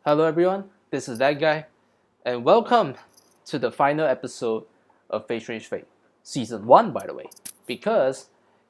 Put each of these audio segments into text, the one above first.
Hello, everyone. This is that guy, and welcome to the final episode of Face Range Fate, season one, by the way. Because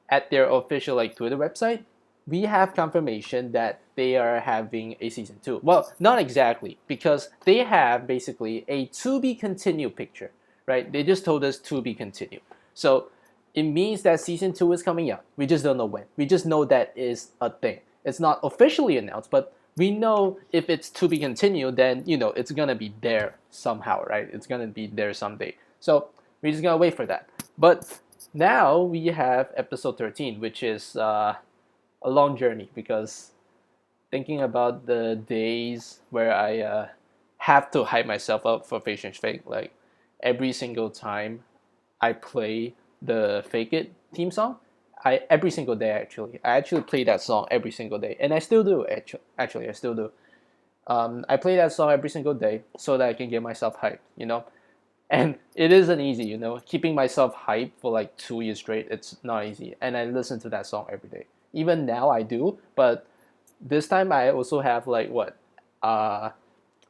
at their official Twitter website, we have confirmation that they are having a season two. Well, not exactly, because they have basically a to be continued picture, right? They just told us to be continued. So it means that season two is coming out. We just don't know when. We just know that is a thing. It's not officially announced, but we know if it's to be continued, then it's gonna be there somehow, right? It's gonna be there someday. So we're just gonna wait for that. But now we have episode 13, which is a long journey because thinking about the days where I have to hype myself up for Face and Fake, like every single time I play the Fake It theme song, I every single day I actually play that song every single day, and I still do actually I still do. I play that song every single day so that I can get myself hyped. And it isn't easy, keeping myself hyped for like 2 years straight. It's not easy, and I listen to that song every day. Even now I do, but this time I also have like what, uh,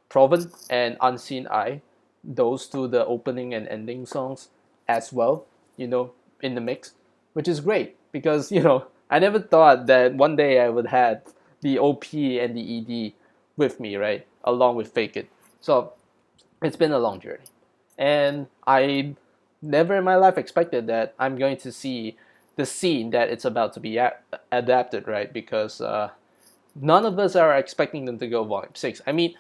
Proven and Unseen Eye, those two, the opening and ending songs as well, in the mix, which is great because I never thought that one day I would have the OP and the ED with me, right, along with Fake It. So it's been a long journey, and I never in my life expected that I'm going to see the scene that it's about to be adapted, right? Because none of us are expecting them to go volume six. I mean,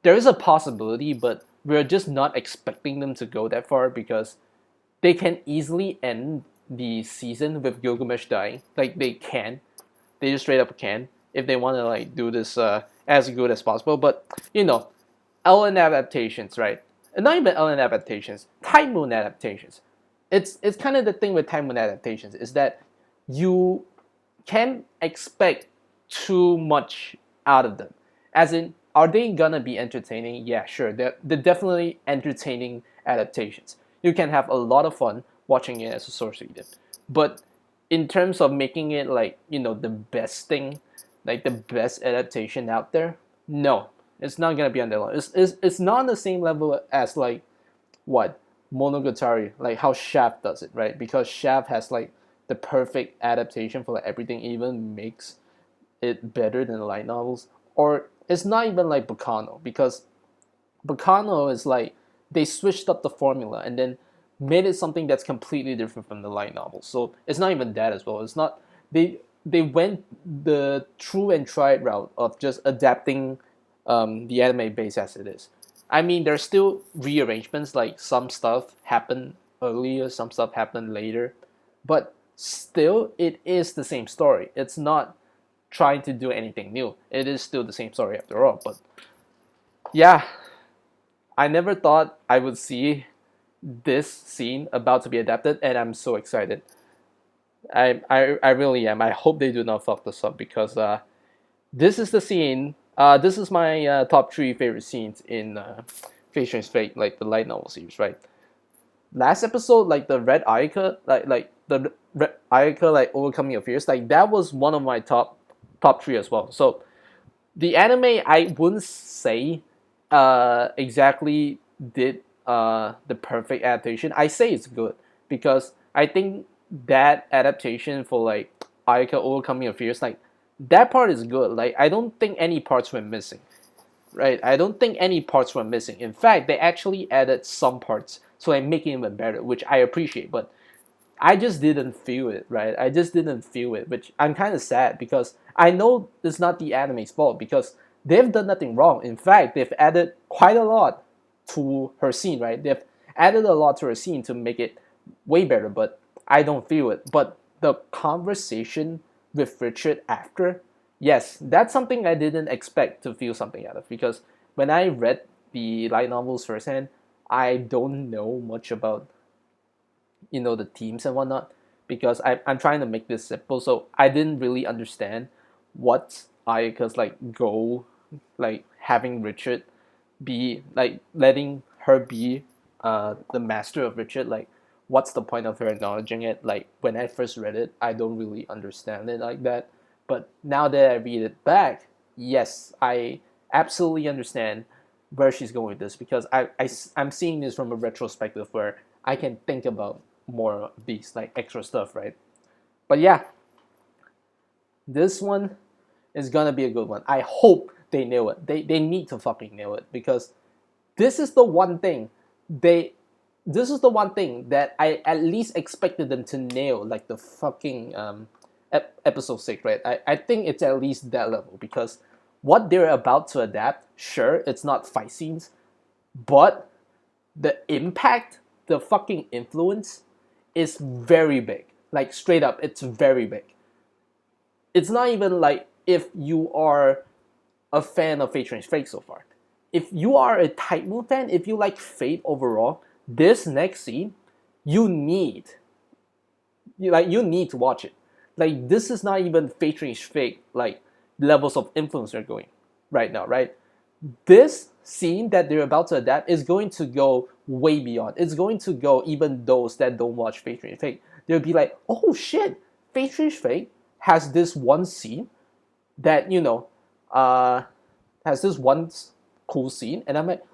there is a possibility, but we're just not expecting them to go that far because they can easily end the season with Gilgamesh dying. Like they just straight up can if they want to like do this as good as possible. But LN adaptations, right? And not even LN adaptations, Time Moon adaptations. It's kind of the thing with Time Moon adaptations is that you can't expect too much out of them. As in, are they gonna be entertaining? Yeah, sure. They're definitely entertaining adaptations. You can have a lot of fun watching it as a source reader. But in terms of making it like, the best thing, like the best adaptation out there, no. It's not gonna be on that level. It's not on the same level as like what Monogatari, like how Shaft does it, right? Because Shaft has like the perfect adaptation for like everything, even makes it better than the light novels. Or it's not even like Bacano, because Bacano is like they switched up the formula and then made it something that's completely different from the light novels. So it's not even that as well. It's not they went the true and tried route of just adapting the anime base as it is. I mean, there's still rearrangements, like some stuff happened earlier, some stuff happened later, but still, it is the same story. It's not trying to do anything new. It is still the same story after all. But yeah, I never thought I would see this scene about to be adapted, and I'm so excited. I really am. I hope they do not fuck this up because this is the scene. This is my top three favorite scenes in Fate Strange Fate, like the light novel series, right? Last episode, like the Red Ayaka, like the Red Ayaka, like overcoming your fears, like that was one of my top three as well. So the anime, I wouldn't say exactly did the perfect adaptation. I say it's good because I think that adaptation for like Ayaka overcoming your fears, like that part is good. Like I don't think any parts were missing, right? I don't think any parts were missing. In fact, they actually added some parts so like making it even better, which I appreciate. But I just didn't feel it, right? I just didn't feel it, which I'm kind of sad because I know it's not the anime's fault because they've done nothing wrong. In fact, they've added quite a lot to her scene, right? They've added a lot to her scene to make it way better, but I don't feel it. But the conversation with Richard after, yes, that's something I didn't expect to feel something out of because when I read the light novels firsthand, I don't know much about the teams and whatnot because I'm trying to make this simple, so I didn't really understand what Ayaka's like goal, like having Richard be like letting her be the master of Richard. Like what's the point of her acknowledging it? Like when I first read it, I don't really understand it like that, but now that I read it back, yes, I absolutely understand where she's going with this because I'm seeing this from a retrospective where I can think about more of these like extra stuff, right? But yeah, this one is gonna be a good one. I hope they nail it. They need to fucking nail it because this is the one thing they this is the one thing that I at least expected them to nail, like the fucking episode 6, right? I think it's at least that level because what they're about to adapt, sure, it's not fight scenes, but the impact, the fucking influence is very big. Like straight up, it's very big. It's not even like if you are a fan of Fate Strange Fate so far. If you are a Type Moon fan, if you like Fate overall, this next scene, you need you need to watch it. Like this is not even Fate Strange Fate like levels of influence they're going right now, right? This scene that they're about to adapt is going to go way beyond. It's going to go even those that don't watch Fate Strange Fate. They'll be like, oh shit, Fate Strange Fate has this one scene that has this one cool scene, and I'm like,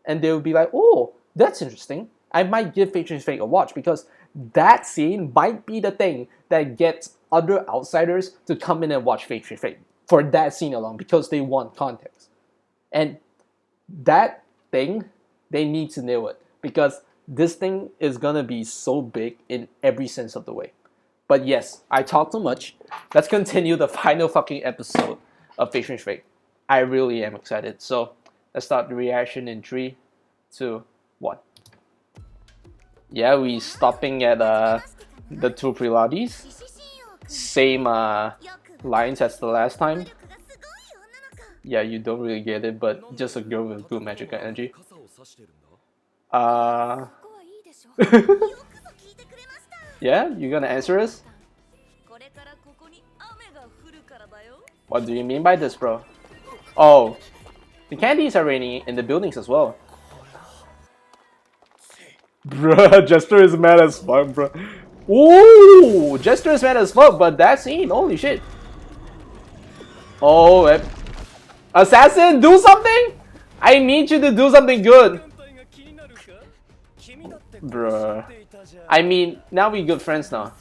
and they'll be like, oh, that's interesting. I might give Fate Strange Fate a watch because that scene might be the thing that gets other outsiders to come in and watch Fate Strange Fate for that scene alone because they want context. And that thing, they need to nail it because this thing is gonna be so big in every sense of the way. But yes, I talked too much. Let's continue the final fucking episode of Fate Strange Fate. I really am excited. So let's start the reaction in 3, 2, 1. Yeah, we stopping at the two Prelades. Same lines as the last time. Yeah, you don't really get it, but just a girl with good magical energy. Yeah, you gonna answer us? What do you mean by this, bro? Oh, the candies are raining in the buildings as well. Bruh, Jester is mad as fuck, bro. Ooh, Jester is mad as fuck, but that scene, holy shit. Oh, Assassin, do something! I need you to do something good. Bruh. I mean, now we good friends now.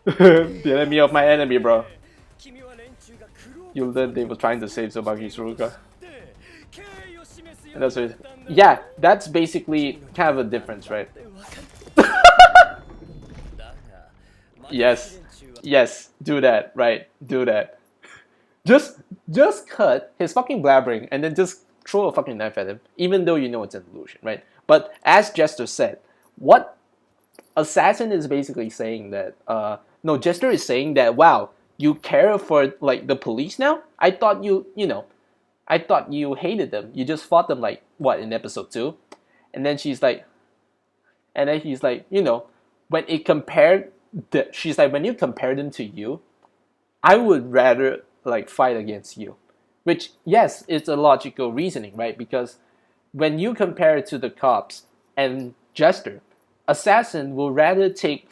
The enemy of my enemy, bro. You learned they were trying to save Subaki's Ruka. And that's it. Yeah, that's basically kind of a difference, right? Yes. Yes, do that, right? Do that. Just cut his fucking blabbering and then just throw a fucking knife at him, even though you know it's an illusion, right? But as Jester said, what Assassin is basically saying that no, Jester is saying that wow, you care for like the police now? I thought I thought you hated them. You just fought them like what in episode 2? And then she's like he's like, when it compared she's like, when you compare them to you, I would rather like fight against you. Which yes, it's a logical reasoning, right? Because when you compare it to the cops and Jester, Assassin will rather take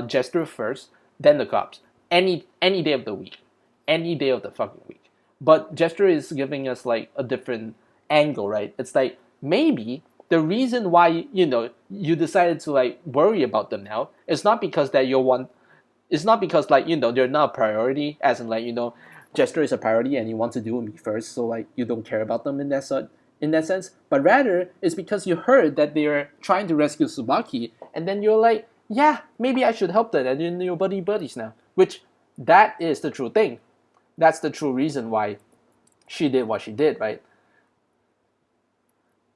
Jester first than the cops. Any day of the week. Any day of the fucking week. But Jester is giving us like a different angle, right? It's like maybe the reason why you decided to like worry about them now is not because that it's not because like they're not a priority, as in like Jester is a priority and you want to do me first, so like you don't care about them in that sense, but rather it's because you heard that they're trying to rescue Subaki, and then you're like, yeah, maybe I should help them, and then you're buddies now. Which that is the true thing. That's the true reason why she did what she did, right?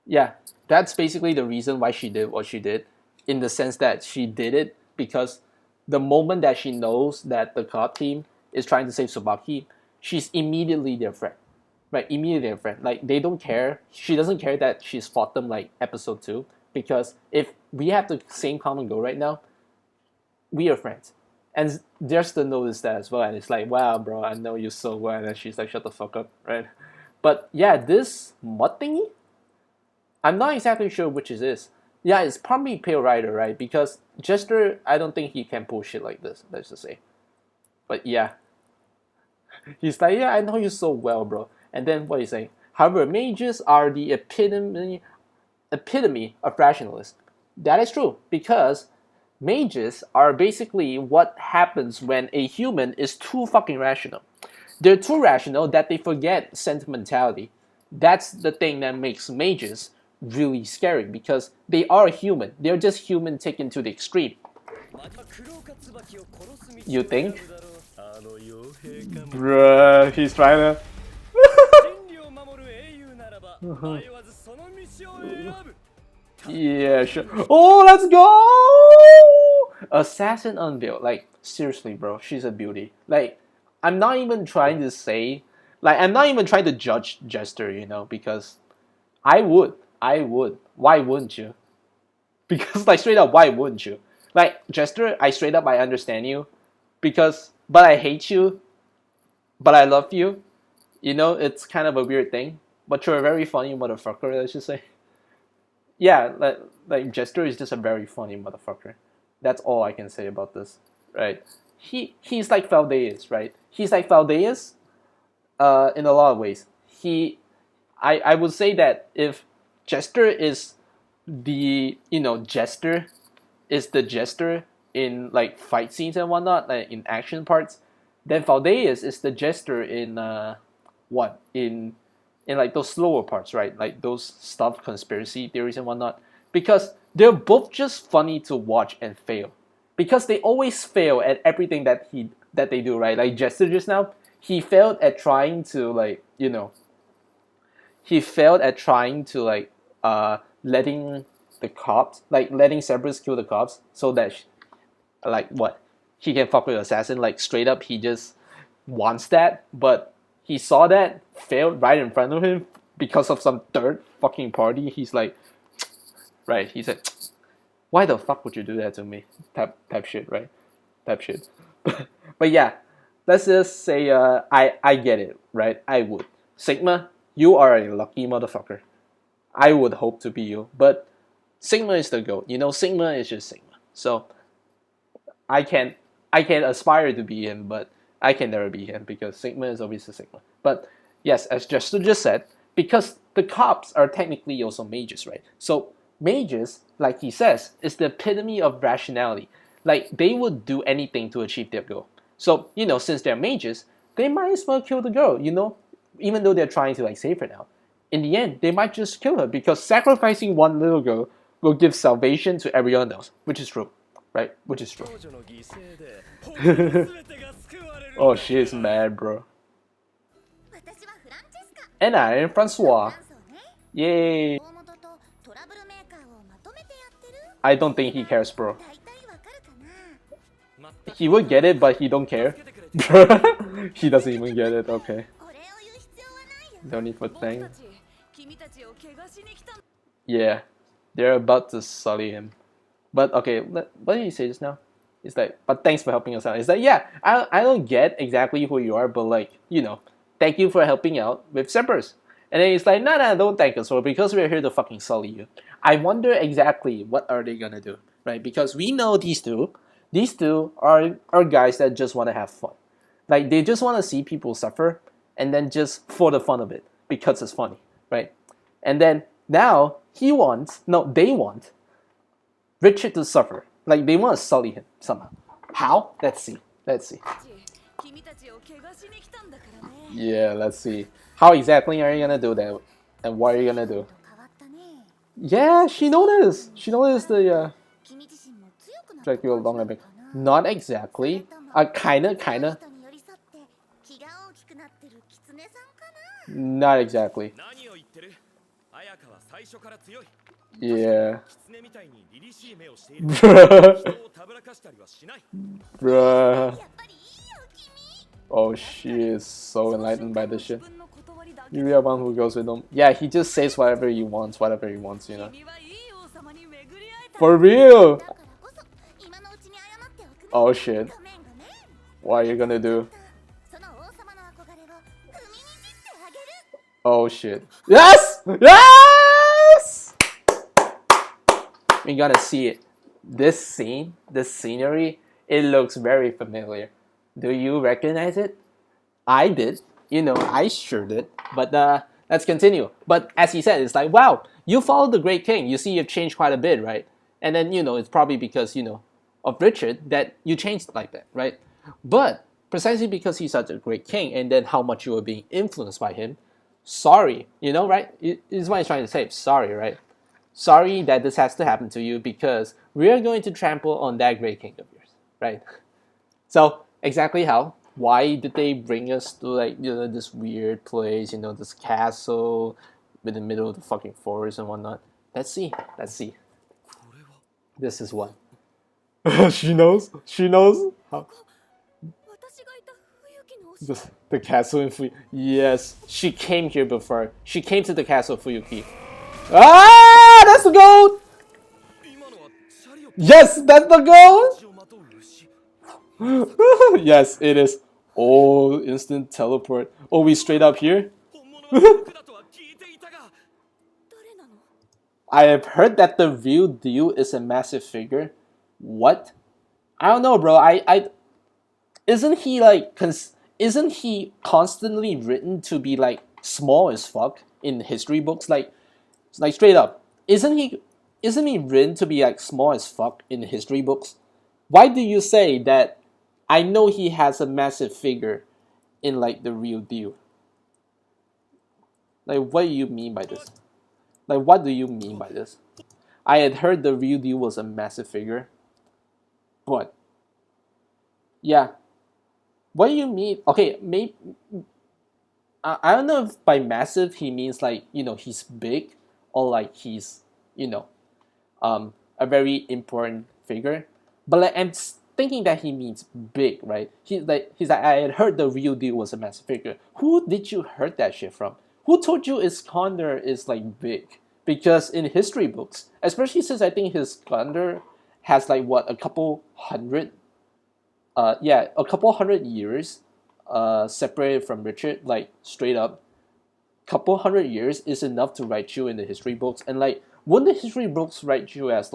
Yeah, that's basically the reason why she did what she did, in the sense that she did it because the moment that she knows that the cop team is trying to save Subaki, she's immediately their friend. Right, immediately their friend. Like, they don't care. She doesn't care that she's fought them like episode 2, because if we have the same common goal right now, we are friends. And Jester noticed that as well, and it's like, wow, bro, I know you so well. And then she's like, shut the fuck up, right? But yeah, this mud thingy, I'm not exactly sure which it is. Yeah, it's probably Pale Rider, right? Because Jester, I don't think he can pull shit like this, let's just say. But yeah. He's like, yeah, I know you so well, bro. And then what he's saying, however, mages are the epitome of rationalists. That is true, because mages are basically what happens when a human is too fucking rational. They're too rational that they forget sentimentality. That's the thing that makes mages really scary, because they are human. They're just human taken to the extreme. You think? Bruh, he's trying to. Yeah, sure. Oh, let's go! Assassin unveiled. Like, seriously, bro, she's a beauty. Like, I'm not even trying to say, like, I'm not even trying to judge Jester, you know, because I would. I would. Why wouldn't you? Because, like, straight up, why wouldn't you? Like, Jester, I understand you, because, but I hate you, but I love you. You know, it's kind of a weird thing, but you're a very funny motherfucker, let's just say. Yeah, like Jester is just a very funny motherfucker. That's all I can say about this, right? He's like Faldeus, right? He's like Faldeus, in a lot of ways. I would say that if Jester is Jester is the Jester in like fight scenes and whatnot, like in action parts, then Faldeus is the Jester in in like those slower parts, right? Like those stuff, conspiracy theories and whatnot. Because they're both just funny to watch and fail. Because they always fail at everything that they do, right? Like Jester just now, he failed at trying to letting the cops, like letting Cerberus kill the cops so that he can fuck with the assassin. Like straight up, he just wants that, but he saw that, failed right in front of him because of some third fucking party. He's like, right, he said, why the fuck would you do that to me? Type shit, right? Type shit. But yeah, let's just say I get it, right? I would. Sigma, you are a lucky motherfucker. I would hope to be you, but Sigma is the GOAT. You know, Sigma is just Sigma. So I can aspire to be him, but I can never be him because Sigma is always a Sigma. But yes, as Jester just said, because the cops are technically also mages, right? So mages, like he says, is the epitome of rationality. Like they would do anything to achieve their goal. So, you know, since they're mages, they might as well kill the girl, you know? Even though they're trying to like save her now. In the end, they might just kill her because sacrificing one little girl will give salvation to everyone else, which is true. Right? Which is true. Oh, she is mad, bro. And I am Francois. Yay. I don't think he cares, bro. He would get it, but he don't care. He doesn't even get it, okay. No need for thanks. Yeah, they're about to sully him. But okay, what did you say just now? It's like, but thanks for helping us out. It's like, yeah, I don't get exactly who you are, but like, you know, thank you for helping out with Cerberus. And then it's like, nah, don't thank us for because we're here to fucking sully you. I wonder exactly what are they gonna do, right? Because we know these two are guys that just want to have fun. Like they just want to see people suffer, and then just for the fun of it because it's funny, right? And then now they want Richard to suffer. Like they want to sully him somehow. How? Let's see. Yeah, let's see. How exactly are you gonna do that? And what are you gonna do? Yeah, she noticed. She noticed the drag you along a bit. Not exactly. Kinda. Not exactly. Yeah. Bruh. Oh, she is so enlightened by this shit. You're the one who goes with him. Yeah, he just says whatever he wants, you know. For real! Oh shit. What are you gonna do? Oh shit. Yes! Yes! We're gonna see it. This scenery, it looks very familiar. Do you recognize it? I did. I sure did. But let's continue. But as he said, it's like, wow, you followed the Great King. You see, you've changed quite a bit, right? And then, it's probably because, of Richard that you changed like that, right? But precisely because he's such a great king and then how much you were being influenced by him, sorry, right? Is what he's trying to say. Sorry, right? Sorry that this has to happen to you because we are going to trample on that great king of yours, right? So exactly how? Why did they bring us to this weird place, this castle in the middle of the fucking forest and whatnot? Let's see. This is one. She knows. How? The castle in Fuyuki. Yes, she came here before. She came to the castle of Fuyuki. Ah, that's the gold! Yes, that's the gold! Yes, it is. Oh, instant teleport. Oh, we straight up here? I have heard that the real deal is a massive figure. What? I don't know, bro. Isn't he isn't he constantly written to be small as fuck in history books? Like straight up. Isn't he written to be small as fuck in history books? Why do you say that? I know he has a massive figure in the real deal. What do you mean by this? What do you mean by this? I had heard the real deal was a massive figure. But yeah. What do you mean? Okay, maybe I don't know if by massive he means he's big or he's a very important figure. But I'm thinking that he means big, right? He's like I had heard the real deal was a massive figure. Who did you heard that shit from? Who told you Iskander is big? Because in history books, especially since I think his Iskander has a couple hundred a couple hundred years separated from Richard, straight up. Couple hundred years is enough to write you in the history books. And wouldn't the history books write you as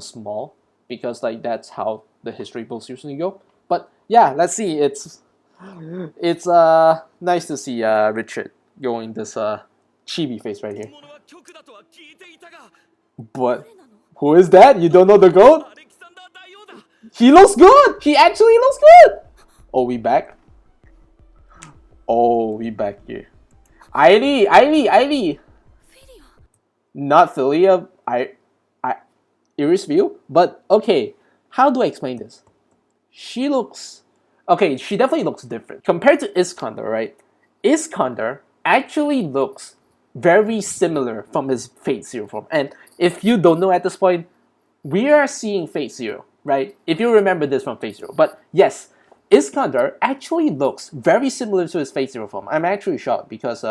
small? Because that's how the history books usually go. But yeah, let's see. It's nice to see Richard going this chibi face right here. But who is that? You don't know the goat? He looks good! He actually looks good! Oh, we back? Oh, we back here. Ivy! Not Philia, Iris View? But, okay, how do I explain this? She looks... Okay, she definitely looks different. Compared to Iskander, right? Iskander actually looks very similar from his Fate Zero form. And if you don't know at this point, we are seeing Fate Zero, right? If you remember this from Fate Zero. But yes, Iskander actually looks very similar to his Fate Zero form. I'm actually shocked because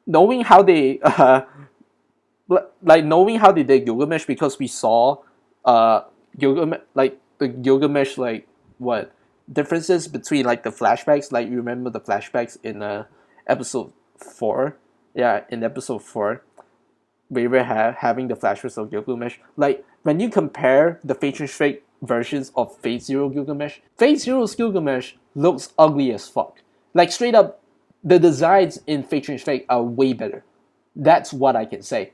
knowing how they knowing how they did Gilgamesh, because we saw Gilgamesh, the Gilgamesh what differences between the flashbacks. You remember the flashbacks in episode 4? Yeah, in episode 4, we were having the flashbacks of Gilgamesh. When you compare the Fate Fate versions of Fate Zero Gilgamesh, Fate Zero's Gilgamesh looks ugly as fuck. Straight up, the designs in Fate Fate are way better. That's what I can say.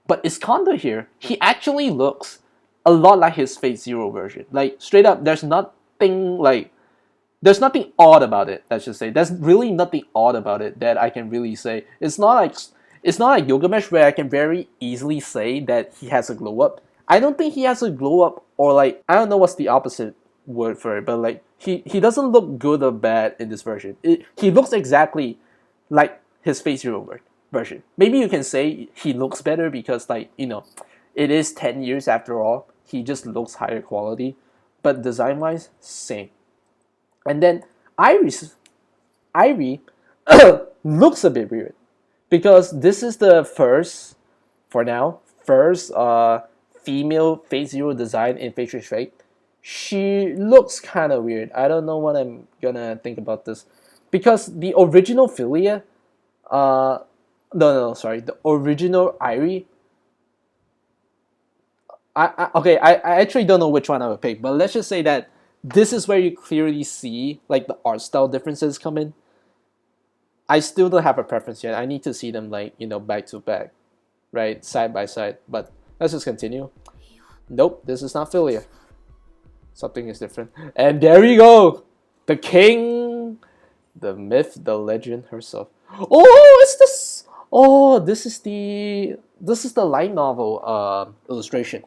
But Iskander here, he actually looks a lot like his Fate Zero version. Straight up, there's nothing odd about it. Let's just say there's really nothing odd about it that I can really say. It's not like Gilgamesh where I can very easily say that he has a glow up. I don't think he has a glow up, or I don't know what's the opposite word for it, but he doesn't look good or bad in this version. He looks exactly like his Fate Zero version. Maybe you can say he looks better because it is 10 years after all. He just looks higher quality, but design wise, same. And then Ivy looks a bit weird because this is the first female Fate Zero design in Fate Fate. She looks kind of weird. I don't know what I'm gonna think about this because the original Philia, the original Ivy. I actually don't know which one I would pick, but let's just say that this is where you clearly see the art style differences come in. I still don't have a preference yet. I need to see them like, back to back, right? Side by side. But let's just continue. Nope, this is not Philia. Something is different. And there we go! The king, the myth, the legend herself. Oh, it's this. Oh, this is the light novel illustration.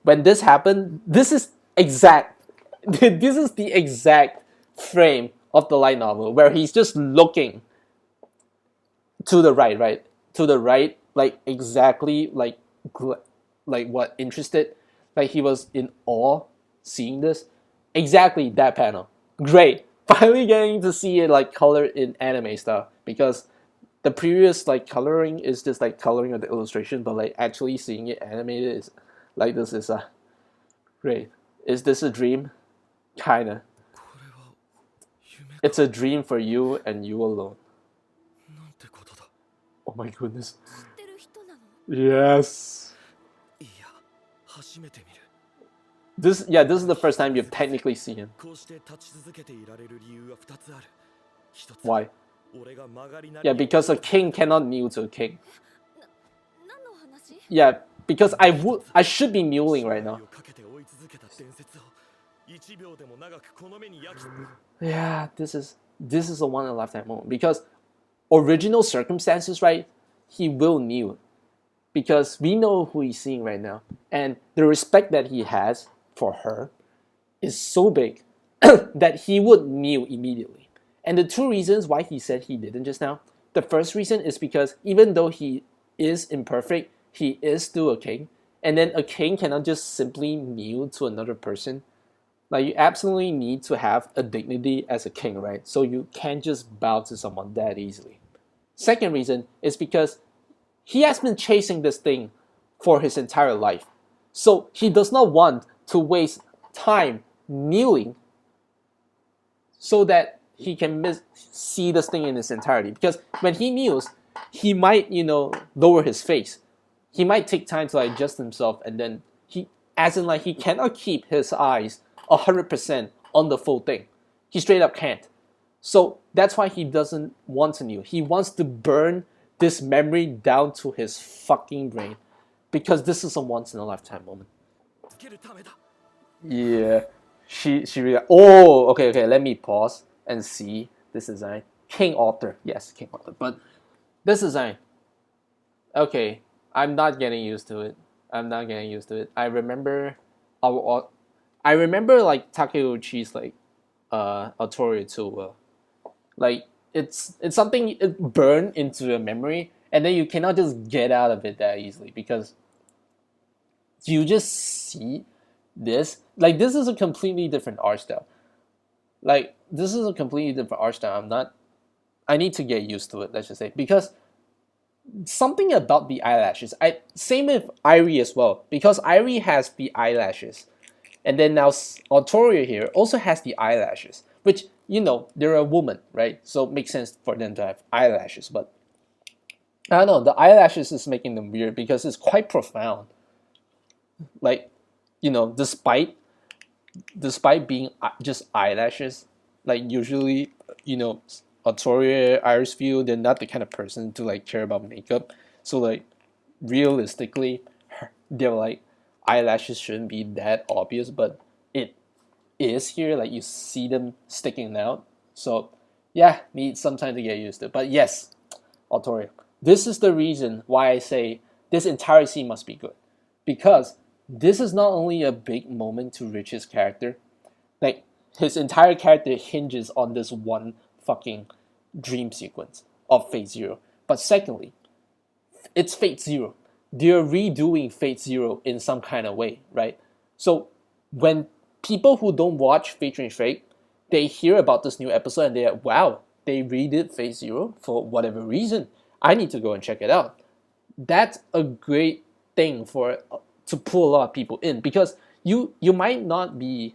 When this happened, this is exact. This is the exact frame of the light novel where he's just looking to the right, right, to the right, like exactly like what interested, like he was in awe seeing this, exactly that panel. Great, finally getting to see it like colored in anime stuff because the previous like coloring is just like coloring of the illustration, but like actually seeing it animated is like this is great. Is this a dream? Kinda. It's a dream for you and you alone. Oh my goodness. Yes. This is the first time you've technically seen him. Why? Yeah, because a king cannot kneel to a king. Yeah, because I should be kneeling right now. Yeah, this is a one in a lifetime moment because original circumstances, right? He will kneel because we know who he's seeing right now, and the respect that he has for her is so big that he would kneel immediately. And the two reasons why he said he didn't just now, the first reason is because even though he is imperfect, he is still a king, and then a king cannot just simply kneel to another person. Like you absolutely need to have a dignity as a king, right? So you can't just bow to someone that easily. Second reason is because he has been chasing this thing for his entire life. So he does not want to waste time kneeling so that he can see this thing in its entirety. Because when he kneels, he might, lower his face. He might take time to adjust himself, and then he cannot keep his eyes 100% on the full thing. He straight up can't. So that's why he doesn't want to kneel. He wants to burn this memory down to his fucking brain. Because this is a once in a lifetime moment. Yeah. She really. Oh, okay. Let me pause and see this design. King Arthur. Yes, King Arthur. But this design. Okay. I'm not getting used to it. I remember like Takeuchi's like Artorias too well. Like it's something it burned into your memory, and then you cannot just get out of it that easily because you just see this. Like this is a completely different art style. I need to get used to it. Let's just say because something about the eyelashes. Same with Irie as well because Irie has the eyelashes. And then now Artorias here also has the eyelashes, which, they're a woman, right? So it makes sense for them to have eyelashes. But I don't know, the eyelashes is making them weird because it's quite profound. Like, despite being just eyelashes, like usually, Artorias, Irisview, they're not the kind of person to like care about makeup. So like, realistically, they're like, eyelashes shouldn't be that obvious, but it is here. Like you see them sticking out. So yeah, need some time to get used to it. But yes, Artorias. This is the reason why I say this entire scene must be good. Because this is not only a big moment to Rich's character, like his entire character hinges on this one fucking dream sequence of Fate Zero. But secondly, it's Fate Zero. They're redoing Fate Zero in some kind of way, right? So when people who don't watch Fate Strange Fate, they hear about this new episode and they're like, wow, they redid Fate Zero for whatever reason. I need to go and check it out. That's a great thing to pull a lot of people in because you might not be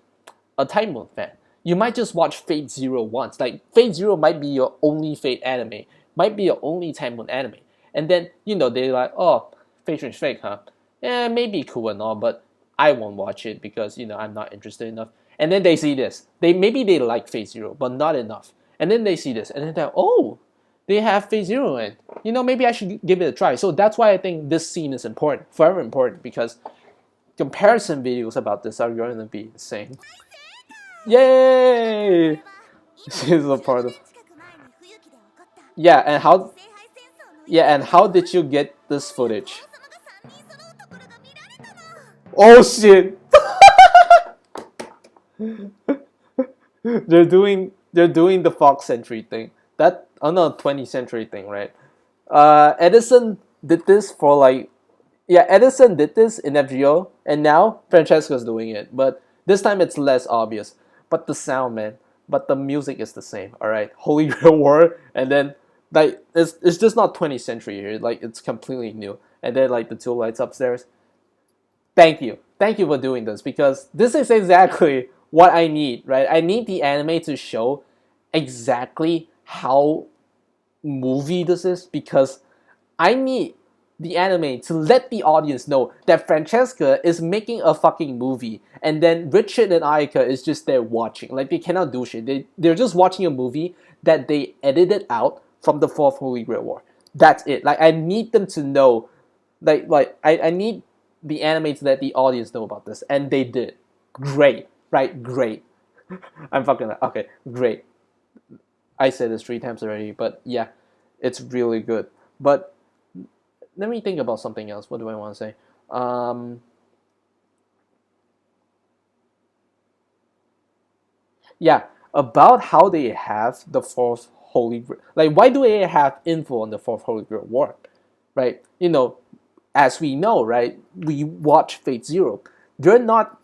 a Time Moon fan. You might just watch Fate Zero once. Like Fate Zero might be your only Fate anime, might be your only Time Moon anime. And then, they're like, oh, Fate Strange Fate, huh? Yeah, maybe cool and all, but I won't watch it because, I'm not interested enough. And then they see this. Maybe they like Fate Zero, but not enough. And then they see this, and then they're like, oh, they have Phase Zero in. You know, maybe I should give it a try. So that's why I think this scene is important, forever important, because comparison videos about this are going to be insane. Yay! This is a part of. Yeah, and how? Yeah, and how did you get this footage? Oh shit! they're doing the Fox Century thing. That oh no, 20th century thing, right? Edison did this for like, yeah, Edison did this in FGO, and now Francesca's doing it, but this time it's less obvious. But the sound, man, but the music is the same. All right, Holy Grail War, and then like it's just not 20th century here. Like it's completely new, and then like the two lights upstairs. Thank you for doing this, because this is exactly what I need, right? I need the anime to show exactly how movie this is, because I need the anime to let the audience know that Francesca is making a fucking movie, and then Richard and Ayaka is just there watching. Like, they cannot do shit. They're just watching a movie that they edited out from the Fourth Holy Grail War. That's it. Like, I need them to know, I need the anime to let the audience know about this, and they did. Great, right? Great. I'm fucking okay. Great. I said this 3 times already, but yeah, it's really good. But let me think about something else. What do I want to say? Yeah, about how they have the Fourth Holy Grail. Like, why do they have info on the Fourth Holy Grail War? Right? You know, as we know, right? We watch Fate Zero. They're not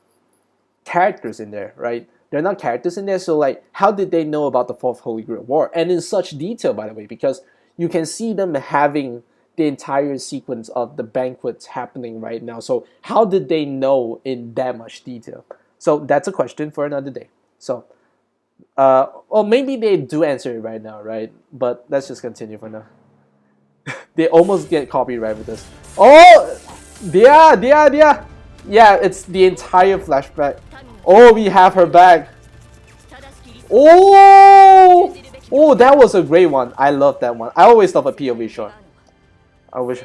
characters in there, right? They're not characters in there. So, like, how did they know about the Fourth Holy Grail War? And in such detail, by the way, because you can see them having the entire sequence of the banquets happening right now. So, how did they know in that much detail? So, that's a question for another day. So, or maybe they do answer it right now, right? But let's just continue for now. They almost get copyright with this. Oh, yeah, it's the entire flashback. Oh, we have her back. Oh, that was a great one. I love that one. I always love a POV shot. I wish.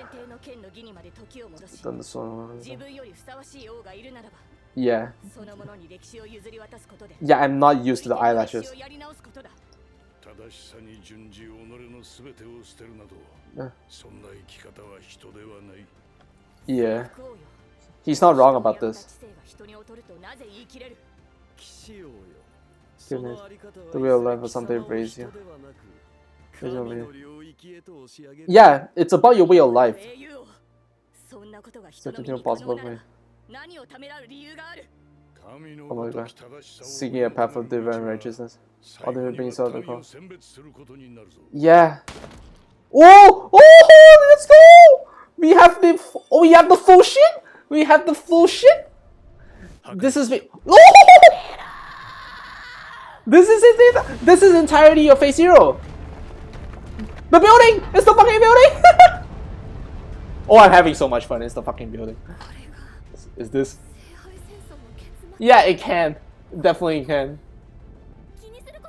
Yeah. Yeah, I'm not used to the eyelashes. Yeah. He's not wrong about this. Goodness. The real life was something raised you. Yeah, it's about your way of life. Such a possible way. Oh my god. Seeking a path of divine righteousness. Other beings of the cross. Yeah. Oh, let's go! We have the full shit. We have the full shit. This is This is it. This is entirety of Phase Zero. The building. It's the fucking building. Oh, I'm having so much fun. It's the fucking building. Is this? Yeah, it can. Definitely can.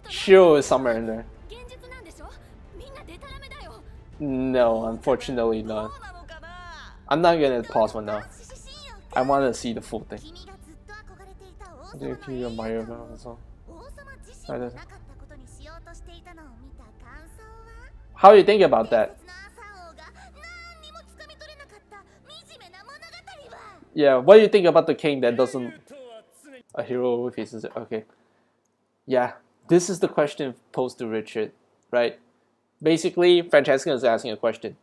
Shiro is somewhere in there. No, unfortunately not. I'm not gonna pause one now. I want to see the full thing. Do you admire also? How do you think about that? Yeah, what do you think about the king that doesn't... A hero with his... Okay. Yeah, this is the question posed to Richard, right? Basically, Francesca is asking a question.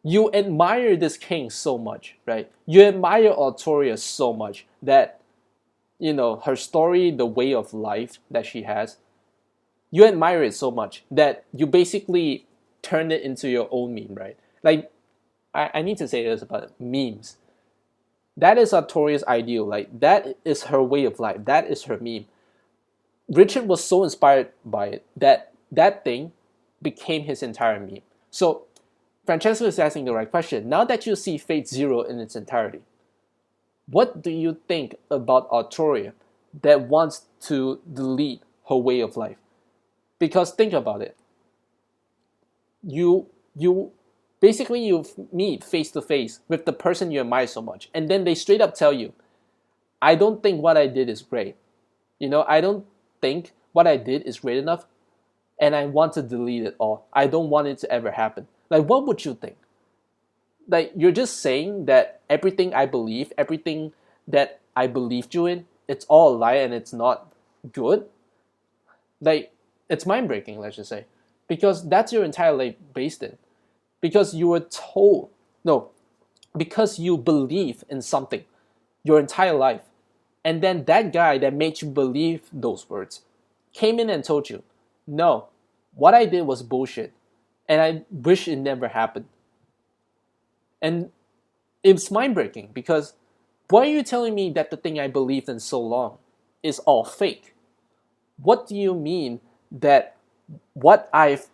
You admire this king so much, right? You admire Artoria so much that, you know, her story, the way of life that she has, you admire it so much that you basically turn it into your own meme, right? Like, I need to say this about memes. That is Artoria's ideal. Like, that is her way of life. That is her meme. Richard was so inspired by it that that thing became his entire meme. So, Francesca is asking the right question. Now that you see Fate Zero in its entirety, what do you think about Artoria that wants to delete her way of life? Because think about it. you basically you meet face to face with the person you admire so much, and then they straight up tell you, I don't think what I did is great. I don't think what I did is great enough, and I want to delete it all. I don't want it to ever happen. Like, what would you think? Like, you're just saying that everything I believe, everything that I believed you in, it's all a lie and it's not good. Like, it's mind breaking, let's just say, because that's your entire life based in. Because you were told, no, because you believe in something your entire life, and then that guy that made you believe those words came in and told you, no, what I did was bullshit, and I wish it never happened. And it's mind breaking because why are you telling me that the thing I believed in so long is all fake? What do you mean that what I've,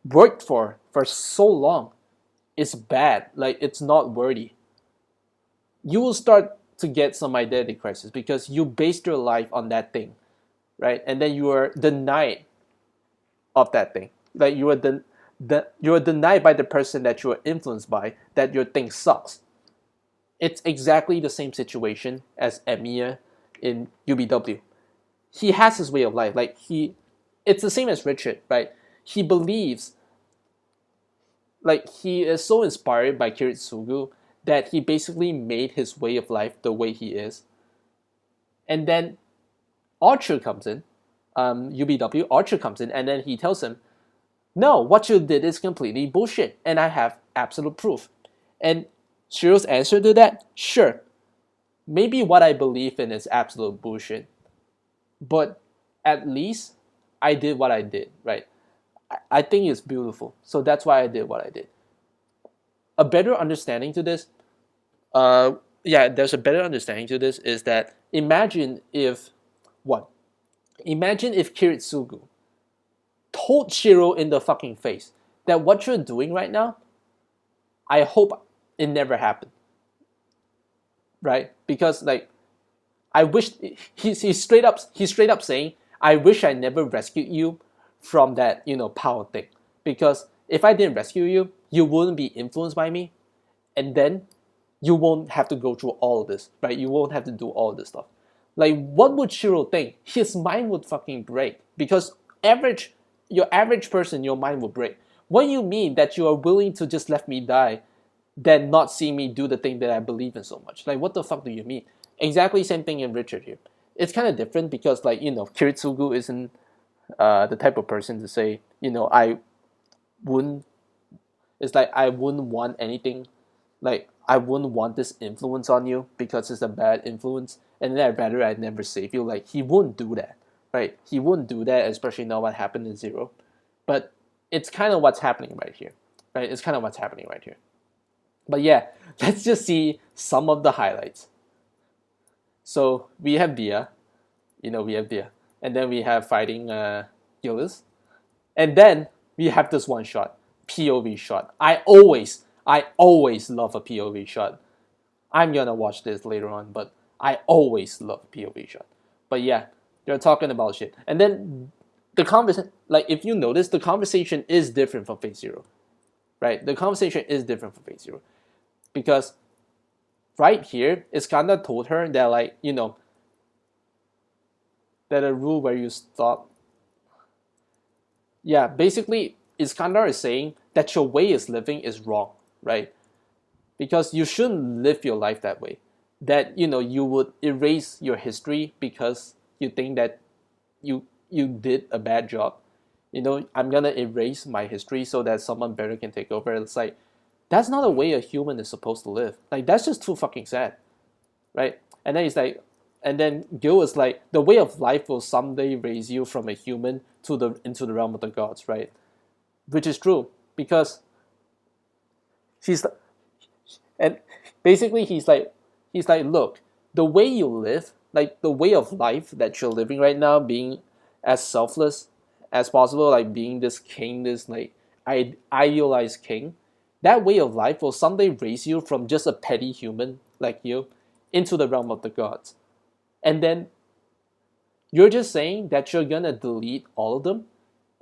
worked for so long is bad? Like, it's not worthy. You will start to get some identity crisis because you based your life on that thing, right? And then you are denied of that thing. Like, you are denied by the person that you are influenced by that your thing sucks. It's exactly the same situation as Emiya in UBW. He has his way of life. Like, it's the same as Richard, right? He believes, like, he is so inspired by Kiritsugu that he basically made his way of life the way he is. And then Archer comes in, UBW, Archer comes in, and then he tells him, no, what you did is completely bullshit, and I have absolute proof. And Shiro's answer to that, sure, maybe what I believe in is absolute bullshit, but at least I did what I did, right? I think it's beautiful, so that's why I did what I did. A better understanding to this, there's a better understanding to this is that imagine if Kiritsugu told Shiro in the fucking face that what you're doing right now, I hope it never happened, right? Because, like, I wish he's straight up saying, I wish I never rescued you from that power thing, because if I didn't rescue you, you wouldn't be influenced by me, and then you won't have to go through all of this, right? You won't have to do all this stuff. Like, what would Shiro think? His mind would fucking break, because your average person, your mind would break. What do you mean that you are willing to just let me die than not see me do the thing that I believe in so much? Like, what the fuck do you mean? Exactly same thing in Richard here. It's kind of different because, like, Kiritsugu isn't the type of person to say, I wouldn't, it's like, I wouldn't want anything, like, I wouldn't want this influence on you because it's a bad influence, and then I'd never save you. Like, he wouldn't do that, right? He wouldn't do that, especially now what happened in Zero. But it's kind of what's happening right here, right? It's kind of what's happening right here. But yeah, let's just see some of the highlights. So we have Dia, and then we have fighting Gillis, and then we have this one shot, POV shot. I always love a POV shot. I'm gonna watch this later on, but I always love a POV shot. But yeah, they're talking about shit, and then the conversation, like, if you notice, the conversation is different from Phase Zero, right? The conversation is different from Phase Zero, because right here, Iskandar told her that, like, that a rule where you stop. Yeah, basically, Iskandar is saying that your way of living is wrong, right? Because you shouldn't live your life that way. That, you would erase your history because you think that you did a bad job. I'm gonna erase my history so that someone better can take over. It's like, that's not a way a human is supposed to live. Like, that's just too fucking sad, right? And then he's like, and then Gil is like, the way of life will someday raise you from a human into the realm of the gods, right? Which is true, because she's, and basically he's like, look, the way you live, like the way of life that you're living right now, being as selfless as possible, like being this king, this like idealized king, that way of life will someday raise you from just a petty human like you into the realm of the gods. And then you're just saying that you're gonna delete all of them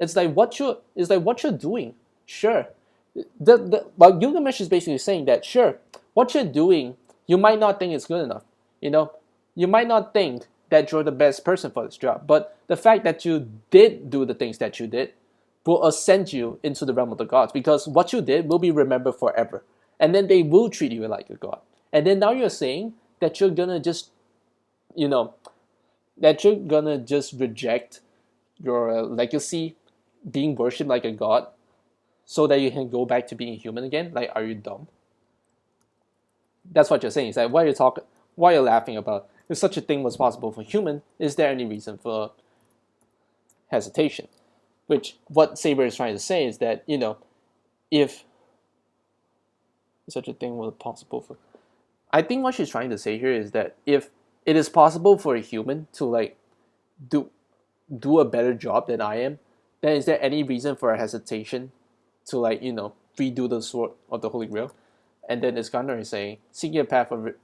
It's like what you're doing. Sure, but Gilgamesh is basically saying that sure, what you're doing, you might not think it's good enough. You know, you might not think that you're the best person for this job, but the fact that you did do the things that you did will ascend you into the realm of the gods, because what you did will be remembered forever, and then they will treat you like a god. And then now you're saying that you're gonna just, you know, that you're gonna just reject your legacy, being worshipped like a god, so that you can go back to being human again? Like, are you dumb? That's what you're saying. It's like, why are you laughing about? If such a thing was possible for human, is there any reason for hesitation? Which, what Saber is trying to say is that, if such a thing was possible for... I think what she's trying to say here is that if it is possible for a human to, like, do a better job than I am, then is there any reason for a hesitation to, like, redo the Sword of the Holy Grail? And then Iskandar is saying, seeking a path of...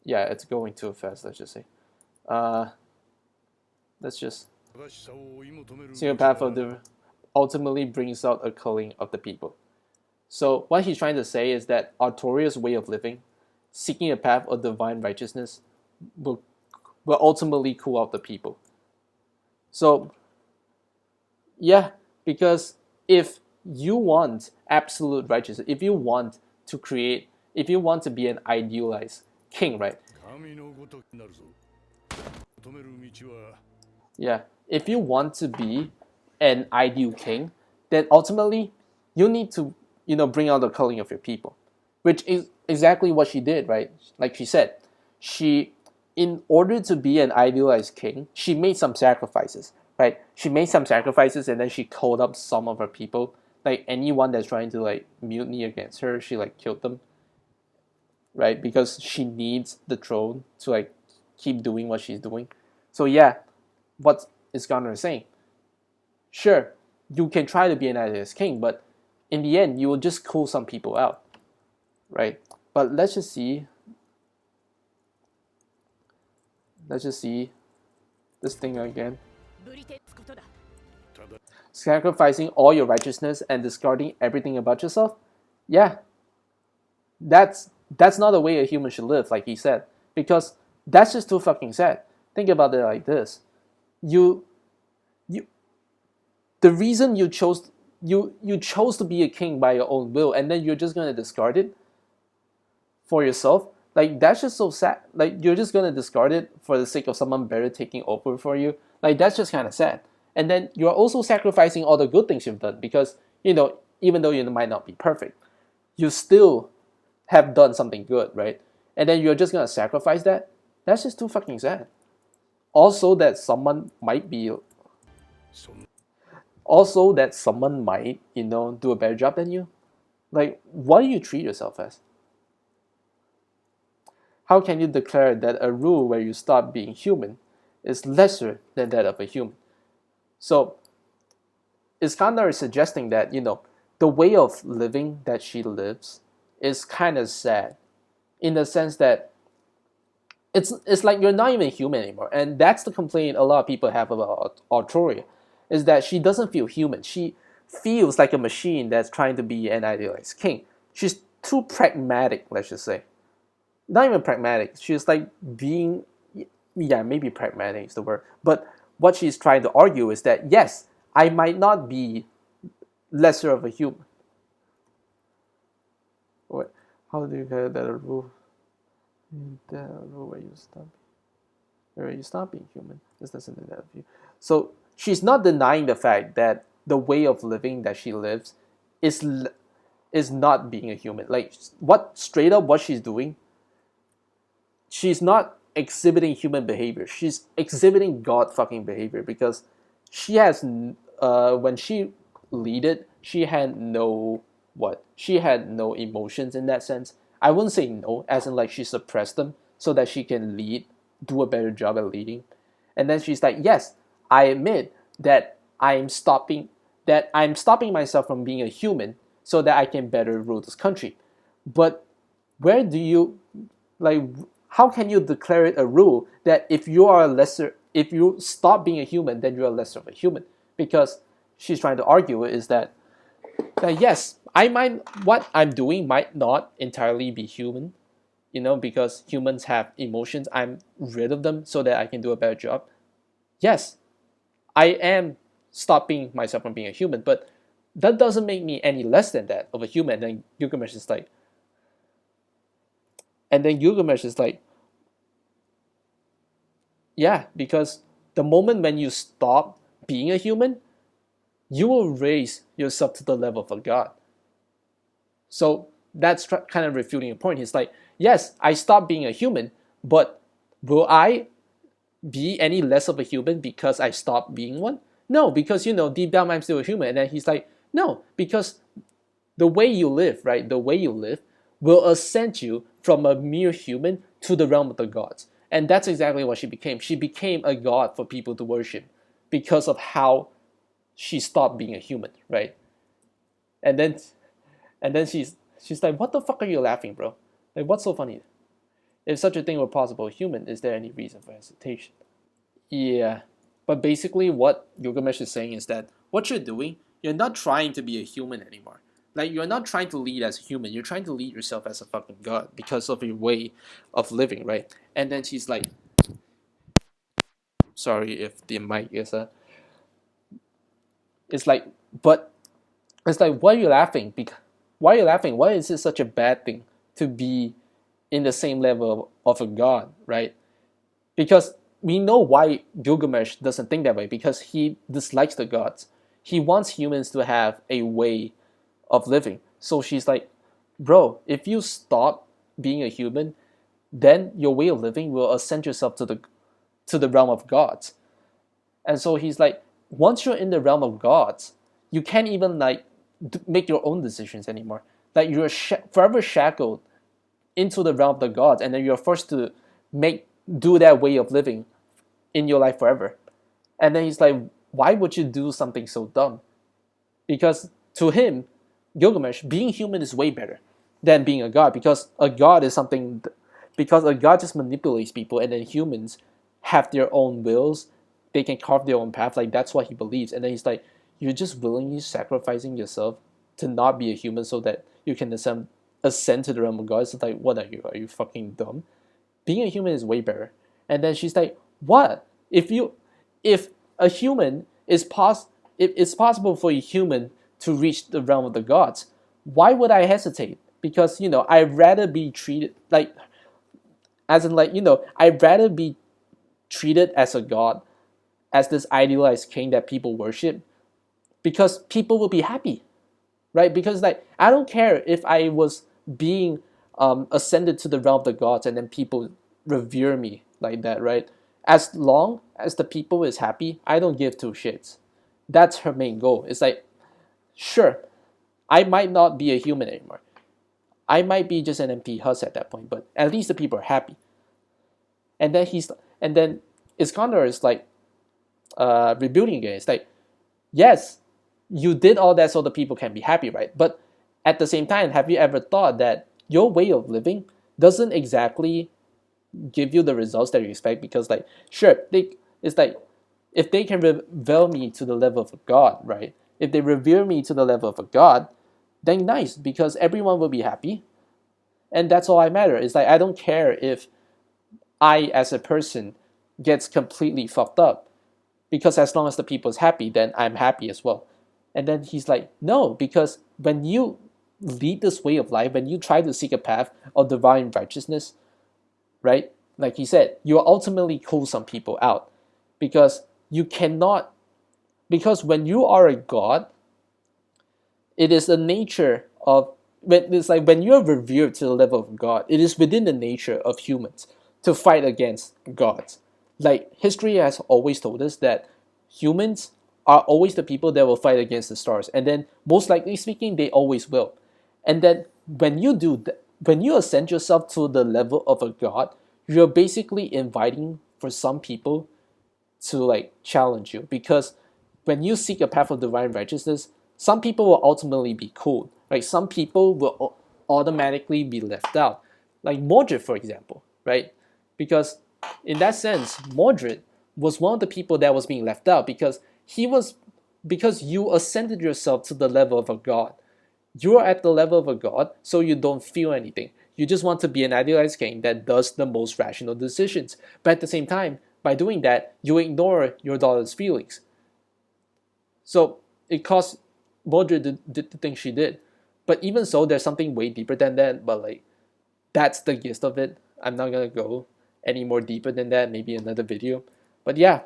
Yeah, it's going too fast, let's just say. Let's just... Seeking a path of the... ultimately brings out a culling of the people. So what he's trying to say is that Artoria's way of living, seeking a path of divine righteousness, will ultimately cool out the people. So, yeah, because if you want absolute righteousness, if you want to be an idealized king, right? Yeah, if you want to be an ideal king, then ultimately you need to, bring out the culling of your people, which is exactly what she did, right? Like she said, in order to be an idealized king, she made some sacrifices, right? She made some sacrifices, and then she called up some of her people. Like, anyone that's trying to, like, mutiny against her, she, like, killed them, right? Because she needs the throne to, like, keep doing what she's doing. So yeah, what Iskandar is saying, sure, you can try to be an idealized king, but in the end, you will just cool some people out, right? But let's just see this thing again. Sacrificing all your righteousness and discarding everything about yourself? Yeah. That's not the way a human should live, like he said. Because that's just too fucking sad. Think about it like this. The reason you chose to be a king by your own will, and then you're just gonna discard it for yourself? Like, that's just so sad. Like, you're just gonna discard it for the sake of someone better taking over for you? Like, that's just kind of sad. And then you're also sacrificing all the good things you've done, because, even though you might not be perfect, you still have done something good, right? And then you're just gonna sacrifice that? That's just too fucking sad. Also that someone might, do a better job than you. Like, what do you treat yourself as? How can you declare that a rule where you stop being human is lesser than that of a human? So, Iskandar is suggesting that, the way of living that she lives is kind of sad, in the sense that it's like you're not even human anymore. And that's the complaint a lot of people have about Artoria, is that she doesn't feel human. She feels like a machine that's trying to be an idealized king. She's too pragmatic, let's just say. Not even pragmatic. She's like being... Yeah, maybe pragmatic is the word. But what she's trying to argue is that, yes, I might not be lesser of a human. Wait, how do you get that a rule? That a rule where you stop being human. This doesn't do that of you. So she's not denying the fact that the way of living that she lives is not being a human. Like, straight up what she's doing, she's not exhibiting human behavior. She's exhibiting God fucking behavior, because she has, when she leaded, she had no emotions in that sense. I wouldn't say no, as in, like, she suppressed them so that she can do a better job at leading. And then she's like, yes, I admit that I'm stopping myself from being a human so that I can better rule this country. But where do you, like, how can you declare it a rule that if you stop being a human, then you are lesser of a human? because she's trying to argue is that yes, what I'm doing might not entirely be human, because humans have emotions. I'm rid of them so that I can do a better job. Yes, I am stopping myself from being a human, but that doesn't make me any less than that of a human. And then Gilgamesh is like, yeah, because the moment when you stop being a human, you will raise yourself to the level of a god. So that's kind of refuting a point. He's like, yes, I stopped being a human, but will I be any less of a human because I stopped being one? No, because deep down I'm still a human. And then he's like, no, because the way you live, right? The way you live will ascend you from a mere human to the realm of the gods. And that's exactly what she became. She became a god for people to worship because of how she stopped being a human, right? And then she's like, what the fuck are you laughing, bro? Like, what's so funny? If such a thing were possible, human, is there any reason for hesitation? Yeah, but basically what Gilgamesh is saying is that what you're doing, you're not trying to be a human anymore. Like, you're not trying to lead as a human, you're trying to lead yourself as a fucking god because of your way of living, right? And then she's like, sorry if the mic is it's like, but it's like, why are you laughing? Why are you laughing? Why is it such a bad thing to be in the same level of a god, right? Because we know why Gilgamesh doesn't think that way, because he dislikes the gods. He wants humans to have a way of living. So she's like, bro, if you stop being a human, then your way of living will ascend yourself to the realm of gods. And so he's like, once you're in the realm of gods, you can't even like make your own decisions anymore. Like, you're forever shackled into the realm of the gods, and then you're forced to do that way of living in your life forever. And then he's like, why would you do something so dumb? Because to him, Gilgamesh, being human is way better than being a god, because a god just manipulates people, and then humans have their own wills. They can carve their own path. Like, that's what he believes. And then he's like, you're just willingly sacrificing yourself to not be a human so that you can ascend to the realm of gods. It's like, what are you? Are you fucking dumb? Being a human is way better. And then she's like, what? If a human if it's possible for a human to reach the realm of the gods, why would I hesitate? Because I'd rather be treated like, as in like, I'd rather be treated as a god, as this idealized king that people worship, because people will be happy, right? Because like, I don't care if I was being ascended to the realm of the gods and then people revere me like that, right? As long as the people is happy, I don't give two shits. That's her main goal. It's like, sure, I might not be a human anymore. I might be just an empty husk at that point, but at least the people are happy. And then Iskandar is like rebuilding again. It's like, yes, you did all that so the people can be happy, right? But at the same time, have you ever thought that your way of living doesn't exactly give you the results that you expect? Because like, sure, it's like, if they can revere me to the level of a god, right? If they revere me to the level of a god, then nice, because everyone will be happy. And that's all I matter. It's like, I don't care if I, as a person, gets completely fucked up. Because as long as the people is happy, then I'm happy as well. And then he's like, no, because when you lead this way of life, when you try to seek a path of divine righteousness, right? Like he said, you will ultimately call some people out. Because when you are a god, it is the nature of, it's like when you're revered to the level of God, it is within the nature of humans to fight against gods. Like, history has always told us that humans are always the people that will fight against the stars, and then most likely speaking, they always will. And then when you do that, when you ascend yourself to the level of a god, you're basically inviting for some people to like challenge you, because when you seek a path of divine righteousness, some people will ultimately be cooled. Like, some people will automatically be left out. Like Mordred, for example, right? Because in that sense, Mordred was one of the people that was being left out, because he was because you ascended yourself to the level of a god. You are at the level of a god, so you don't feel anything. You just want to be an idealized king that does the most rational decisions. But at the same time, by doing that, you ignore your daughter's feelings. So it caused Mordred did the thing she did. But even so, there's something way deeper than that. But like, that's the gist of it. I'm not gonna go any more deeper than that. Maybe another video. But yeah,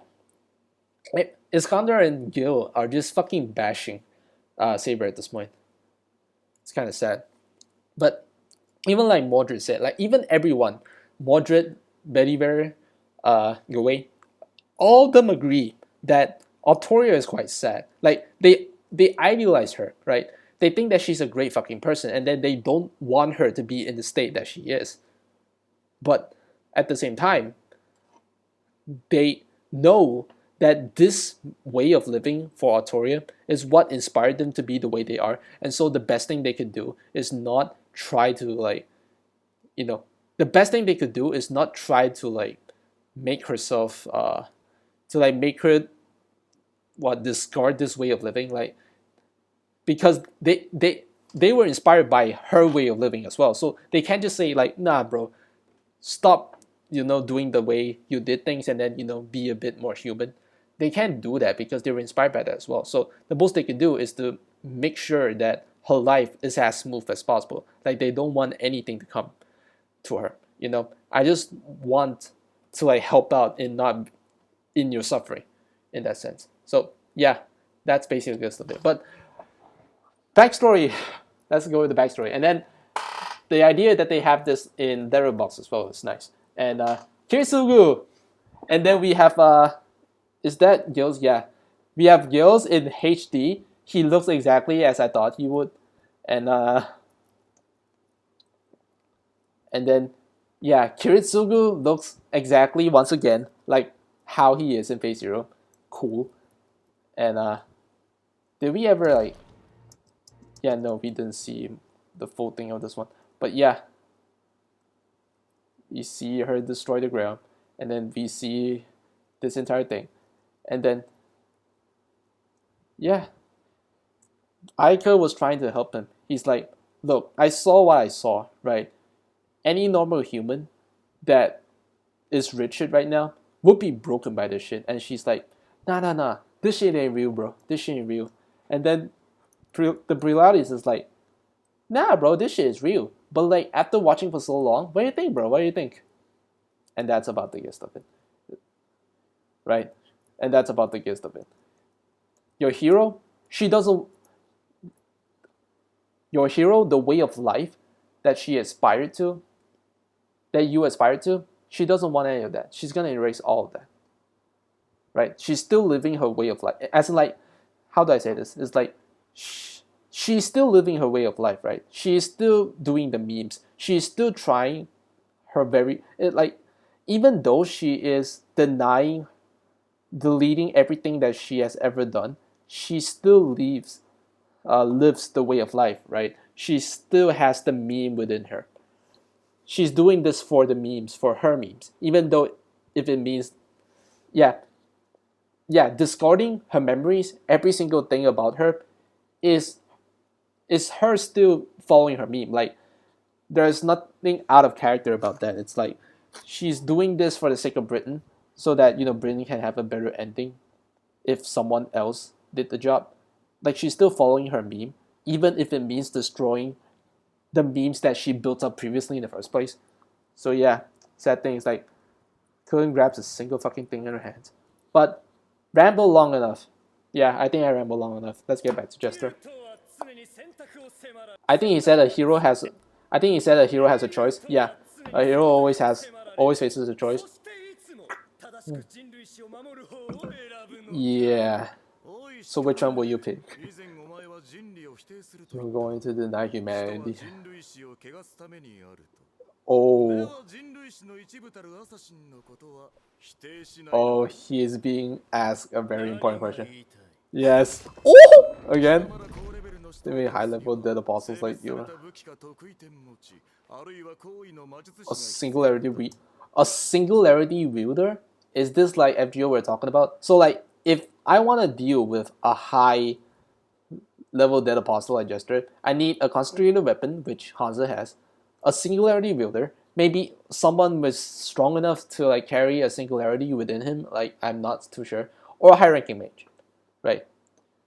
Iskander and Gil are just fucking bashing Saber at this point. It's kind of sad. But even like Mordred said, like even everyone, Mordred, Bedivere, Gawain, all of them agree that Artoria is quite sad. Like they idealize her, right? They think that she's a great fucking person, and then they don't want her to be in the state that she is. But at the same time, they know that this way of living for Artoria is what inspired them to be the way they are, and so the best thing they could do is not try to like, the best thing they could do is not try to like make herself to like make her discard this way of living, like, because they were inspired by her way of living as well, so they can't just say like, nah bro, stop doing the way you did things and then be a bit more human. They can't do that because they were inspired by that as well. So the most they can do is to make sure that her life is as smooth as possible. Like they don't want anything to come to her. I just want to like help out in not in your suffering, in that sense. So yeah, that's basically the gist of it. But backstory, let's go with the backstory. And then the idea that they have this in their box as well is nice. And Kirisugu, and then we have is that Gills? Yeah, we have Gills in HD. He looks exactly as I thought he would, and then yeah, Kiritsugu looks exactly once again like how he is in Phase Zero. Cool. And did we ever like? Yeah, no, we didn't see the full thing of this one. But yeah, you see her destroy the ground, and then we see this entire thing, and then yeah, Aika was trying to help him. He's like, look, I saw what I saw, right? Any normal human that is Richard right now would be broken by this shit. And she's like, nah, this shit ain't real, bro. This shit ain't real. And then the Brilatis is like, nah, bro, this shit is real. But like after watching for so long, what do you think, bro? What do you think? And that's about the gist of it, right? And that's about the gist of it. Your hero, she doesn't. Your hero, the way of life that she aspired to, that you aspired to, she doesn't want any of that. She's gonna erase all of that, right? She's still living her way of life. As in, like, how do I say this? It's like she's still living her way of life, right? She's still doing the memes. She's still trying her even though she is denying, deleting everything that she has ever done, she still lives the way of life, right? She still has the meme within her. She's doing this for the memes, for her memes, even though if it means, yeah, discarding her memories, every single thing about her is her still following her meme. Like, there's nothing out of character about that. It's like she's doing this for the sake of Britain, so that Britain can have a better ending if someone else did the job. Like, she's still following her meme, even if it means destroying the memes that she built up previously in the first place. So yeah, sad thing is like couldn't grab a single fucking thing in her hands. But ramble long enough. Yeah, I think I rambled long enough. Let's get back to Jester. I think he said a hero has a choice. Yeah, a hero always faces a choice. Yeah. So which one will you pick? You're going to deny humanity. Oh, he is being asked a very important question. Yes. Oh! Again? Maybe high level dead apostles like you. A singularity wielder? Is this like FGO we're talking about? So like if I want to deal with a high level dead apostle like Jester. I need a concentrated weapon, which Hansa has, a singularity wielder, maybe someone was strong enough to like carry a singularity within him, like I'm not too sure, or a high ranking mage, right?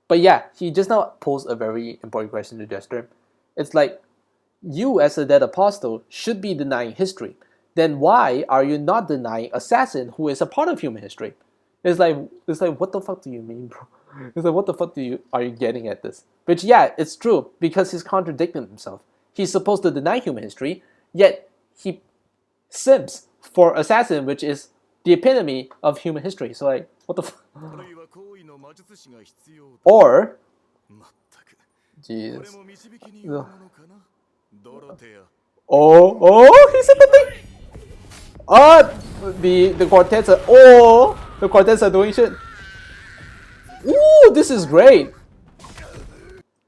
But yeah, he just now posed a very important question to Jester. It's like, you as a dead apostle should be denying history. Then why are you not denying assassin who is a part of human history? It's like what the fuck do you mean, bro? It's like what the fuck are you getting at this? Which yeah, it's true because he's contradicting himself. He's supposed to deny human history, yet he simps for assassin, which is the epitome of human history. So like, what the fuck? Or, Jesus. Oh, he said the thing. The quartets are the quartets are doing shit. Ooh, this is great.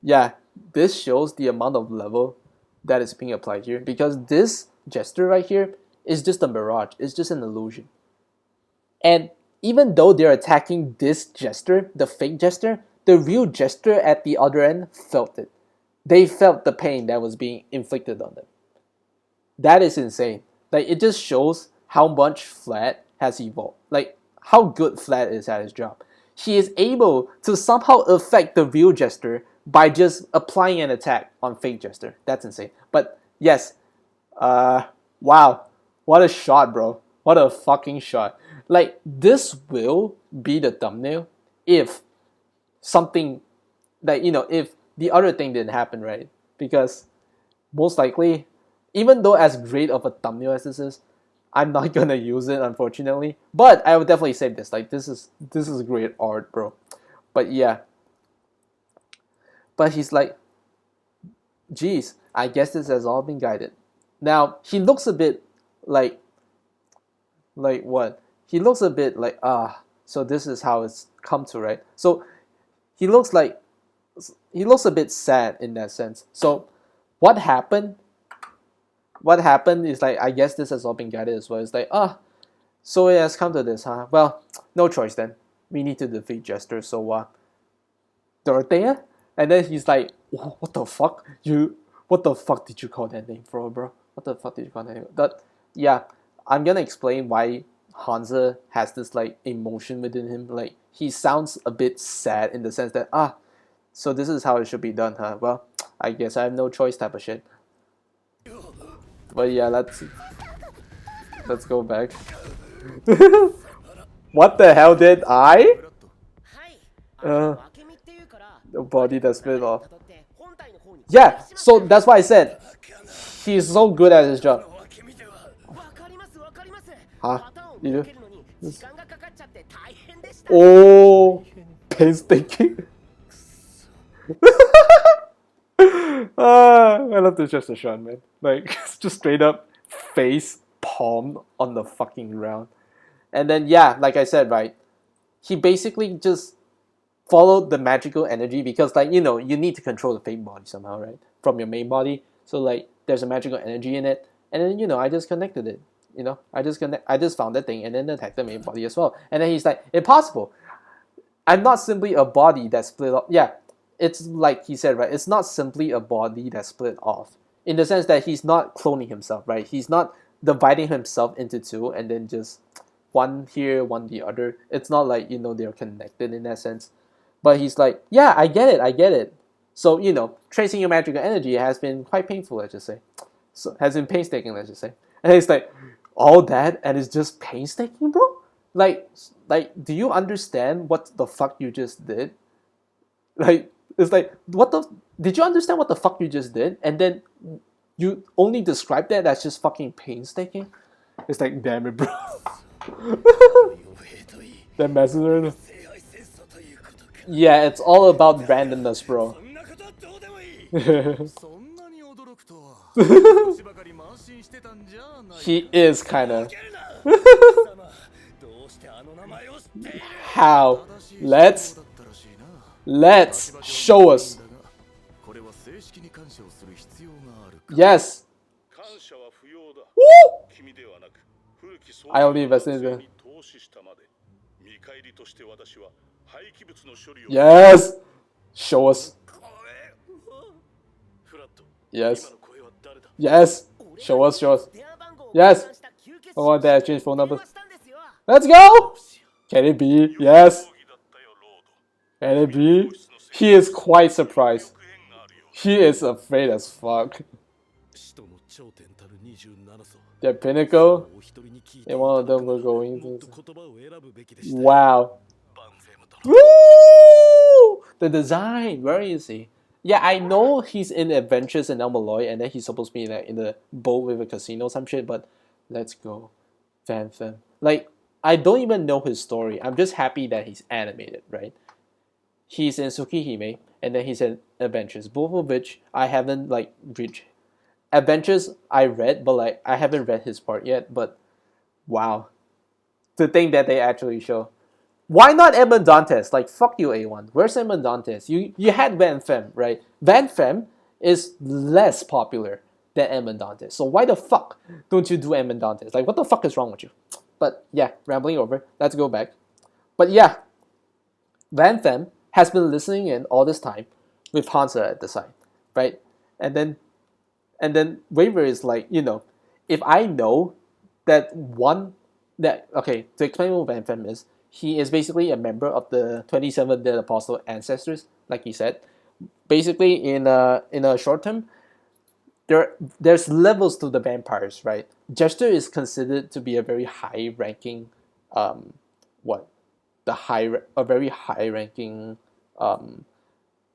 Yeah, this shows the amount of level that is being applied here because this Jester right here is just a mirage. It's just an illusion. And even though they're attacking this Jester, the fake Jester, the real Jester at the other end felt it. They felt the pain that was being inflicted on them. That is insane. Like, it just shows how much Flat has evolved. Like, how good Flat is at his job. He is able to somehow affect the real Jester by just applying an attack on fake Jester. That's insane. But yes, wow, what a shot, bro. What a fucking shot. Like, this will be the thumbnail if something, like, you know, if the other thing didn't happen, right? Because most likely, even though as great of a thumbnail as this is, I'm not gonna use it, unfortunately. But I would definitely say this. Like, this is great art, bro. But yeah. But he's like, geez, I guess this has all been guided. Now, he looks a bit like what? He looks a bit like, so this is how it's come to, right? So he looks a bit sad in that sense. So what happened is, like, I guess this has all been guided as well. It's like, so it has come to this, huh? Well, no choice then. We need to defeat Jester, so Dorothea? And then he's like, what the fuck? What the fuck did you call that name for, bro? What the fuck did you call that name? But yeah, I'm gonna explain why Hansa has this like emotion within him. Like, he sounds a bit sad in the sense that, so this is how it should be done, huh? Well, I guess I have no choice type of shit. But yeah, let's go back. What the hell did I? The body that split off. Yeah, so that's why I said he's so good at his job. Huh? You do? Oh, painstaking. I love this Jester shot, man. Like, just straight up face palm on the fucking ground. And then yeah, like I said, right, he basically just followed the magical energy because, like, you know, you need to control the fake body somehow, right? From your main body. So like there's a magical energy in it. And then, you know, I just connected it. You know, I just found that thing and then attacked the main body as well. And then he's like, impossible. I'm not simply a body that split off. Yeah, it's like he said, right? It's not simply a body that split off. In the sense that he's not cloning himself, right? He's not dividing himself into two and then just one here, one the other. It's not like, you know, they're connected in that sense. But he's like, yeah, I get it. So, you know, tracing your magical energy has been quite painful, let's just say. So, has been painstaking, let's just say. And he's like, all that and it's just painstaking, bro? Like, do you understand what the fuck you just did? Like, it's like, did you understand what the fuck you just did? And then you only describe that as just fucking painstaking? It's like, damn it, bro. That messenger. Yeah, it's all about randomness, bro. He is kinda. How? Let's show us. Yes. Woo! I only invested in the... Yes! Show us. Yes. Yes! Show us, show us. Yes! I want that change phone number. Let's go! Can it be? Yes! Can it be? He is quite surprised. He is afraid as fuck. Their pinnacle? And one of them will go into... Wow. Woo! The design, where is he? Yeah, I know he's in Adventures in El Malloy, and then he's supposed to be like in the boat with a casino, some shit. But let's go, Fan Fan. Like I don't even know his story. I'm just happy that he's animated, right? He's in Tsukihime, and then he's in Adventures, both of which I haven't like reached. Adventures I read, but like I haven't read his part yet. But wow, the thing that they actually show. Why not Edmond Dantes? Like, fuck you, A1. Where's Edmond Dantes? You had Van Femme, right? Van Femme is less popular than Edmond Dantes. So why the fuck don't you do Edmond Dantes? Like, what the fuck is wrong with you? But yeah, rambling over. Let's go back. But yeah, Van Femme has been listening in all this time with Hansa at the side, right? And then Waver is like, if I know that okay, to explain what Van Femme is, he is basically a member of the 27 Dead Apostle ancestors, like he said. Basically, in a short term, there's levels to the vampires, right? Jester is considered to be a very high ranking, a very high ranking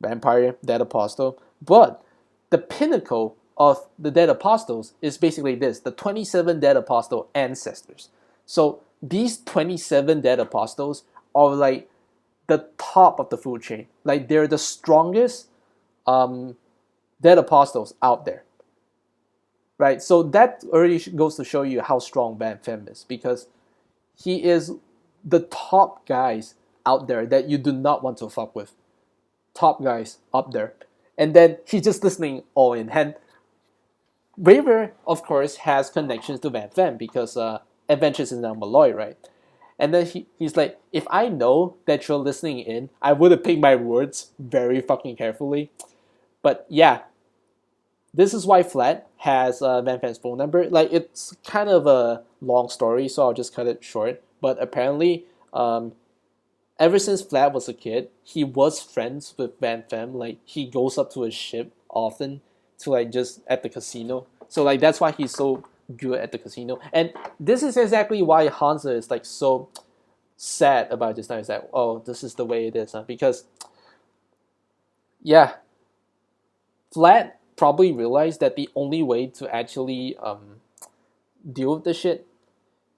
vampire Dead Apostle. But the pinnacle of the Dead Apostles is basically this: the 27 Dead Apostle ancestors. So these 27 Dead Apostles are like the top of the food chain. Like they're the strongest Dead Apostles out there. Right? So that already goes to show you how strong Van Femme is, because he is the top guys out there that you do not want to fuck with. Top guys up there. And then he's just listening all in. And Waver, of course, has connections to Van Femme because Adventures in El Malloy, right? And then he's like, if I know that you're listening in, I would have picked my words very fucking carefully. But yeah, this is why Flat has Van Femme's phone number. Like, it's kind of a long story, so I'll just cut it short. But apparently, ever since Flat was a kid, he was friends with Van Femme. Like, he goes up to his ship often to like just at the casino. So like that's why he's so good at the casino. And this is exactly why Hansa is like so sad about this now. Is that, oh, this is the way it is, huh? Because yeah, Flat probably realized that the only way to actually deal with the shit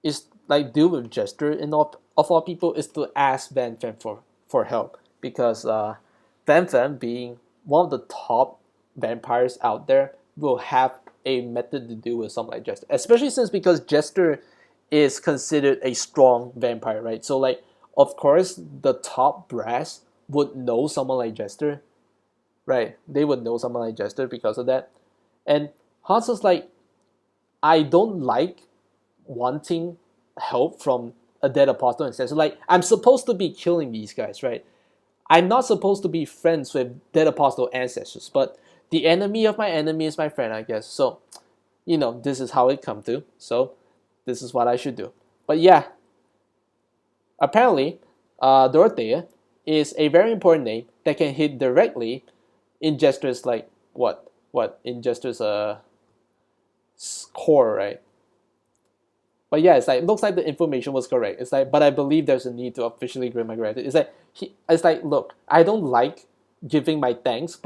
is like deal with Jester of all people is to ask Van Femme for help, because Van Femme, being one of the top vampires out there, will have a method to deal with something like Jester, especially because Jester is considered a strong vampire, right? So like, of course, the top brass would know someone like Jester, right? They would know someone like Jester because of that. And Hansa's like, I don't like wanting help from a dead apostle instead. So like, I'm supposed to be killing these guys, right? I'm not supposed to be friends with dead apostle ancestors, but the enemy of my enemy is my friend, I guess. So, this is how it come to. So, this is what I should do. But yeah, apparently, Dorothea is a very important name that can hit directly in Jester's like in Jester's core, right? But yeah, it's like, it looks like the information was correct. It's like, but I believe there's a need to officially grant my gratitude. It's like, look, I don't like giving my thanks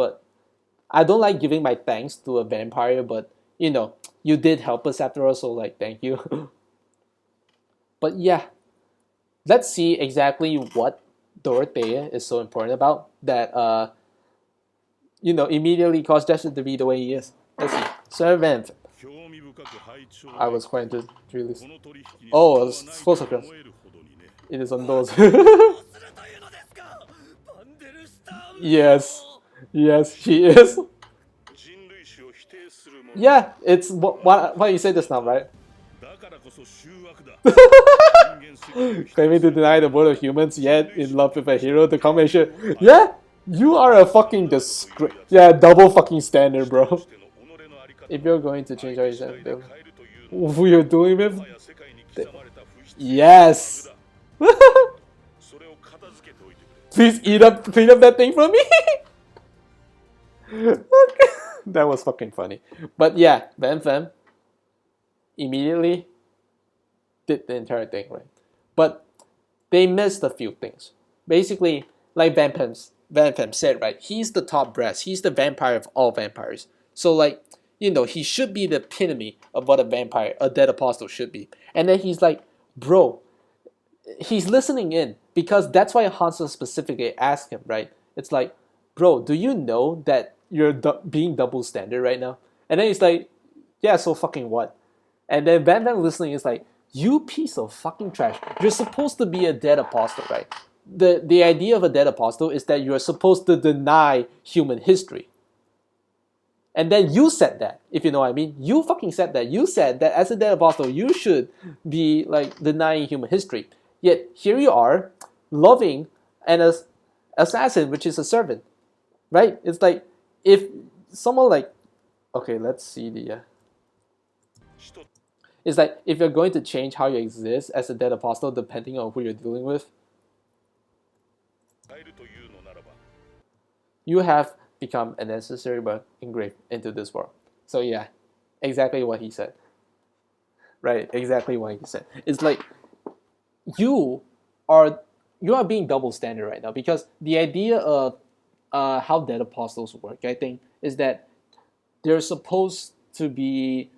to a vampire, but you did help us after all, so like, thank you. But yeah, let's see exactly what Dorothea is so important about that immediately caused Jester to be the way he is. Let's see. Sir Van Femme. I was quite into release. Oh, it's close across. It is on those. Yes, he is. Yeah, it's what you said just now, right? Claiming to deny the world of humans, yet in love with a hero, the combination. Yeah, you are a fucking disgrace. Yeah, double fucking standard, bro. If you're going to change how you stand, who you're doing with, yes. Please clean up that thing for me. Okay. That was fucking funny. But yeah, Van Fam immediately did the entire thing, right? But they missed a few things. Basically, like Van Fam said, right? He's the top brass. He's the vampire of all vampires. So like, he should be the epitome of what a dead apostle should be. And then he's like, bro, he's listening in because that's why Hansen specifically asked him, right? It's like, bro, do you know that you're being double standard right now? And then he's like, yeah, so fucking what? And then Van Van listening is like, you piece of fucking trash. You're supposed to be a dead apostle, right? The idea of a dead apostle is that you're supposed to deny human history. And then you said that, if you know what I mean. You fucking said that. You said that as a dead apostle, you should be like denying human history. Yet here you are, loving an assassin, which is a servant, right? It's like if someone like, okay, let's see the. It's like if you're going to change how you exist as a dead apostle, depending on who you're dealing with, you have become a necessary but engraved into this world. So yeah, exactly what he said. Right, exactly what he said. It's like you are being double standard right now because the idea of how dead apostles work, I think, is that they're supposed to be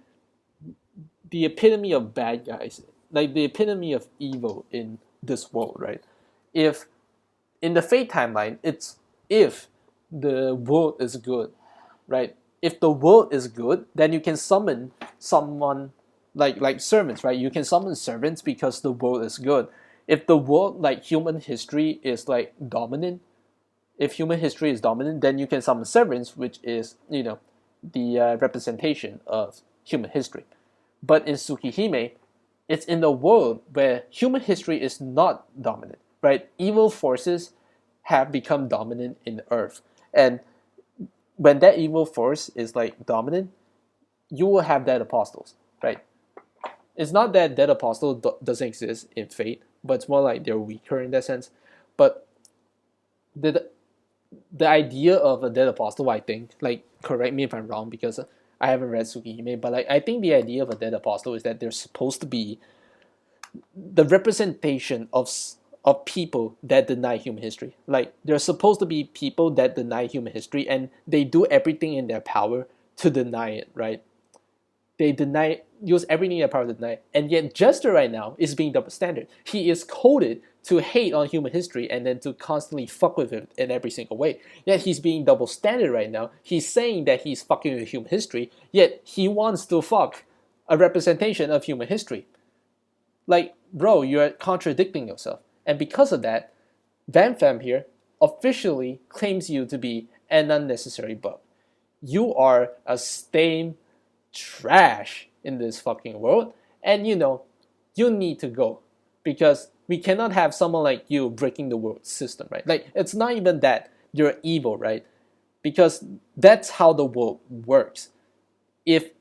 the epitome of bad guys, like the epitome of evil in this world, right? If in the Fate timeline, it's if the world is good, right? If the world is good, then you can summon someone like servants, right? You can summon servants because the world is good. If the world, like human history, is like dominant, if human history is dominant, then you can summon servants, which is the representation of human history. But in Tsukihime, it's in the world where human history is not dominant, right? Evil forces have become dominant in Earth. And when that evil force is like dominant, you will have dead apostles, right? It's not that dead apostle doesn't exist in Fate, but it's more like they're weaker in that sense. But the idea of a dead apostle, I think, like, correct me if I'm wrong because I haven't read Tsukihime, but like I think the idea of a dead apostle is that they're supposed to be the representation of people that deny human history. Like they're supposed to be people that deny human history, and they do everything in their power to deny it, right? They use everything in their power to deny it. And yet Jester right now is being double standard. He is coded to hate on human history and then to constantly fuck with it in every single way. Yet he's being double standard right now. He's saying that he's fucking with human history, yet he wants to fuck a representation of human history. Like, bro, you're contradicting yourself. And because of that, Van Fam here officially claims you to be an unnecessary bug. You are a stain trash in this fucking world, and you need to go because we cannot have someone like you breaking the world system, right? Like, it's not even that you're evil, right? Because that's how the world works. If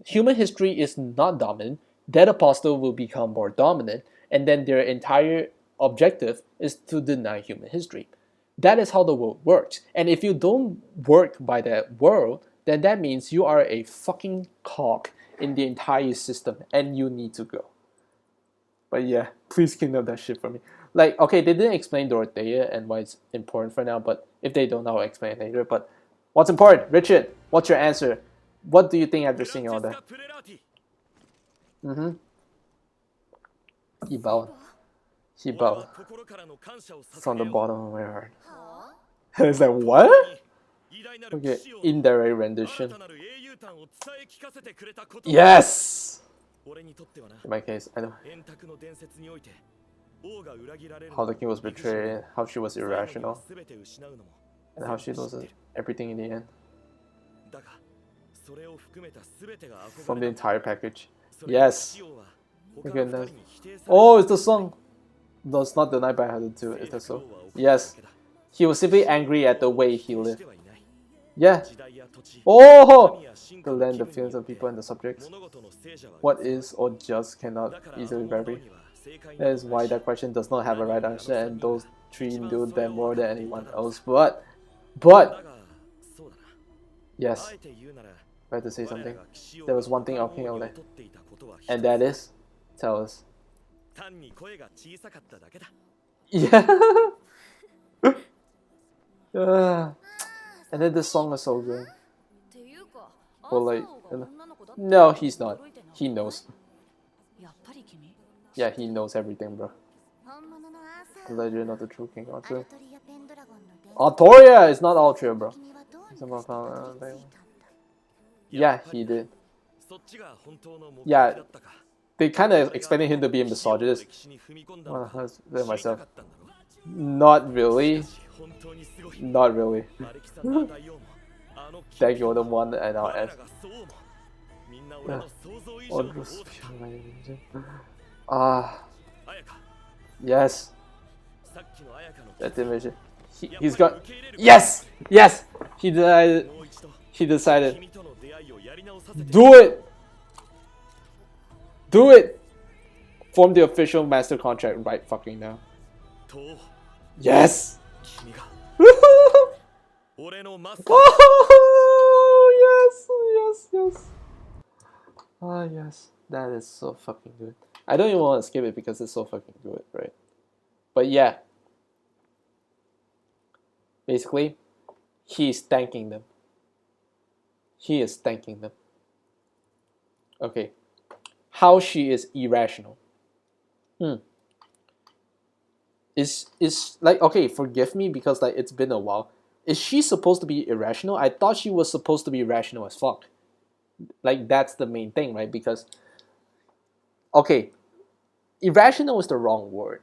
human history is not dominant, Dead Apostle will become more dominant, and then their entire objective is to deny human history. That is how the world works. And if you don't work by that world, then that means you are a fucking cog in the entire system and you need to go. But yeah, please clean up that shit for me. Like, okay, they didn't explain Dorothea and why it's important for now, but if they don't, I'll explain it later. But what's important? Richard, what's your answer? What do you think after seeing all that? He bowed. He bowed. From the bottom of my heart. It's like, what? Okay, indirect rendition. Yes! In my case, I know how the king was betrayed, how she was irrational, and how she loses everything in the end. From the entire package. Yes. Goodness. Oh, it's the song. No, it's not denied by her too. It's the song. Yes. He was simply angry at the way he lived. Yeah. Oh! The land, the feelings of people and the subjects. What is or just cannot easily vary. That is why that question does not have a right answer, and those three knew them more than anyone else. But, yes, I have to say something. There was one thing our king only, and that is, tell us. Yeah. And then this song is so good. But like, no, he's not. He knows. Yeah, he knows everything, bro. The legend of the true king Arthur. Artoria is not Altria, bro. Yeah, he did. Yeah, they kind of expected him to be a misogynist. Myself. Not really. Not really. Thank you, the one and our F. Yes. That division. He's got. Yes! Yes! He decided. He decided. Do it! Do it! Form the official master contract right fucking now. Yes! Oh, yes. Ah, yes. That is so fucking good. I don't even want to skip it because it's so fucking good, right? But yeah. Basically, he's thanking them. He is thanking them. Okay. How she is irrational. Is like, okay, forgive me because like it's been a while. Is she supposed to be irrational? I thought she was supposed to be rational as fuck. Like that's the main thing, right? Because okay, irrational is the wrong word.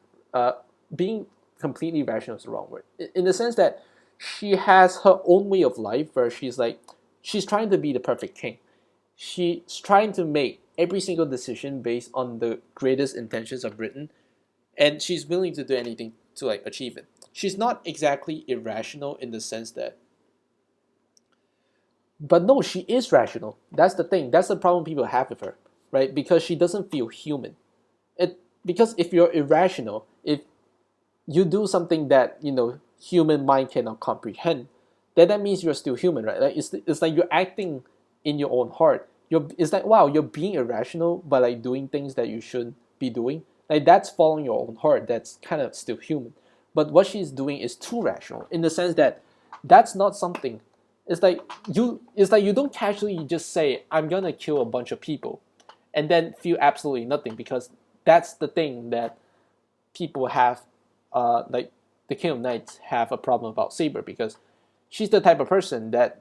Being completely rational is the wrong word. In the sense that she has her own way of life where she's trying to be the perfect king. She's trying to make every single decision based on the greatest intentions of Britain, and she's willing to do anything to like achieve it. She's not exactly irrational in the sense that, but no, she is rational. That's the thing. That's the problem people have with her, right? Because she doesn't feel human. Because if you're irrational, if you do something that human mind cannot comprehend, then that means you're still human, right? Like it's like you're acting in your own heart. It's like, wow, you're being irrational by like doing things that you shouldn't be doing. Like that's following your own heart. That's kind of still human. But what she's doing is too rational in the sense that that's not something. It's like you don't casually just say, I'm gonna kill a bunch of people and then feel absolutely nothing, because that's the thing that people have, like the King of Knights have a problem about Saber, because she's the type of person that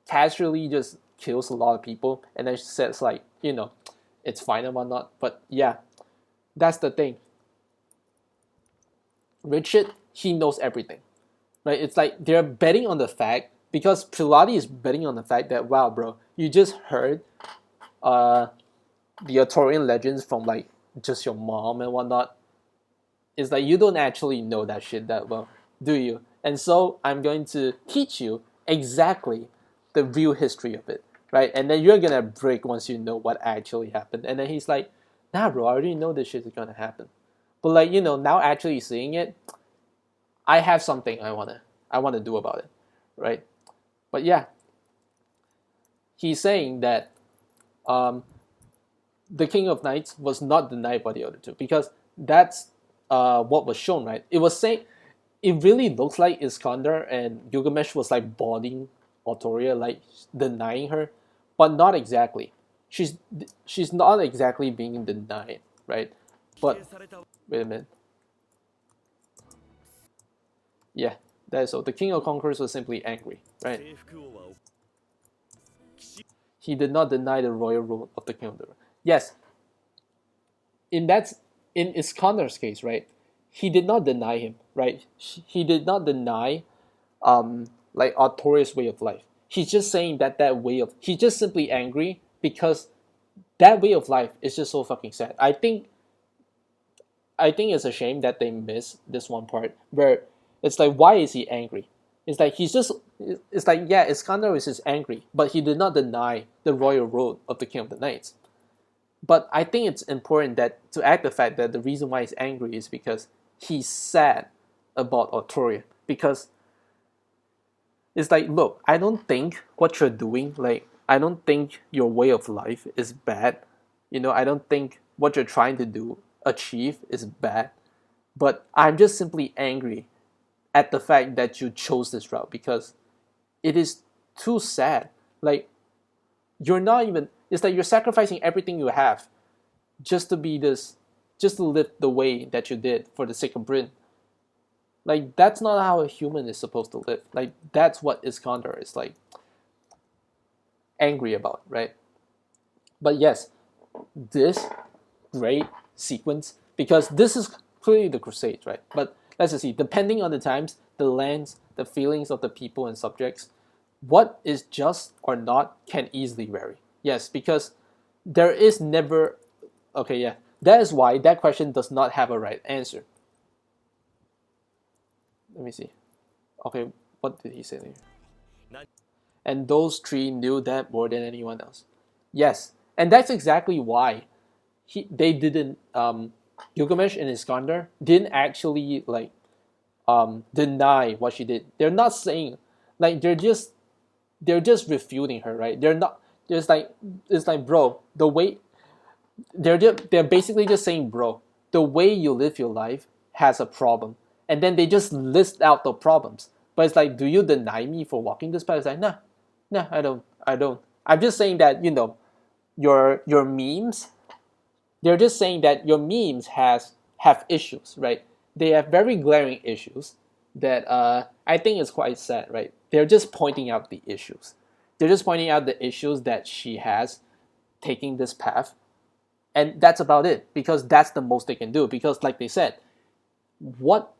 casually just kills a lot of people and then says like, it's fine and whatnot. But yeah, that's the thing. Richard, he knows everything, right? It's like they're betting on the fact, because Pilati is betting on the fact that, wow, bro, you just heard the Arthurian legends from like just your mom and whatnot. It's like you don't actually know that shit that well, do you? And so I'm going to teach you exactly the real history of it, right? And then you're gonna break once you know what actually happened. And then he's like, nah, bro, I already know this shit is gonna happen. But like, now actually seeing it, I have something I wanna do about it, right? But yeah, he's saying that the King of Knights was not denied by the other two, because that's what was shown, right? It was saying, it really looks like Iskander and Gilgamesh was like bodying Artoria, like denying her, but not exactly. She's not exactly being denied, right? But wait a minute. Yeah, that is so. The King of Conquerors was simply angry, right? He did not deny the royal rule of the King of the North. Yes, in Iskandar's case, right? He did not deny him, right? He did not deny like Artoria's way of life. He's just saying that way of, he's just simply angry because that way of life is just so fucking sad. I think it's a shame that they miss this one part where it's like, why is he angry? It's like he's just. It's like, yeah, Iskandar is just angry, but he did not deny the royal road of the King of the Knights. But I think it's important that to add the fact that the reason why he's angry is because he's sad about Artoria. Because it's like, look, I don't think what you're doing, like, I don't think your way of life is bad. I don't think what you're trying to achieve is bad. But I'm just simply angry at the fact that you chose this route because it is too sad. Like, you're not even, it's like you're sacrificing everything you have just to be this, just to live the way that you did for the sake of Britain. Like, that's not how a human is supposed to live. Like, that's what Iskandar is like angry about, right? But yes, this great sequence, because this is clearly the Crusades, right? But let's just see, depending on the times, the lands, the feelings of the people and subjects, what is just or not can easily vary. Yes, because there is never. Okay, yeah. That is why that question does not have a right answer. Let me see. Okay, what did he say there? And those three knew that more than anyone else. Yes, and that's exactly why they didn't. Gilgamesh and Iskandar didn't actually like deny what she did. They're not saying, like, they're just refuting her, right? They're not. It's like, bro, the way they're basically just saying, bro, the way you live your life has a problem, and then they just list out the problems. But it's like, do you deny me for walking this path? It's like, no, I don't. I'm just saying that your memes. They're just saying that your memes have issues, right? They have very glaring issues that I think is quite sad, right? They're just pointing out the issues. They're just pointing out the issues that she has taking this path, and that's about it, because that's the most they can do, because like they said, what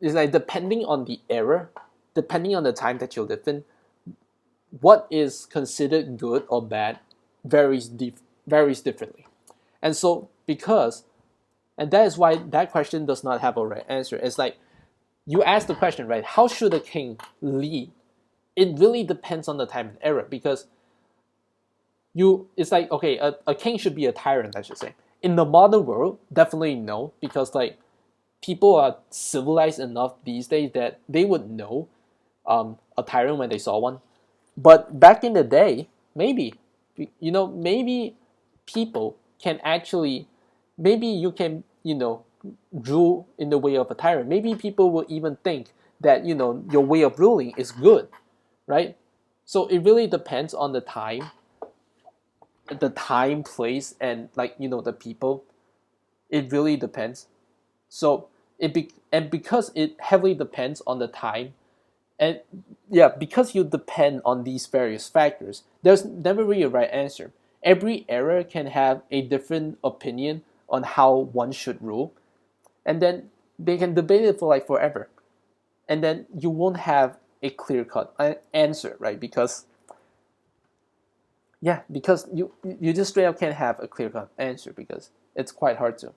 is like, depending on the era, depending on the time that you live in, what is considered good or bad varies differently. And so, and that is why that question does not have a right answer. It's like, you ask the question, right, how should a king lead? It really depends on the time and era, because it's like, okay, a king should be a tyrant, I should say. In the modern world, definitely no, because like, people are civilized enough these days that they would know a tyrant when they saw one. But back in the day, maybe, maybe people can actually, maybe you can, rule in the way of a tyrant. Maybe people will even think that, your way of ruling is good, right? So it really depends on the time, place, and like, the people. It really depends. So and because it heavily depends on the time, and yeah, because you depend on these various factors, there's never really a right answer. Every era can have a different opinion on how one should rule, and then they can debate it for like forever, and then you won't have a clear cut answer, right? Because you just straight up can't have a clear cut answer, because it's quite hard to.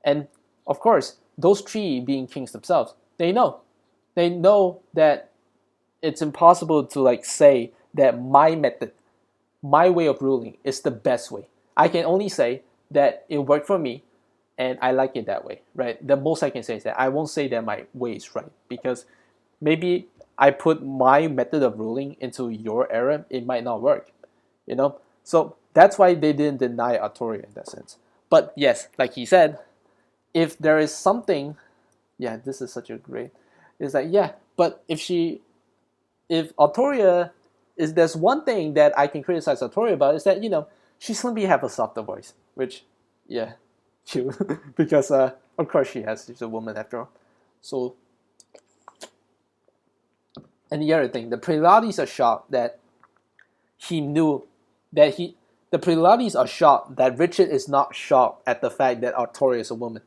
And of course, those three being kings themselves, they know that it's impossible to like say that my method, my way of ruling is the best way. I can only say that it worked for me and I like it that way, right? The most I can say is that I won't say that my way is right, because maybe I put my method of ruling into your era, it might not work, So that's why they didn't deny Artoria in that sense. But yes, like he said, if there is something, yeah, this is such a great, it's like, yeah, but if Artoria, is there's one thing that I can criticize Artoria about, is that, she simply have a softer voice, which, yeah, true, because of course she has, she's a woman after all. So, and the other thing, the Prelades are shocked that he knew that the Prelades are shocked that Richard is not shocked at the fact that Artoria is a woman.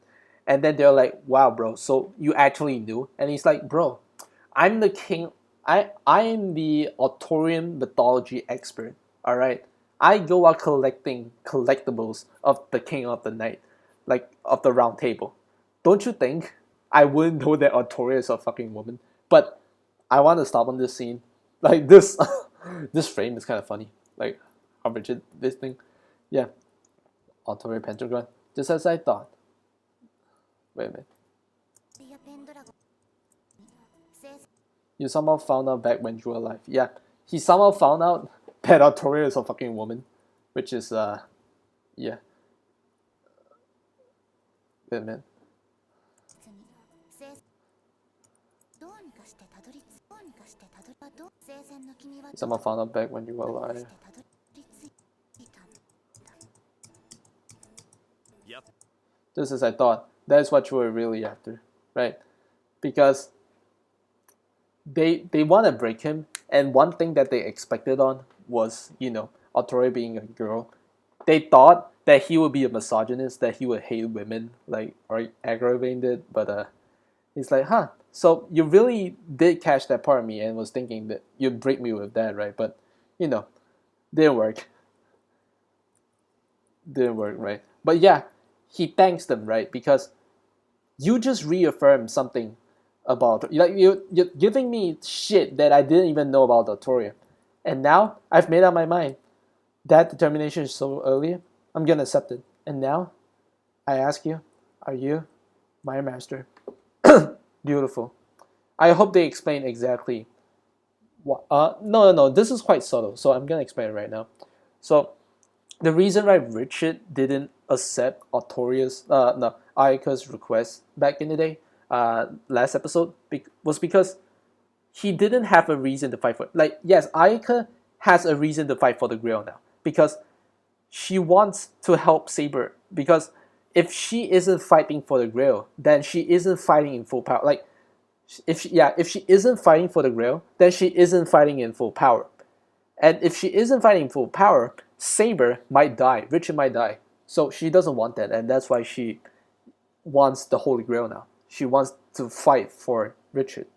And then they're like, wow, bro, so you actually knew? And he's like, bro, I'm the king. I am the Arthurian mythology expert, all right? I go out collecting collectibles of the King of the Night, like of the Round Table. Don't you think I wouldn't know that Artoria is a fucking woman? But I want to stop on this scene. Like this, this frame is kind of funny. Like how rigid this thing. Yeah, Artoria Pentagon. Just as I thought. Wait a minute. You somehow found out back when you were alive. Yeah, he somehow found out that Artoria is a fucking woman, which is yeah. Wait a minute. Someone found out back when you were alive. Yep. Just as I thought. That's what you were really after, right? Because they want to break him, and one thing that they expected on was, you know, Artoria being a girl. They thought that he would be a misogynist, that he would hate women, like, or aggravated, but he's like, huh, so you really did catch that part of me and was thinking that you'd break me with that, right? But, you know, didn't work. Didn't work, right? But yeah, he thanks them, right? Because you just reaffirmed something about, like, you're giving me shit that I didn't even know about Artoria. And now I've made up my mind. That determination is so early, I'm gonna accept it. And now I ask you, are you my master? Beautiful. I hope they explain exactly what. No. This is quite subtle, so I'm gonna explain it right now. So the reason why Richard didn't accept Artoria's Ayaka's request back in the day, last episode, was because he didn't have a reason to fight for it. Like, yes, Ayaka has a reason to fight for the Grail now because she wants to help Saber. Because if she isn't fighting for the Grail, then she isn't fighting in full power. Like, if she isn't fighting for the Grail, then she isn't fighting in full power. And if she isn't fighting in full power, Saber might die. Richard might die. So she doesn't want that, and that's why she wants the Holy Grail now. She wants to fight for Richard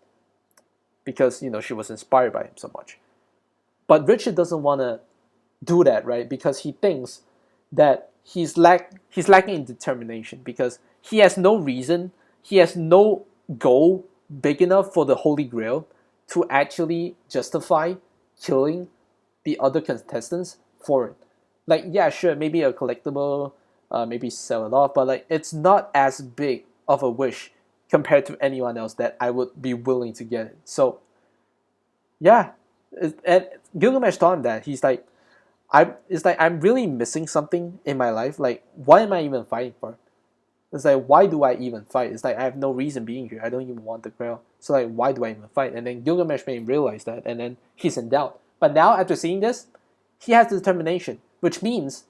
because, you know, she was inspired by him so much. But Richard doesn't want to do that, right? Because he thinks that he's lacking in determination because he has no reason, he has no goal big enough for the Holy Grail to actually justify killing the other contestants for it. Like, yeah, sure, maybe a collectible, maybe sell it off, but like it's not as big of a wish compared to anyone else that I would be willing to get it. So, yeah, and Gilgamesh told him that he's like, I'm really missing something in my life. Like, what am I even fighting for? It's like, why do I even fight? It's like I have no reason being here. I don't even want the Grail. So like, why do I even fight? And then Gilgamesh made him realize that, and then he's in doubt. But now after seeing this, he has determination, which means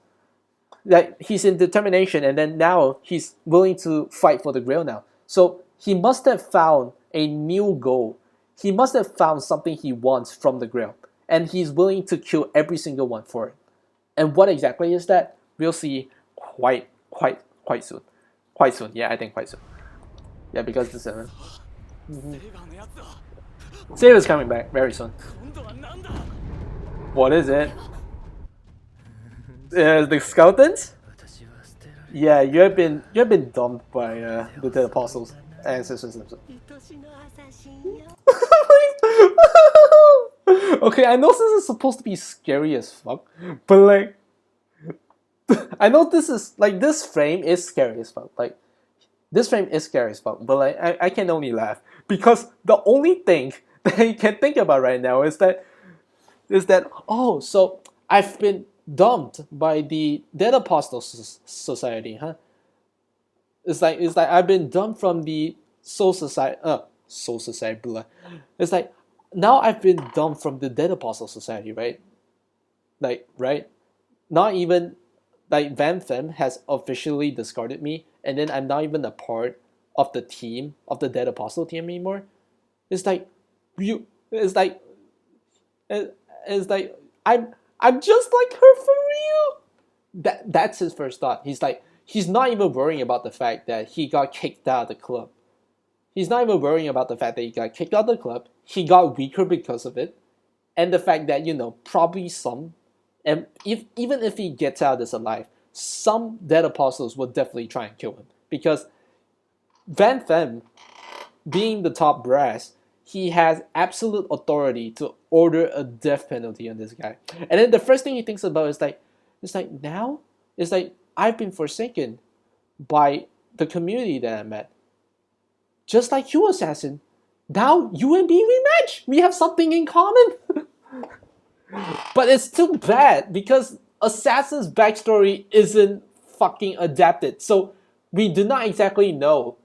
that he's in determination, and then now he's willing to fight for the Grail now. So he must have found a new goal. He must have found something he wants from the Grail, and he's willing to kill every single one for it. And what exactly is that? We'll see quite soon. Quite soon, yeah, I think quite soon. Yeah, because the 7th. Saber's coming back very soon. What is it? The skeletons? Yeah, you have been dumped by the dead apostles ancestors themselves. Okay, I know this is supposed to be scary as fuck, but like, I know this is like, this frame is scary as fuck. Like, this frame is scary as fuck, but like, I can only laugh because the only thing that I can think about right now is that oh, so I've been dumped by the Dead Apostles Society, huh? It's like I've been dumped from the Soul Society. Blah. It's like now I've been dumped from the Dead Apostle Society, right? Like, right? Not even like Van Fem has officially discarded me, and then I'm not even a part of the team of the Dead Apostle team anymore. It's like It's like I'm just like her for real. That's his first thought. He's not even worrying about the fact that he got kicked out of the club. He's not even worrying about the fact that he got kicked out of the club. He got weaker because of it, and the fact that, you know, probably some And even if he gets out of this alive, some dead apostles will definitely try and kill him. Because Van Fem, being the top brass, he has absolute authority to order a death penalty on this guy. And then the first thing he thinks about is like, now? It's like, I've been forsaken by the community that I'm at. Just like you, Assassin. Now you and me rematch. We have something in common. But it's too bad because Assassin's backstory isn't fucking adapted. So we do not exactly know,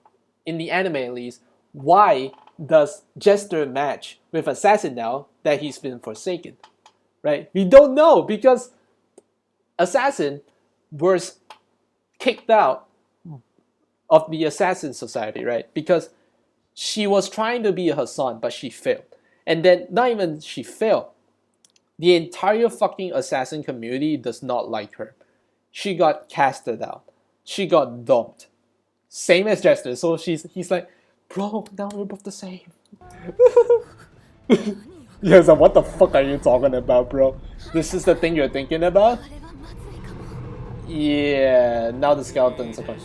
in the anime at least, why does Jester match with Assassin now that he's been forsaken. Right? We don't know because Assassin was kicked out of the Assassin Society, right? Because she was trying to be her son, but she failed. And then, not even she failed, the entire fucking Assassin community does not like her. She got casted out. She got dumped. Same as Jester. So he's like, bro, now we're both the same. Yeah, so what the fuck are you talking about, bro? This is the thing you're thinking about? Yeah, now the skeletons are coming.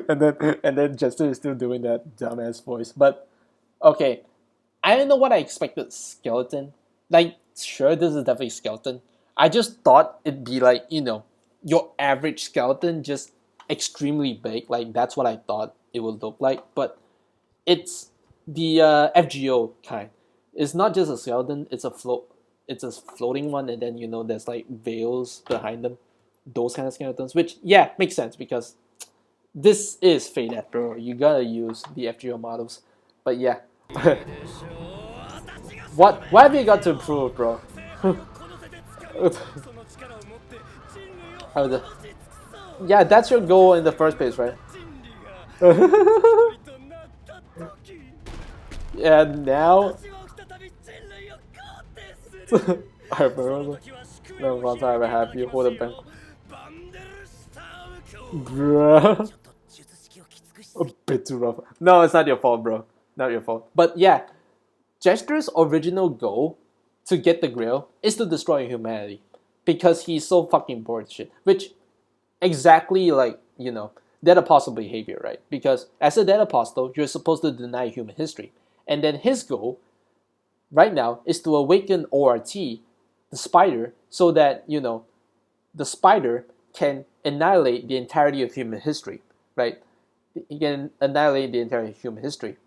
and then Jester is still doing that dumbass voice. But okay, I don't know what I expected. Skeleton, like, sure, this is definitely skeleton. I just thought it'd be like, you know, your average skeleton, just extremely big. Like, that's what I thought it would look like. But it's the FGO kind. It's not just a skeleton. It's a floating one, and then, you know, there's like veils behind them. Those kind of skeletons, which, yeah, makes sense because this is Fate Death, bro. You gotta use the FGO models. But yeah. What have you got to improve, bro? Yeah, that's your goal in the first place, right? Yeah, now. I remember. No one time I ever have you hold a bank. Bruh. A bit too rough. No, it's not your fault, bro. Not your fault. But yeah, Jester's original goal to get the Grail is to destroy humanity. Because he's so fucking bored of shit. Which, exactly like, you know, Dead Apostle behavior, right? Because as a Dead Apostle, you're supposed to deny human history. And then his goal, right now, is to awaken ORT, the spider, so that, you know, the spider can annihilate the entirety of human history, right? He can annihilate the entire human history.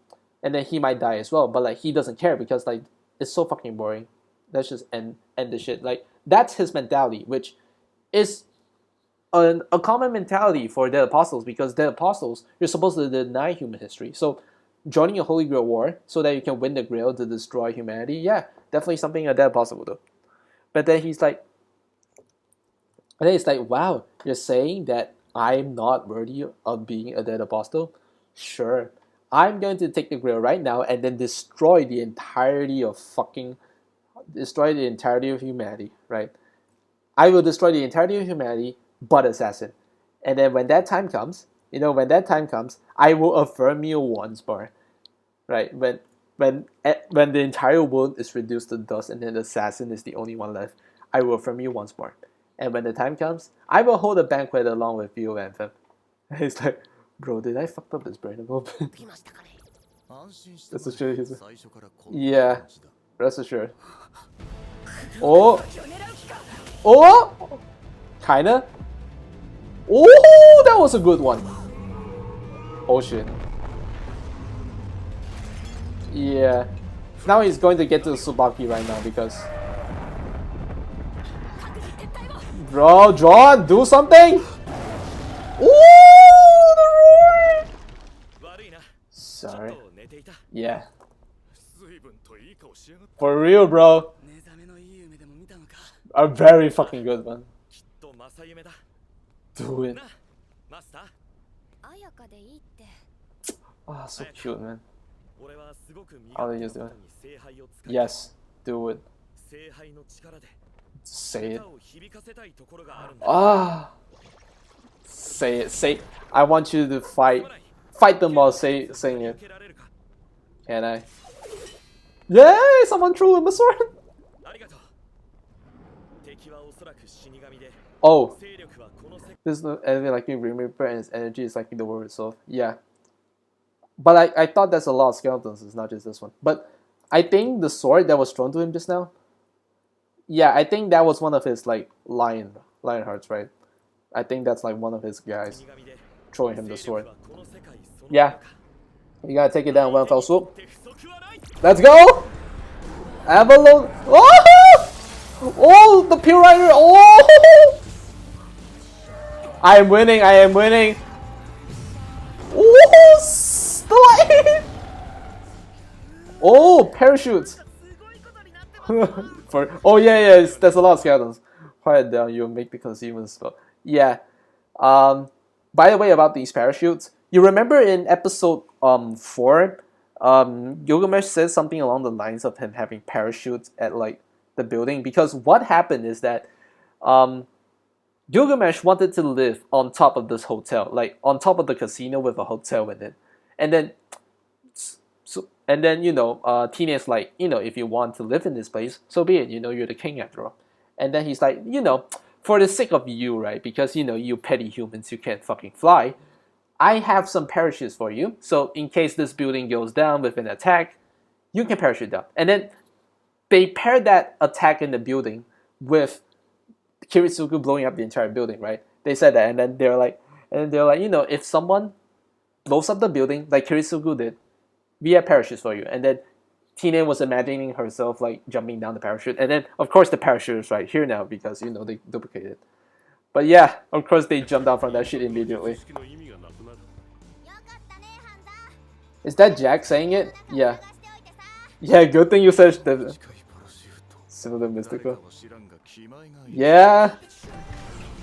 And then he might die as well, but like, he doesn't care because like, it's so fucking boring. Let's just end the shit. Like, that's his mentality, which is a common mentality for Dead Apostles, because Dead Apostles, you're supposed to deny human history. So joining a Holy Grail War so that you can win the Grail to destroy humanity, yeah, definitely something a Dead Apostle will do. But then he's like, wow, you're saying that I'm not worthy of being a Dead Apostle? Sure. I'm going to take the Grail right now and then destroy the entirety of humanity, right? I will destroy the entirety of humanity, but Assassin. And then when that time comes, I will affirm you once more, right? When the entire world is reduced to dust and then Assassin is the only one left, I will affirm you once more. And when the time comes, I will hold a banquet along with you, Anthem. And he's like, bro, did I fuck up his brain a little bit? That's a sure. Yeah, rest assured. Oh! Kinda. Oh, that was a good one. Oh shit. Yeah. Now he's going to get to Subaki right now because... Bro, John, do something! Ooh, the roar! Sorry. Yeah. For real, bro. A very fucking good one. Do it. Oh, so cute, man. How do you just do it? Yes, do it. Say it. Ah, say it. Say. I want you to fight them while saying it. Can I? Yay! Someone threw him a sword. Oh, this is not anything like you remember, and its energy is like the world itself. Yeah, but I thought that's a lot of skeletons. It's not just this one. But I think the sword that was thrown to him just now. Yeah, I think that was one of his like lion hearts, right? I think that's like one of his guys throwing him the sword. Yeah, you gotta take it down one fell swoop. Let's go! Avalon! Oh! Oh, the Pure Rider! Oh! I am winning! I am winning! Oh, slide! Oh, parachutes! Oh yeah, there's a lot of skeletons. Quiet down, you'll make the consumer spell. Yeah. By the way, about these parachutes, you remember in episode 4, Gilgamesh says something along the lines of him having parachutes at like the building, because what happened is that Gilgamesh wanted to live on top of this hotel, like on top of the casino with a hotel in it, and then Teena's like, if you want to live in this place, so be it. You're the king after all. And then he's like, for the sake of you, right? Because you petty humans, you can't fucking fly. I have some parachutes for you. So in case this building goes down with an attack, you can parachute down. And then they paired that attack in the building with Kiritsugu blowing up the entire building, right? They said that, and then they're like, if someone blows up the building like Kiritsugu did, we have parachutes for you. And then Tina was imagining herself like jumping down the parachute, and then of course the parachute is right here now because they duplicated. But yeah, of course they jumped out from that shit immediately. Is that Jack saying it? Yeah. Yeah, good thing you said the similar mystical. Yeah.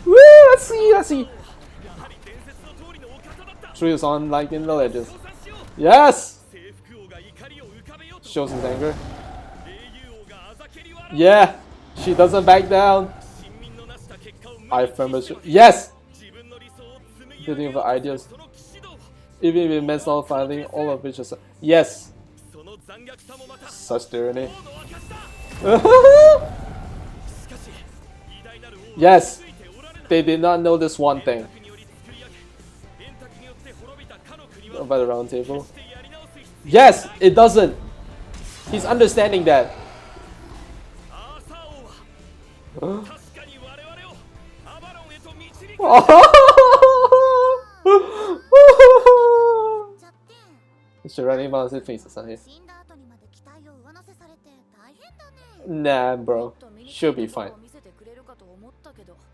Woo! Let's see. Trees on like in villages. Yes. Shows his anger. Yeah, she doesn't back down. I firmly yes. Building of ideas, even with mental finding, all of which is yes. Such tyranny. Yes, they did not know this one thing about the round table. Yes, it doesn't. He's understanding that. Mr. Running Mouse faces on here. Nah, bro. She'll be fine.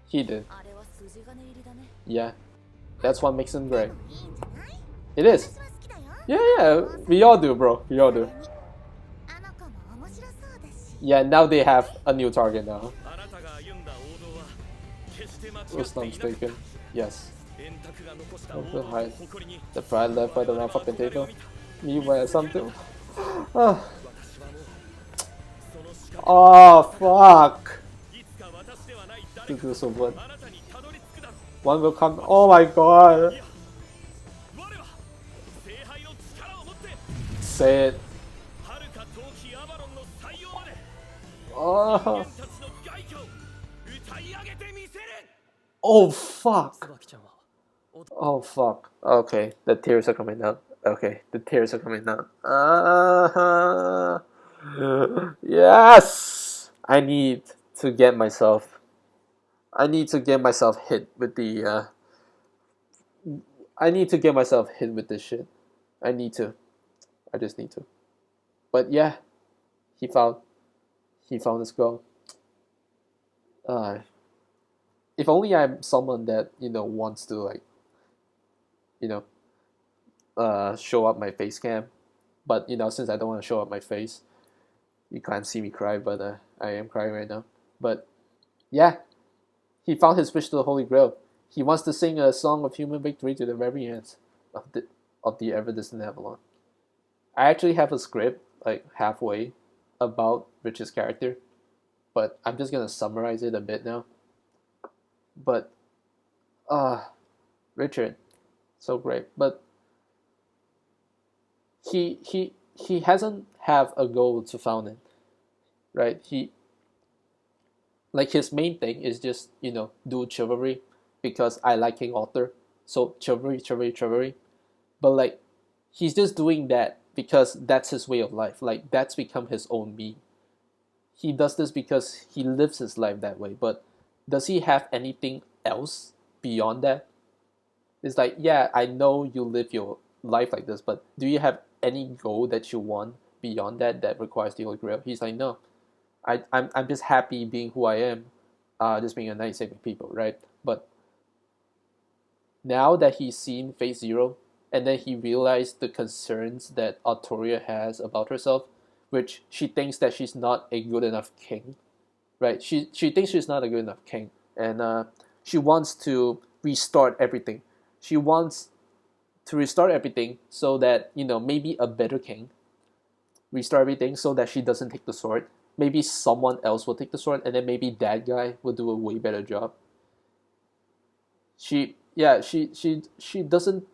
He did. Yeah. That's what makes him great. It is. Yeah. We all do, bro. We all do. Yeah, now they have a new target now. Was not mistaken. Yes. The pride left by the round fucking table. Meanwhile, something. Oh fuck. To do so what? One will come. Oh my god. Say it. Oh. Oh fuck. Oh fuck. Okay, the tears are coming out. Okay, the tears are coming out. Yes. I need to get myself hit with the I need to get myself hit with this shit. I just need to. But yeah, he found his goal. If only I'm someone that wants to like show up my face cam, but since I don't want to show up my face, you can't see me cry, but I am crying right now. But yeah, he found his wish to the Holy Grail. He wants to sing a song of human victory to the very end of the ever distant Avalon. I actually have a script like halfway about Rich's character, but I'm just gonna summarize it a bit now. But Richard, so great, but he hasn't have a goal to found it, right? Like his main thing is just do chivalry because I like King Arthur, so chivalry, chivalry, chivalry. But like he's just doing that because that's his way of life. Like that's become his own meme. He does this because he lives his life that way. But does he have anything else beyond that? It's like, yeah, I know you live your life like this, but do you have any goal that you want beyond that that requires the Holy Grail? He's like, no, I'm just happy being who I am, just being a knight saving people, right? But now that he's seen Phase Zero, and then he realized the concerns that Artoria has about herself, which she thinks that she's not a good enough king, right? She thinks she's not a good enough king, and she wants to restart everything. She wants to restart everything so that maybe a better king restart everything so that she doesn't take the sword. Maybe someone else will take the sword, and then maybe that guy will do a way better job. She doesn't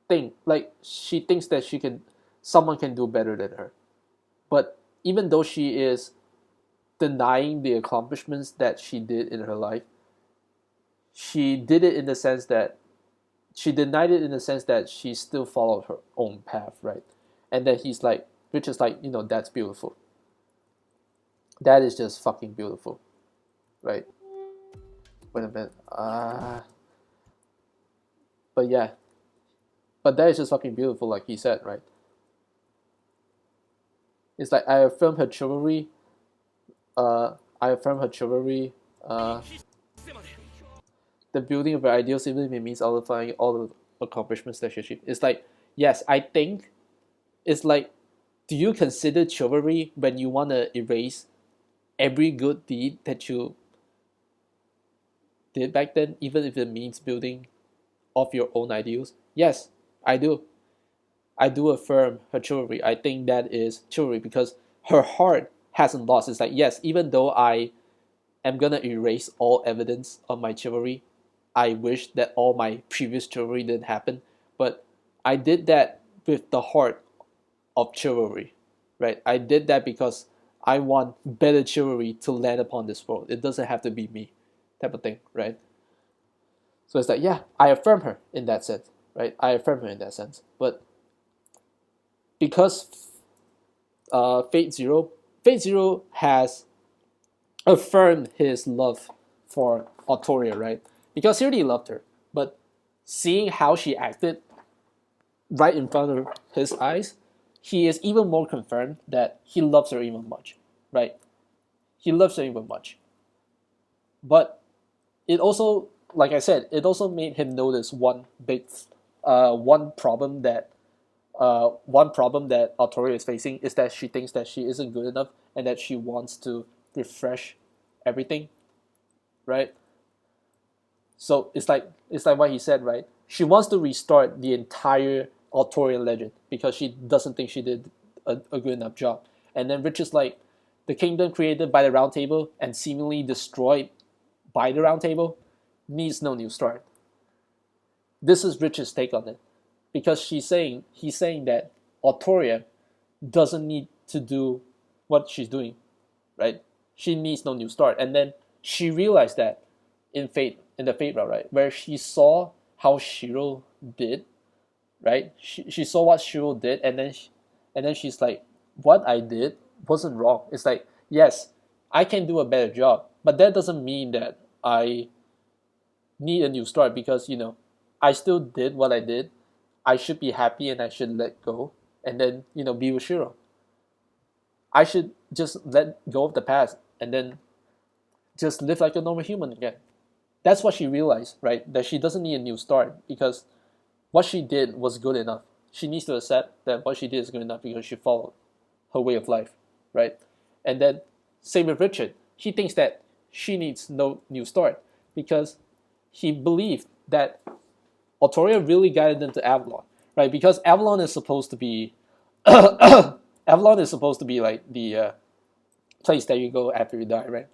think like she thinks that someone can do better than her. But even though she is denying the accomplishments that she did in her life, she did it in the sense that she denied it in the sense that she still followed her own path, right? And then Rich is like, that's beautiful. That is just fucking beautiful, right? Wait a minute. But yeah, but that is just fucking beautiful, like he said, right? It's like I affirm her chivalry. I affirm her chivalry. The building of her ideal simply means nullifying all the accomplishments that she achieved. It's like, yes, I think it's like, do you consider chivalry when you want to erase every good deed that you did back then, even if it means building of your own ideals? Yes, I do. I do affirm her chivalry. I think that is chivalry because her heart hasn't lost. It's like, yes, even though I am gonna erase all evidence of my chivalry, I wish that all my previous chivalry didn't happen, but I did that with the heart of chivalry, right? I did that because I want better chivalry to land upon this world. It doesn't have to be me, type of thing, right? So it's like, yeah, I affirm her in that sense, right? I affirm her in that sense. But because Fate Zero has affirmed his love for Artoria, right? Because he already loved her, but seeing how she acted right in front of his eyes, he is even more confirmed that he loves her even much, right? He loves her even much. But it also, like I said, it also made him notice one problem that Artoria is facing is that she thinks that she isn't good enough and that she wants to refresh everything, right? So it's like what he said, right? She wants to restart the entire Artorian legend because she doesn't think she did a good enough job. And then Rich is like, the kingdom created by the Round Table and seemingly destroyed by the Round Table needs no new start. This is Rich's take on it, because he's saying that Artoria doesn't need to do what she's doing, right? She needs no new start. And then she realized that in the Fate route, right, where she saw how Shiro did, right? She saw what Shiro did, and then she's like, what I did wasn't wrong. It's like, yes, I can do a better job, but that doesn't mean that I need a new start because I still did what I did. I should be happy and I should let go and then be with Shiro. I should just let go of the past and then just live like a normal human again. That's what she realized, right? That she doesn't need a new start because what she did was good enough. She needs to accept that what she did is good enough because she followed her way of life, right? And then same with Richard. He thinks that she needs no new start because he believed that Artoria really guided them to Avalon, right? Because Avalon is supposed to be Avalon is supposed to be like the place that you go after you die, right?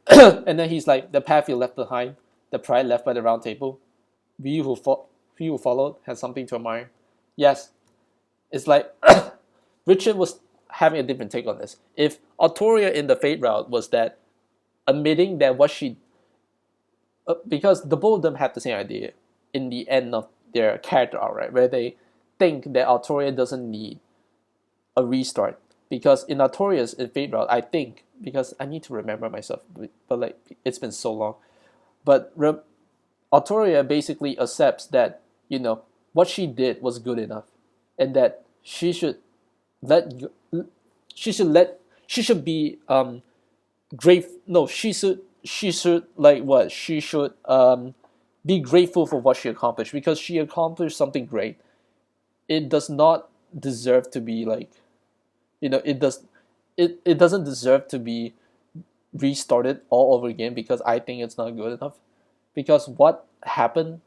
And then he's like, the path you left behind, the pride left by the Round Table, we who followed has something to admire. Yes, it's like Richard was having a different take on this. If Artoria in the Fate route was that admitting that what she because the both of them have the same idea in the end of their character arc, right? Where they think that Artoria doesn't need a restart because in Artoria's in Fate Route, I think because I need to remember myself, but like it's been so long. But Artoria basically accepts that what she did was good enough, and that let she should let she should be grateful. No, she should like what she should be grateful for what she accomplished because she accomplished something great. It does not deserve to be like it doesn't deserve to be restarted all over again because I think it's not good enough. Because what happened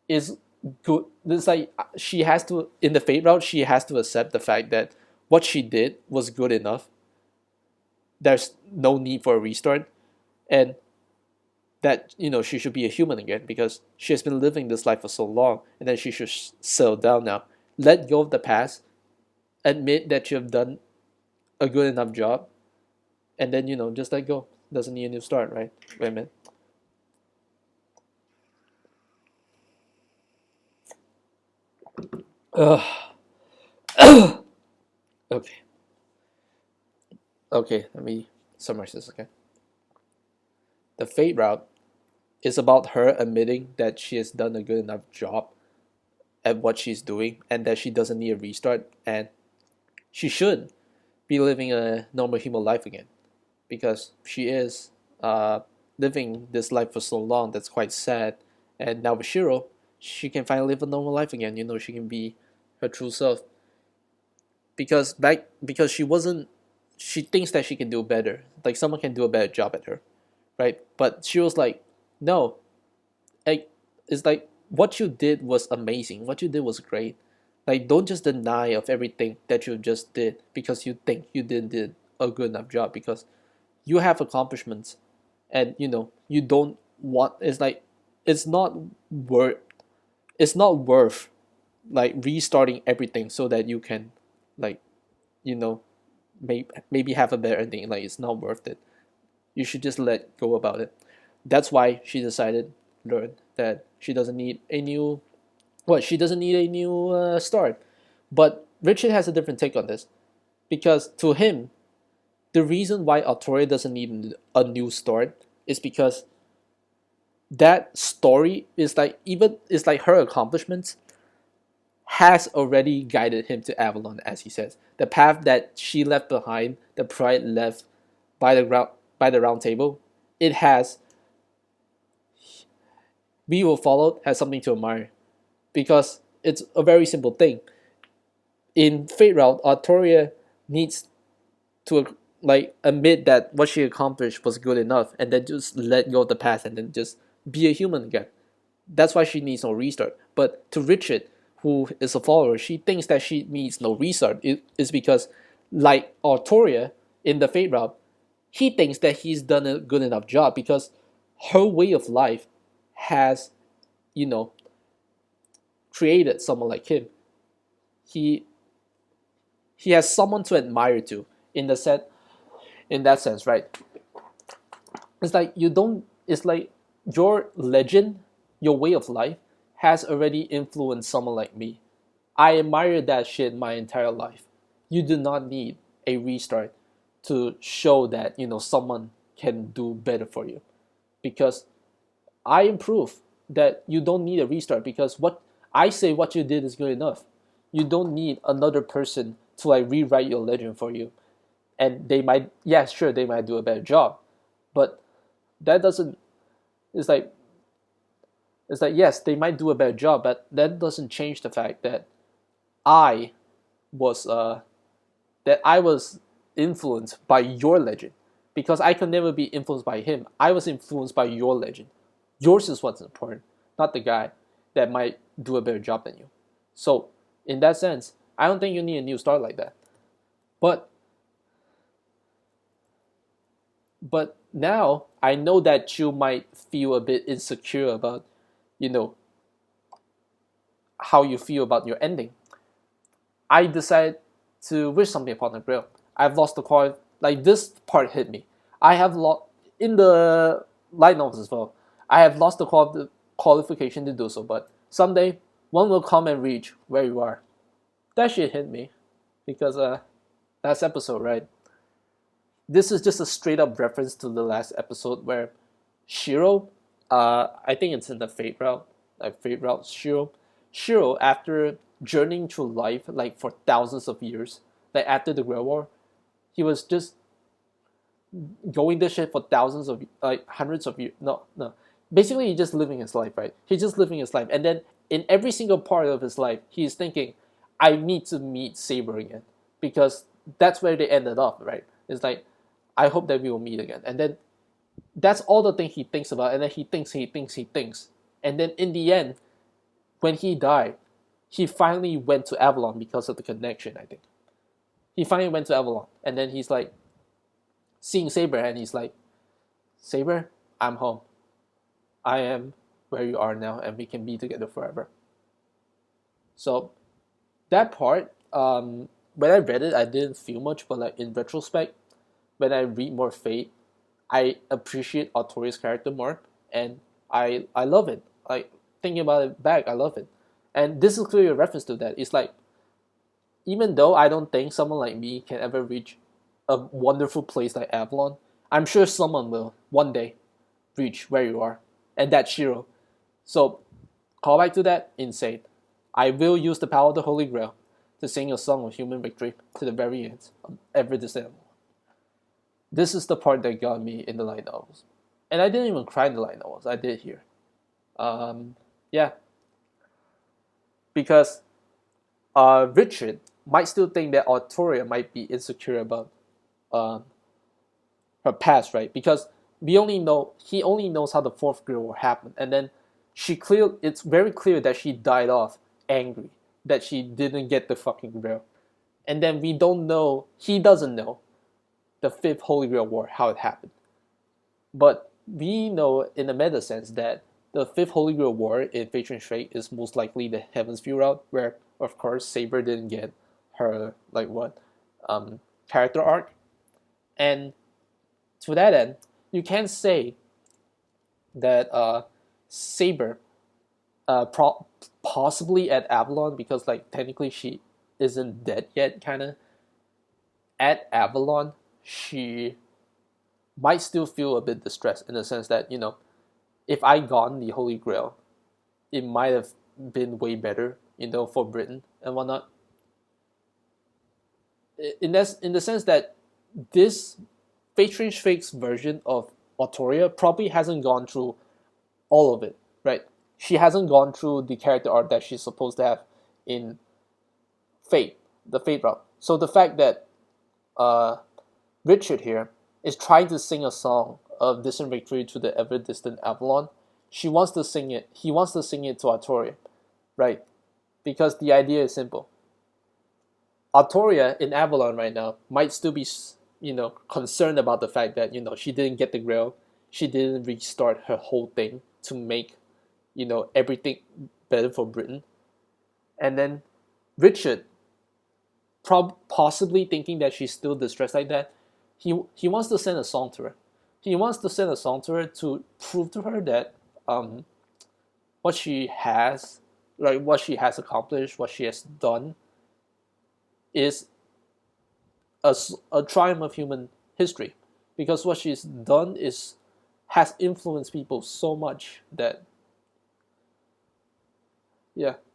is good. It's like she has to in the Fate route. She has to accept the fact that what she did was good enough. There's no need for a restart, and that she should be a human again because she has been living this life for so long, and then she should settle down now, let go of the past, admit that you have done a good enough job, and then just let go. Doesn't need a new start, right? Wait a minute. Okay. Okay, let me summarize this again. The Fate route is about her admitting that she has done a good enough job at what she's doing and that she doesn't need a restart and she should be living a normal human life again because she is living this life for so long that's quite sad. And now with Shiro, she can finally live a normal life again. She can be her true self because she thinks that she can do better, like someone can do a better job at her, right? But she was like, no, like it's like what you did was amazing, what you did was great. Like don't just deny of everything that you just did because you think you did a good enough job because you have accomplishments and you don't want it's like it's not worth it's not worth like restarting everything so that you can like you know maybe have a better ending. Like it's not worth it. You should just let go about it. That's why she decided learn that she doesn't need a new she doesn't need a new start. But Richard has a different take on this because to him the reason why Artoria doesn't need a new start is because that story is like her accomplishments has already guided him to Avalon, as he says. The path that she left behind, the pride left by the round table, it has we will follow has something to admire. Because it's a very simple thing. In Fate Route, Artoria needs to like admit that what she accomplished was good enough and then just let go of the past and then just be a human again. That's why she needs no restart. But to Richard, who is a follower, she thinks that she needs no restart. It is because, like Artoria in the Fate route, he thinks that he's done a good enough job because her way of life has, created someone like him. He has someone to admire to in that sense, right? It's like you don't. It's like your legend, your way of life has already influenced someone like me. I admire that shit my entire life. You do not need a restart to show that someone can do better for you, because I am proof that you don't need a restart because what you did is good enough. You don't need another person to like rewrite your legend for you, and they might they might do a better job, but that doesn't. It's like yes, they might do a better job, but that doesn't change the fact that I was influenced by your legend, because I could never be influenced by him. I was influenced by your legend. Yours is what's important, not the guy that might do a better job than you. So in that sense, I don't think you need a new start like that. But now I know that you might feel a bit insecure about, how you feel about your ending. I decided to wish something upon the grail. I've lost the coin. Like this part hit me. I have lost. in the light novels as well. I have lost the qualification to do so, but someday one will come and reach where you are. That shit hit me because last episode, right? This is just a straight up reference to the last episode where Shiro, I think it's in the Fate route, like Fate route. Shiro, after journeying through life like for thousands of years, like after the Great War, he was just going this shit for thousands of like hundreds of years. No, basically he's just living his life, right? He's just living his life, and then in every single part of his life, he's thinking, I need to meet Saber again because that's where they ended up, right? It's like, I hope that we will meet again, and then that's all the thing he thinks about, and then he thinks, and then in the end, when he died, he finally went to Avalon because of the connection. I think he finally went to Avalon, and then he's like seeing Saber, and he's like, Saber, I'm home. I am where you are now, and we can be together forever. So that part, when I read it, I didn't feel much, but like in retrospect, when I read more Fate, I appreciate Artoria's character more, and I love it. Like thinking about it back, I love it, and this is clearly a reference to that. It's like, even though I don't think someone like me can ever reach a wonderful place like Avalon, I'm sure someone will one day reach where you are, and that's Shiro. So, call back to that, insane. I will use the power of the Holy Grail to sing a song of human victory to the very end of every descent. This is the part that got me in the light novels. And I didn't even cry in the light novels, I did here. Yeah. Because Richard might still think that Artoria might be insecure about her past, right? Because he only knows how the fourth Great War happened, and then it's very clear that she died off angry that she didn't get the fucking Grail, and then he doesn't know the fifth Holy Grail War, how it happened, but we know in a meta sense that the fifth Holy Grail War in Fate Strange Fate is most likely the Heaven's View route, where of course Saber didn't get her character arc, and to that end, you can say that Saber possibly at Avalon, because like technically she isn't dead yet, kind of. At Avalon, she might still feel a bit distressed in the sense that, if I gotten the Holy Grail, it might have been way better, for Britain and whatnot. In the sense that this Fate Strange Fate's version of Artoria probably hasn't gone through all of it, right? She hasn't gone through the character arc that she's supposed to have in Fate, the Fate route. So the fact that Richard here is trying to sing a song of distant victory to the ever distant Avalon, he wants to sing it to Artoria, right? Because the idea is simple. Artoria in Avalon right now might still be, concerned about the fact that, she didn't get the Grail, she didn't restart her whole thing to make, everything better for Britain. And then Richard, possibly thinking that she's still distressed like that, he wants to send a song to her. He wants to send a song to her to prove to her that what she has accomplished, what she has done, is a triumph of human history, because what she's done has influenced people so much that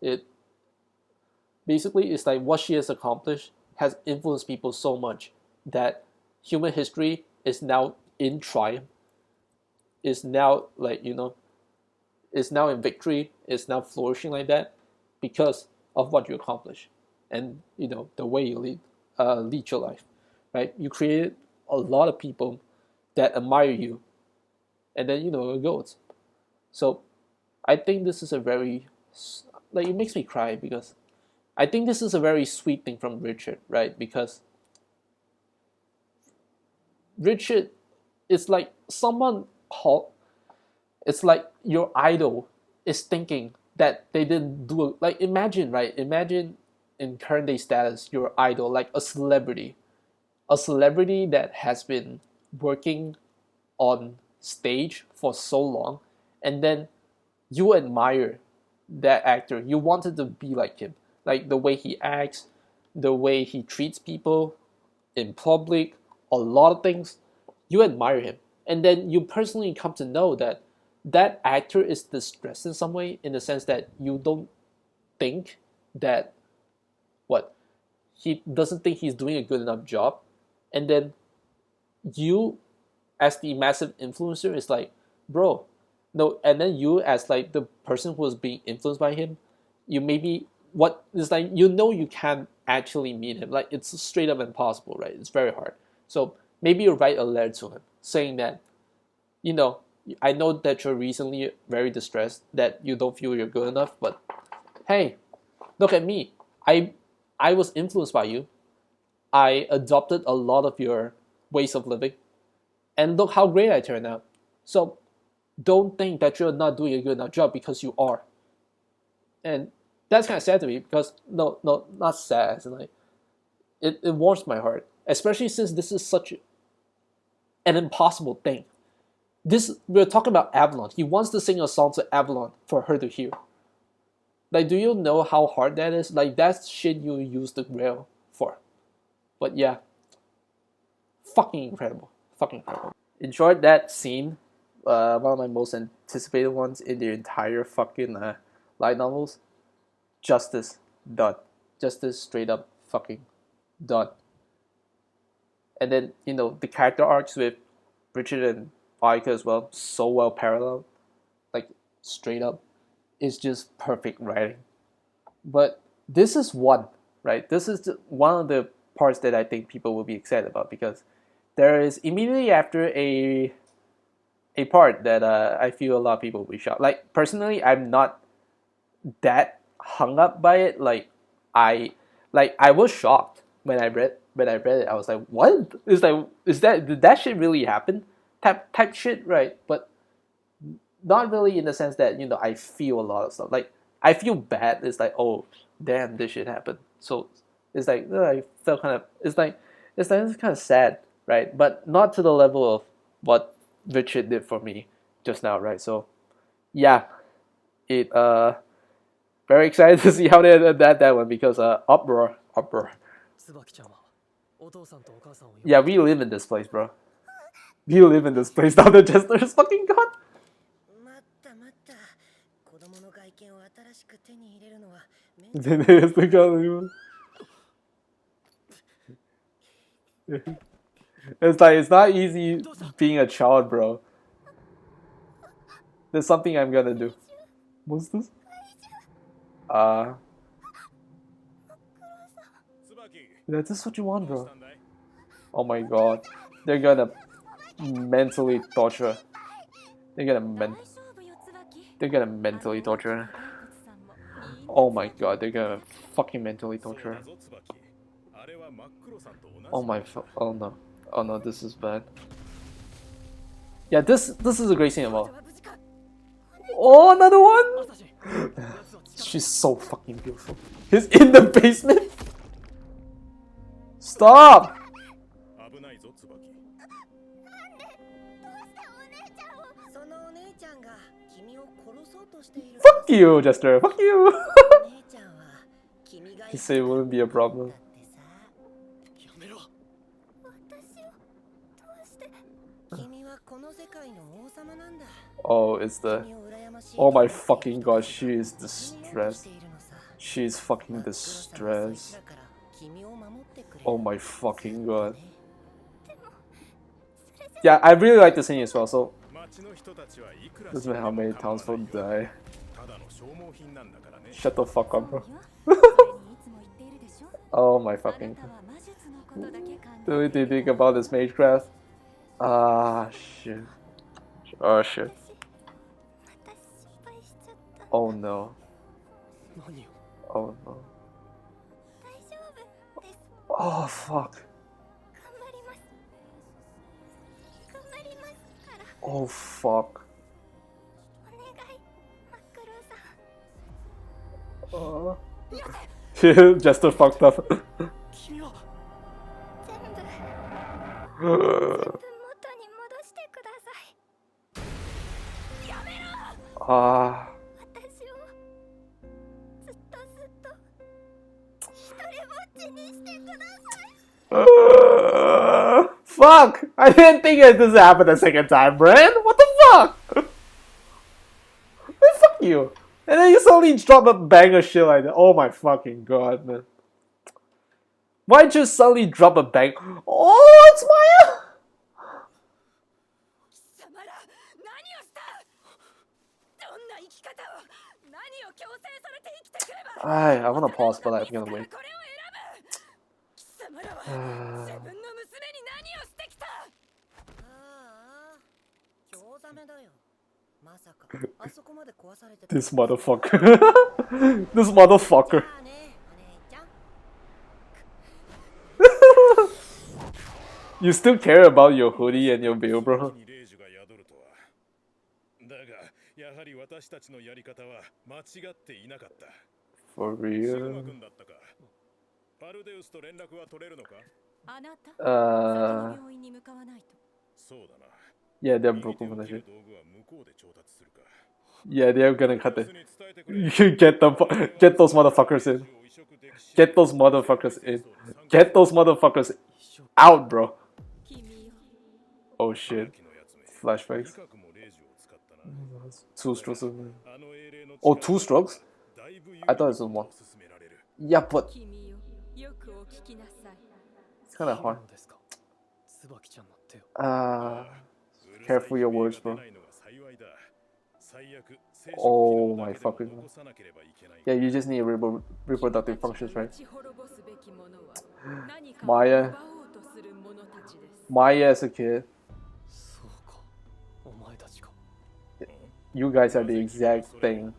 it basically is like what she has accomplished has influenced people so much that human history is now in triumph, is now is now in victory, is now flourishing like that because of what you accomplish, and the way you lead your life, right? You created a lot of people that admire you, and then it goes. So I think this is a very, it makes me cry, because I think this is a very sweet thing from Richard, right? Because Richard is like it's like your idol is thinking that they didn't do it. Like, imagine, right? Imagine in current day status, your idol, like a celebrity that has been working on stage for so long, and then you admire that actor. You wanted to be like him, like the way he acts, the way he treats people in public, a lot of things. You admire him, and then you personally come to know that that actor is distressed in some way, in the sense that you don't think that what he doesn't think he's doing a good enough job, and then you as the massive influencer is like, bro, no, and then you as like the person who is being influenced by him, you maybe what is like, you know, you can't actually meet him, like it's straight up impossible, right? It's very hard. So maybe you write a letter to him saying that, you know, I know that you're recently very distressed, that you don't feel you're good enough, but hey, look at me. I was influenced by you. I adopted a lot of your ways of living, and look how great I turned out. So don't think that you're not doing a good enough job, because you are. And that's kind of sad to me, because no, not sad. It's like it warms my heart, especially since this is such an impossible thing. We're talking about Avalon. He wants to sing a song to Avalon for her to hear. Like, do you know how hard that is? Like, that's shit you use the Grail for. But yeah, fucking incredible. Fucking incredible. Enjoyed that scene. One of my most anticipated ones in the entire fucking light novels. Justice. Done. Justice straight up fucking done. And then, you know, the character arcs with Richard and Aika as well, so well paralleled. Like, straight up. It's just perfect writing. But this is one, right? This is one of the parts that I think people will be excited about, because there is immediately after a part that I feel a lot of people will be shocked. Like, personally, I'm not that hung up by it. Like I was shocked when I read it. I was like, what? Did that shit really happen? Type shit, right? But not really in the sense that, you know, I feel a lot of stuff. Like, I feel bad. It's like, oh damn, this shit happened. So it's like, I felt kind of, it's kind of sad, right? But not to the level of what Richard did for me just now, right? So yeah, it very excited to see how they did that one, because uproar. Yeah, we live in this place, bro. We live in this place now that Jester is fucking gone. It's like, it's not easy being a child, bro. There's something I'm gonna do. What's this? Yeah, this is what you want, bro. Oh my god. They're gonna mentally torture. They're gonna mentally torture. Oh my god, they're gonna fucking mentally torture. Oh no, this is bad. Yeah, this is a great scene about. Oh, another one! She's so fucking beautiful. He's in the basement? Stop! Fuck you, Jester. Fuck you. He said it wouldn't be a problem. Oh, it's the... Oh my fucking god, she is distressed. She's fucking distressed. Oh my fucking god. Yeah, I really like the scene as well, so... Doesn't matter how many townsfolk die. Shut the fuck up, bro. Oh my fucking... Do you think about this magecraft? Ah, shit. Oh shit. Oh no. Oh no. Oh fuck. Oh fuck. Jester fucked up. Ah. Fuck! I didn't think this happened a second time, Brand. What the fuck? Man, fuck you. And then you suddenly drop a bang of shit like that. Oh my fucking god, man. Why'd you suddenly drop a bang? Oh, it's Maya! I wanna pause, but I'm gonna wait. This motherfucker. This motherfucker. You still care about your hoodie and your veil, bro? For real? Yeah, they're broken for that shit. Yeah, they're gonna cut it. You get them. Get those motherfuckers in. Get those motherfuckers in. Get those motherfuckers out, bro. Oh shit. Flashbacks. 2 strokes. Oh, 2 strokes? I thought it was 1. Yeah, but it's kind of hard. Careful your words, bro. Oh my fucking god. Yeah, you just need reproductive functions, right? Maya as a kid. You guys are the exact thing.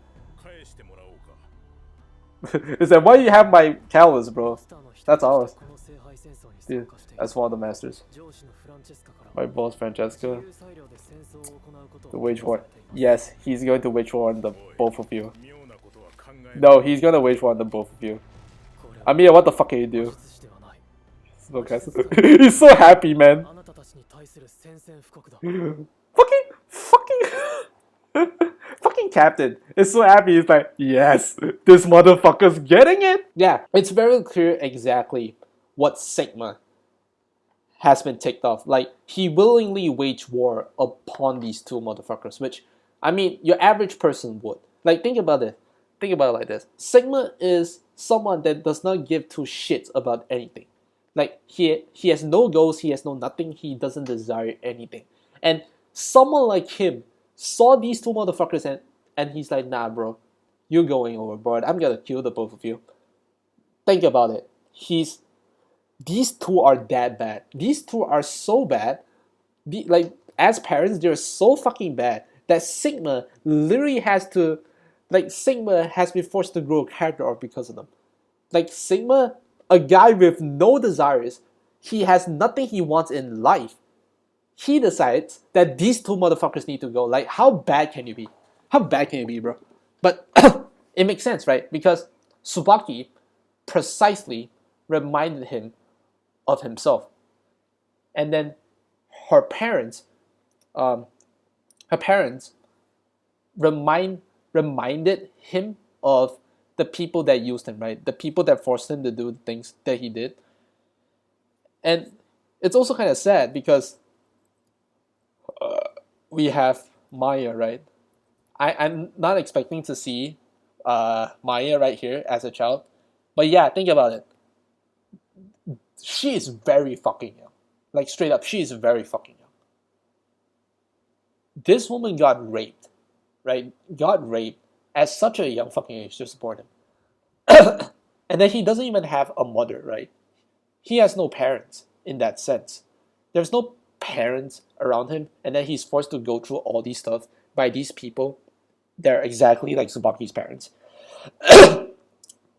It's like, why do you have my callus, bro? That's ours. Dude, that's one of the masters. My boss, Francesca. The wage war. Yes, he's going to wage war on the both of you. No, he's gonna wage war on the both of you. Amiya, what the fuck can you do? He's so happy, man. Fucking captain is so happy. He's like, yes, this motherfucker's getting it. Yeah, it's very clear exactly what Sigma has been ticked off. Like, he willingly waged war upon these 2 motherfuckers, which, I mean, your average person would. Like, think about it. Think about it like this. Sigma is someone that does not give 2 shits about anything. Like, he has no goals, he has no nothing, he doesn't desire anything. And someone like him saw these 2 motherfuckers and he's like, nah, bro, you're going overboard. I'm gonna kill the both of you. Think about it. These 2 are that bad. These 2 are so bad. Like, as parents, they're so fucking bad that Sigma literally has to, like, Sigma has been forced to grow a character arc because of them. Like, Sigma, a guy with no desires, he has nothing he wants in life. He decides that these 2 motherfuckers need to go. Like, how bad can you be? How bad can you be, bro? But it makes sense, right? Because Subaki precisely reminded him of himself. And then her parents reminded him of the people that used him, right? The people that forced him to do the things that he did. And it's also kind of sad because we have Maya, right? I'm not expecting to see Maya right here as a child. But yeah, think about it. She is very fucking young. Like, straight up, she is very fucking young. This woman got raped, right? Got raped at such a young fucking age to support him. And then he doesn't even have a mother, right? He has no parents in that sense. There's no parents around him, and then he's forced to go through all these stuff by these people. They're exactly like Subaki's parents. And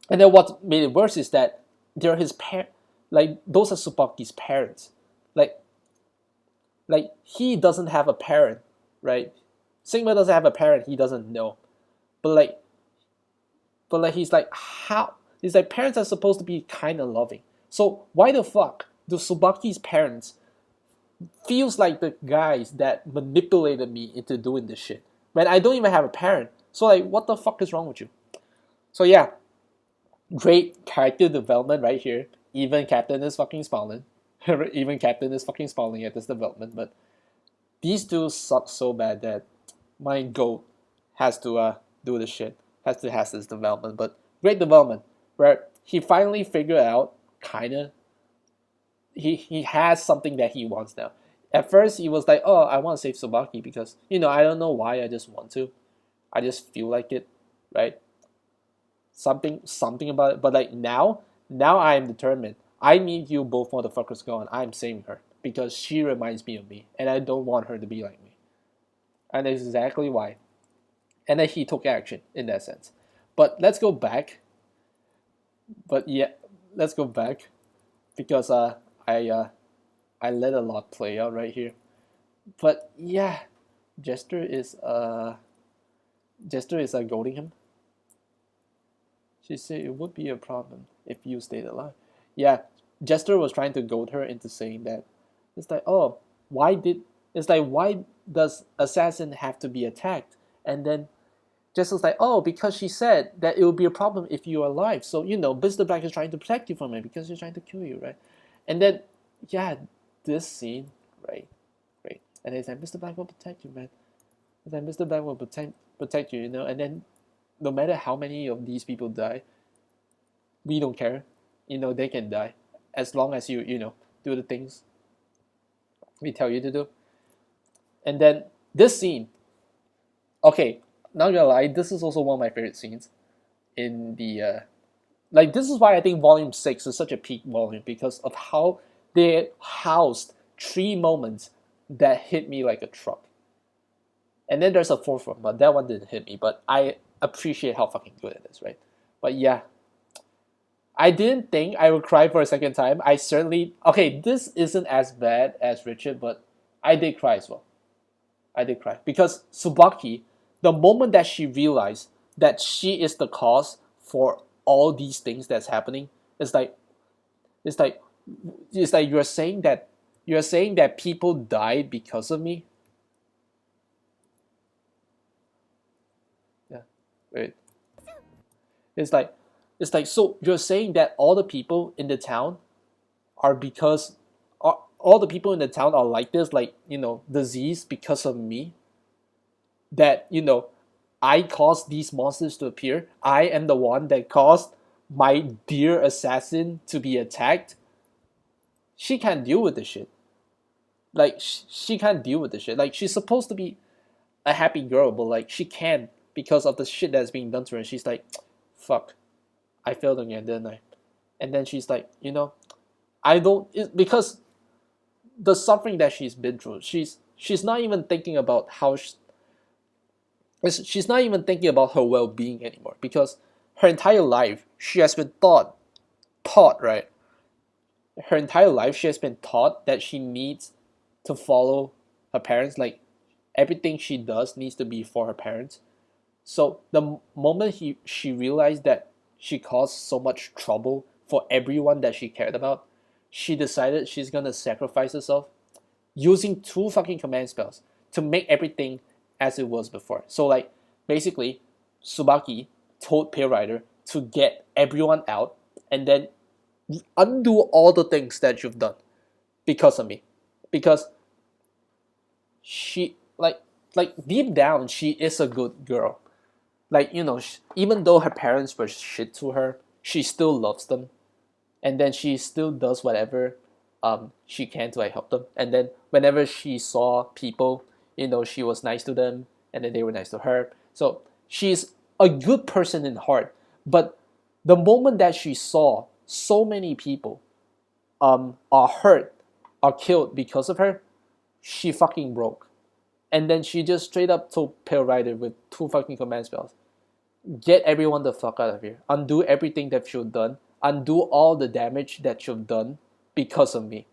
then what made it worse is that they're his parents. Like, those are Subaki's parents. Like he doesn't have a parent, right? Sigma doesn't have a parent, he doesn't know. But he's like, how? He's like, parents are supposed to be kind of loving. So why the fuck do Subaki's parents feels like the guys that manipulated me into doing this shit? when I don't even have a parent. So like, what the fuck is wrong with you? So yeah, great character development right here. Even Captain is fucking spawning. Even Captain is fucking spawning at this development. But these two suck so bad that my goat has to do this shit. Has this development. But great development where he finally figured out kinda he has something that he wants now. At first he was like, oh, I want to save Subaki because I don't know why, I just want to. I just feel like it, right? Something about it. But like now I am determined. I need you both motherfuckers gone. I'm saving her because she reminds me of me, and I don't want her to be like me. And that's exactly why. And then he took action in that sense. But let's go back. But yeah, let's go back because I let a lot play out right here. But yeah, Jester is goading him. She said it would be a problem if you stayed alive. Yeah, Jester was trying to goad her into saying that. It's like, oh, why does assassin have to be attacked? And then Jester's like, oh, because she said that it would be a problem if you are alive. So Mr. Black is trying to protect you from it because he's trying to kill you, right? And then yeah, this scene, right, great. And he's like, Mr. Black will protect you, man. It's like Mr. Black will protect you, and then no matter how many of these people die, we don't care. They can die as long as you do the things we tell you to do. And then this scene, okay, not gonna lie, this is also one of my favorite scenes in the this is why I think volume 6 is such a peak volume, because of how they housed 3 moments that hit me like a truck. And then there's a 4th one, but that one didn't hit me, but I appreciate how fucking good it is, right? But yeah, I didn't think I would cry for a second time. I certainly, okay, this isn't as bad as Richard, but I did cry as well. I did cry because Subaki, the moment that she realized that she is the cause for all these things that's happening, it's like you're saying that people died because of me. Yeah, right. It's like so you're saying that all the people in the town are because all the people in the town are like this, like disease because of me. That I caused these monsters to appear. I am the one that caused my dear assassin to be attacked. She can't deal with this shit. Like she can't deal with this shit. Like she's supposed to be a happy girl, but like she can't because of the shit that's being done to her. And she's like, "Fuck, I failed again, didn't I?" And then she's like, I don't because the suffering that she's been through. She's not even thinking about how. She's not even thinking about her well-being anymore because her entire life she has been taught, right? Her entire life she has been taught that she needs to follow her parents. Like everything she does needs to be for her parents. So the moment she realized that she caused so much trouble for everyone that she cared about, she decided she's gonna sacrifice herself using 2 fucking command spells to make everything as it was before. So like basically Subaki told Pale Rider to get everyone out and then undo all the things that you've done because of me. Because she like deep down she is a good girl. Like even though her parents were shit to her, she still loves them, and then she still does whatever she can to like help them. And then whenever she saw people, she was nice to them, and then they were nice to her. So she's a good person in heart. But the moment that she saw so many people are hurt, are killed because of her, she fucking broke. And then she just straight up told Pale Rider with 2 fucking command spells, get everyone the fuck out of here. Undo everything that you've done. Undo all the damage that you've done because of me.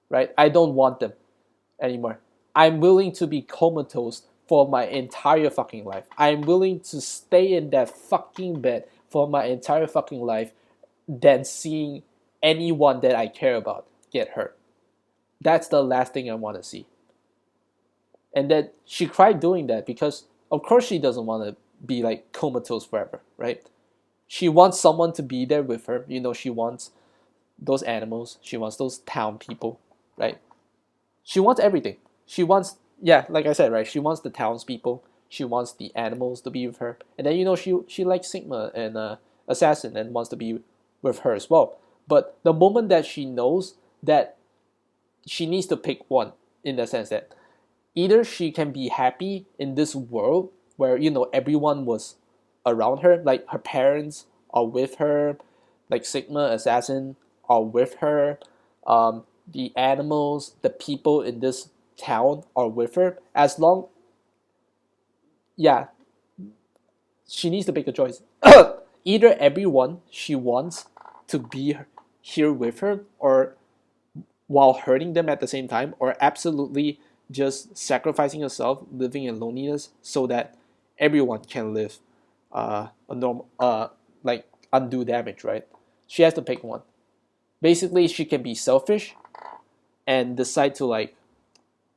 Right? I don't want them anymore. I'm willing to be comatose for my entire fucking life. I'm willing to stay in that fucking bed for my entire fucking life than seeing anyone that I care about get hurt. That's the last thing I want to see. And then she cried doing that because Of course she doesn't want to be like comatose forever, right? She wants someone to be there with her. She wants those animals. She wants those town people, right? She wants everything. She wants, yeah, like I said, right? She wants the townspeople. She wants the animals to be with her, and then she likes Sigma and Assassin and wants to be with her as well. But the moment that she knows that she needs to pick one, in the sense that either she can be happy in this world where everyone was around her, like her parents are with her, like Sigma Assassin are with her, the animals, the people in this town are with her. As long, yeah, she needs to make a choice. Either everyone she wants to be here with her, or while hurting them at the same time, or absolutely just sacrificing herself, living in loneliness, so that everyone can live a normal, like undo damage, right? She has to pick one. Basically, she can be selfish and decide to like,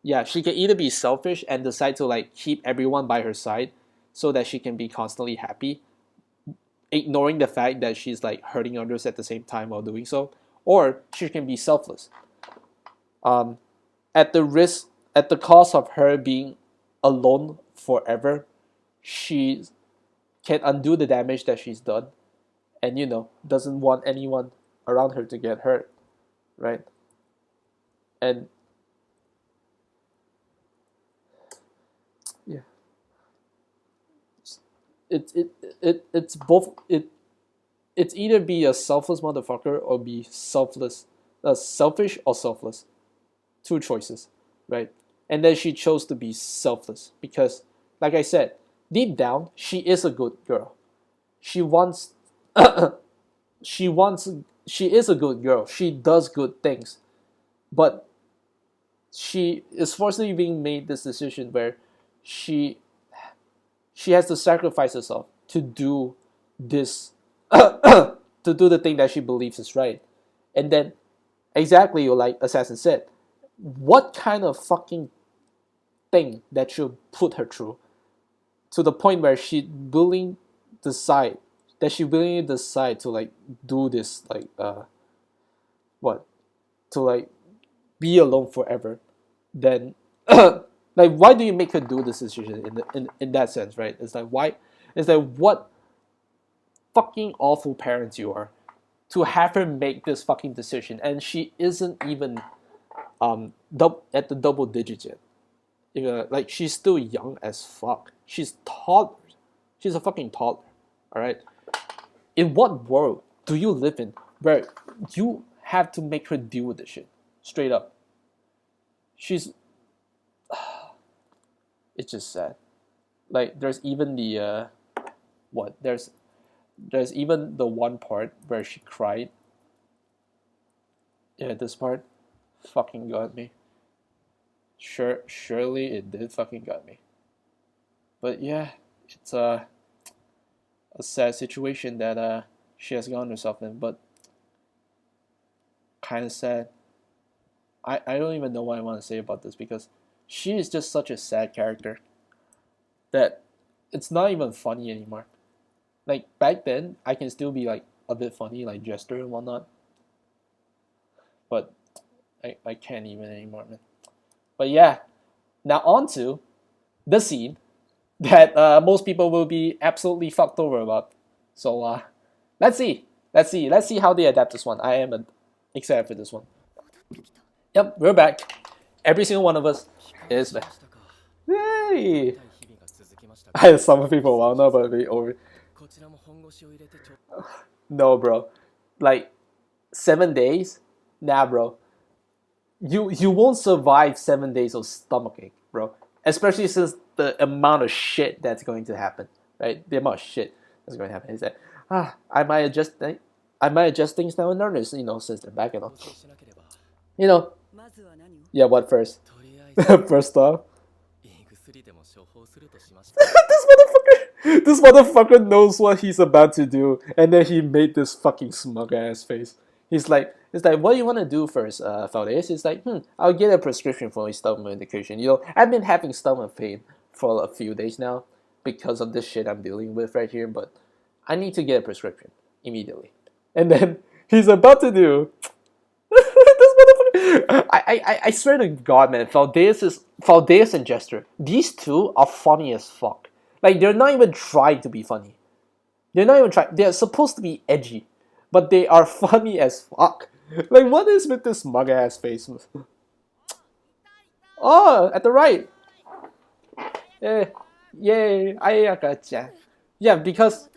yeah, she can either be selfish and decide to like keep everyone by her side so that she can be constantly happy, ignoring the fact that she's like hurting others at the same time while doing so, or she can be selfless. Um, at the cost of her being alone forever, she can undo the damage that she's done, and doesn't want anyone around her to get hurt, right? And yeah, it's both. It's either be a selfless motherfucker or be selfish or selfless. Two choices, right? And then she chose to be selfless because, like I said, deep down she is a good girl. She wants, she wants, she is a good girl. She does good things, but she is forcibly being made this decision where she she has to sacrifice herself to do this, to do the thing that she believes is right. And then, exactly like Assassin said, what kind of fucking thing that should put her through to the point where decide she willingly decide to like do this, like what, to like be alone forever, then like why do you make her do this decision in that sense, right? It's like, why, it's like, what fucking awful parents you are to have her make this fucking decision, and she isn't even at the double digits yet. Like, she's still young as fuck. She's toddler. She's a fucking toddler. All right. In what world do you live in where you have to make her deal with this shit? Straight up. She's. It's just sad. Like, there's even the what? There's even the one part where she cried. Yeah, this part fucking got me. Surely it did fucking got me. But yeah, it's a sad situation that she has gotten herself in, but kind of sad. I don't even know what I want to say about this, because she is just such a sad character that it's not even funny anymore. Like, back then, I can still be like a bit funny, like Jester and whatnot, but I can't even anymore, man. But yeah, now on to the scene that most people will be absolutely fucked over about. So let's see how they adapt this one. I am excited for this one. Yep, we're back. Every single one of us is back. Yay! I have some people a while now, but we over. No, bro. Like 7 days? Nah, bro. You won't survive 7 days of stomachache, bro. Especially since the amount of shit that's going to happen, right? The amount of shit that's going to happen is that I might adjust things now in earnest, since they're back and all. Yeah, what first? First off, this motherfucker knows what he's about to do, and then he made this fucking smug ass face. It's like, what do you want to do first, Faldes? It's like, I'll get a prescription for my stomach medication. I've been having stomach pain for a few days now, because of this shit I'm dealing with right here, but I need to get a prescription immediately. And then he's about to do this motherfucker. I swear to God, man, Faldeus and Jester. These two are funny as fuck. Like they're not even trying to be funny. They're not even trying. They're supposed to be edgy, but they are funny as fuck. Like what is with this mug ass face? Oh, at the right. Yeah, yay! Ayakacha. Yeah, because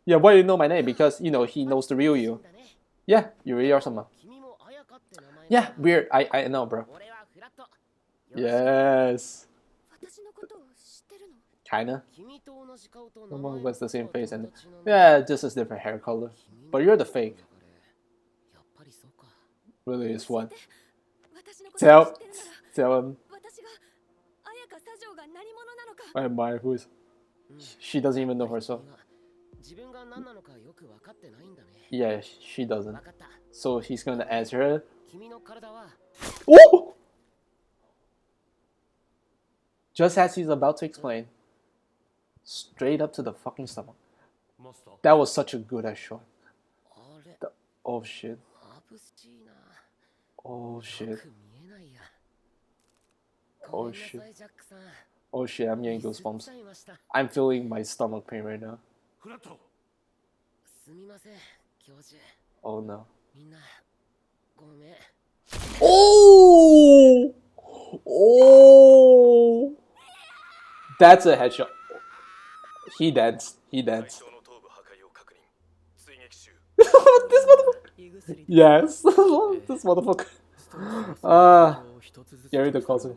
yeah, why do you know my name? Because you know he knows the real you. Yeah, you really are someone. Yeah, weird. I know, bro. Yes. Kinda. Someone who has the same face and yeah, just a different hair color. But you're the fake. Really is one. Tell him. I admire who is. She doesn't even know herself. Yeah, she doesn't. So he's gonna answer her. Oh! Just as he's about to explain, straight up to the fucking stomach. That was such a good ass shot. Oh shit. Oh shit. Oh shit. Oh shit, I'm getting goosebumps. I'm feeling my stomach pain right now. Oh no. Oh! Oh! That's a headshot. He danced. This motherfucker. Yes. This motherfucker. Gary the closer.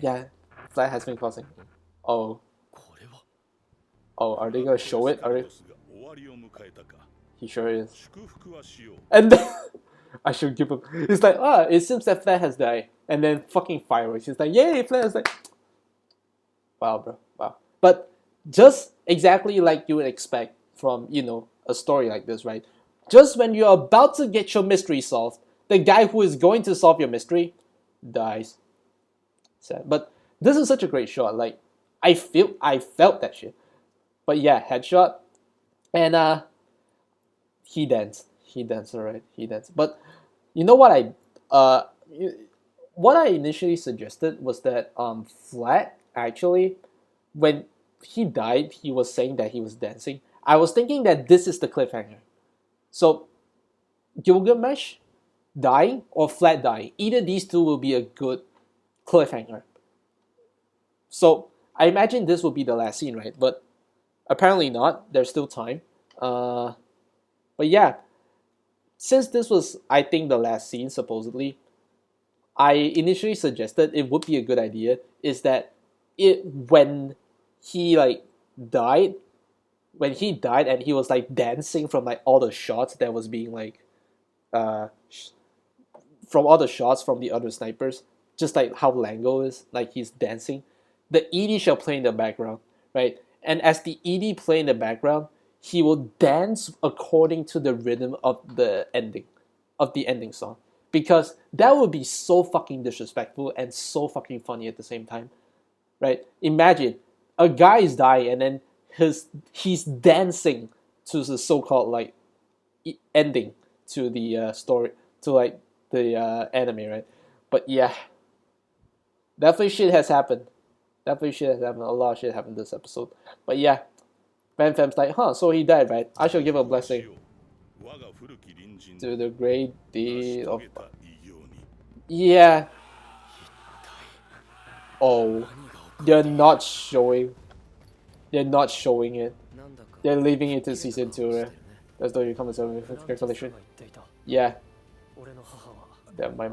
Yeah, Flat has been closing. Oh. Oh, are they gonna show it? Are they? He sure is. And then I should give him. It's like, it seems that Flat has died. And then fucking fireworks. He's like, yay, Flat has died. Wow, bro. Wow. But just exactly like you would expect from, you know, a story like this, right? Just when you're about to get your mystery solved, the guy who is going to solve your mystery dies. Sad. But this is such a great shot. Like, I felt that shit. But yeah, headshot. And he danced. Alright. He danced. But you know what what I initially suggested was that Flat actually, when he died, he was saying that he was dancing. I was thinking that this is the cliffhanger. So Gilgamesh dying or Flat dying, either these two will be a good cliffhanger. So I imagine this will be the last scene, right? But apparently not. There's still time. But yeah, since this was, I think, the last scene supposedly, I initially suggested it would be a good idea is that when he died, and he was like dancing from like all the shots that was being like from all the shots from the other snipers, just like how Lango is, like he's dancing, the ED shall play in the background, right? And as the ED play in the background, he will dance according to the rhythm of the ending song. Because that would be so fucking disrespectful and so fucking funny at the same time. Right? Imagine a guy is dying and then he's dancing to the so-called like ending to the story, to like the anime, right? But yeah, definitely shit has happened. A lot of shit happened this episode. But yeah, Van Fem's like, so he died, right? I shall give a blessing to the great deed of... Yeah. Oh, they're not showing it. They're leaving it to season 2, right? That's the common calculation. Yeah. That might...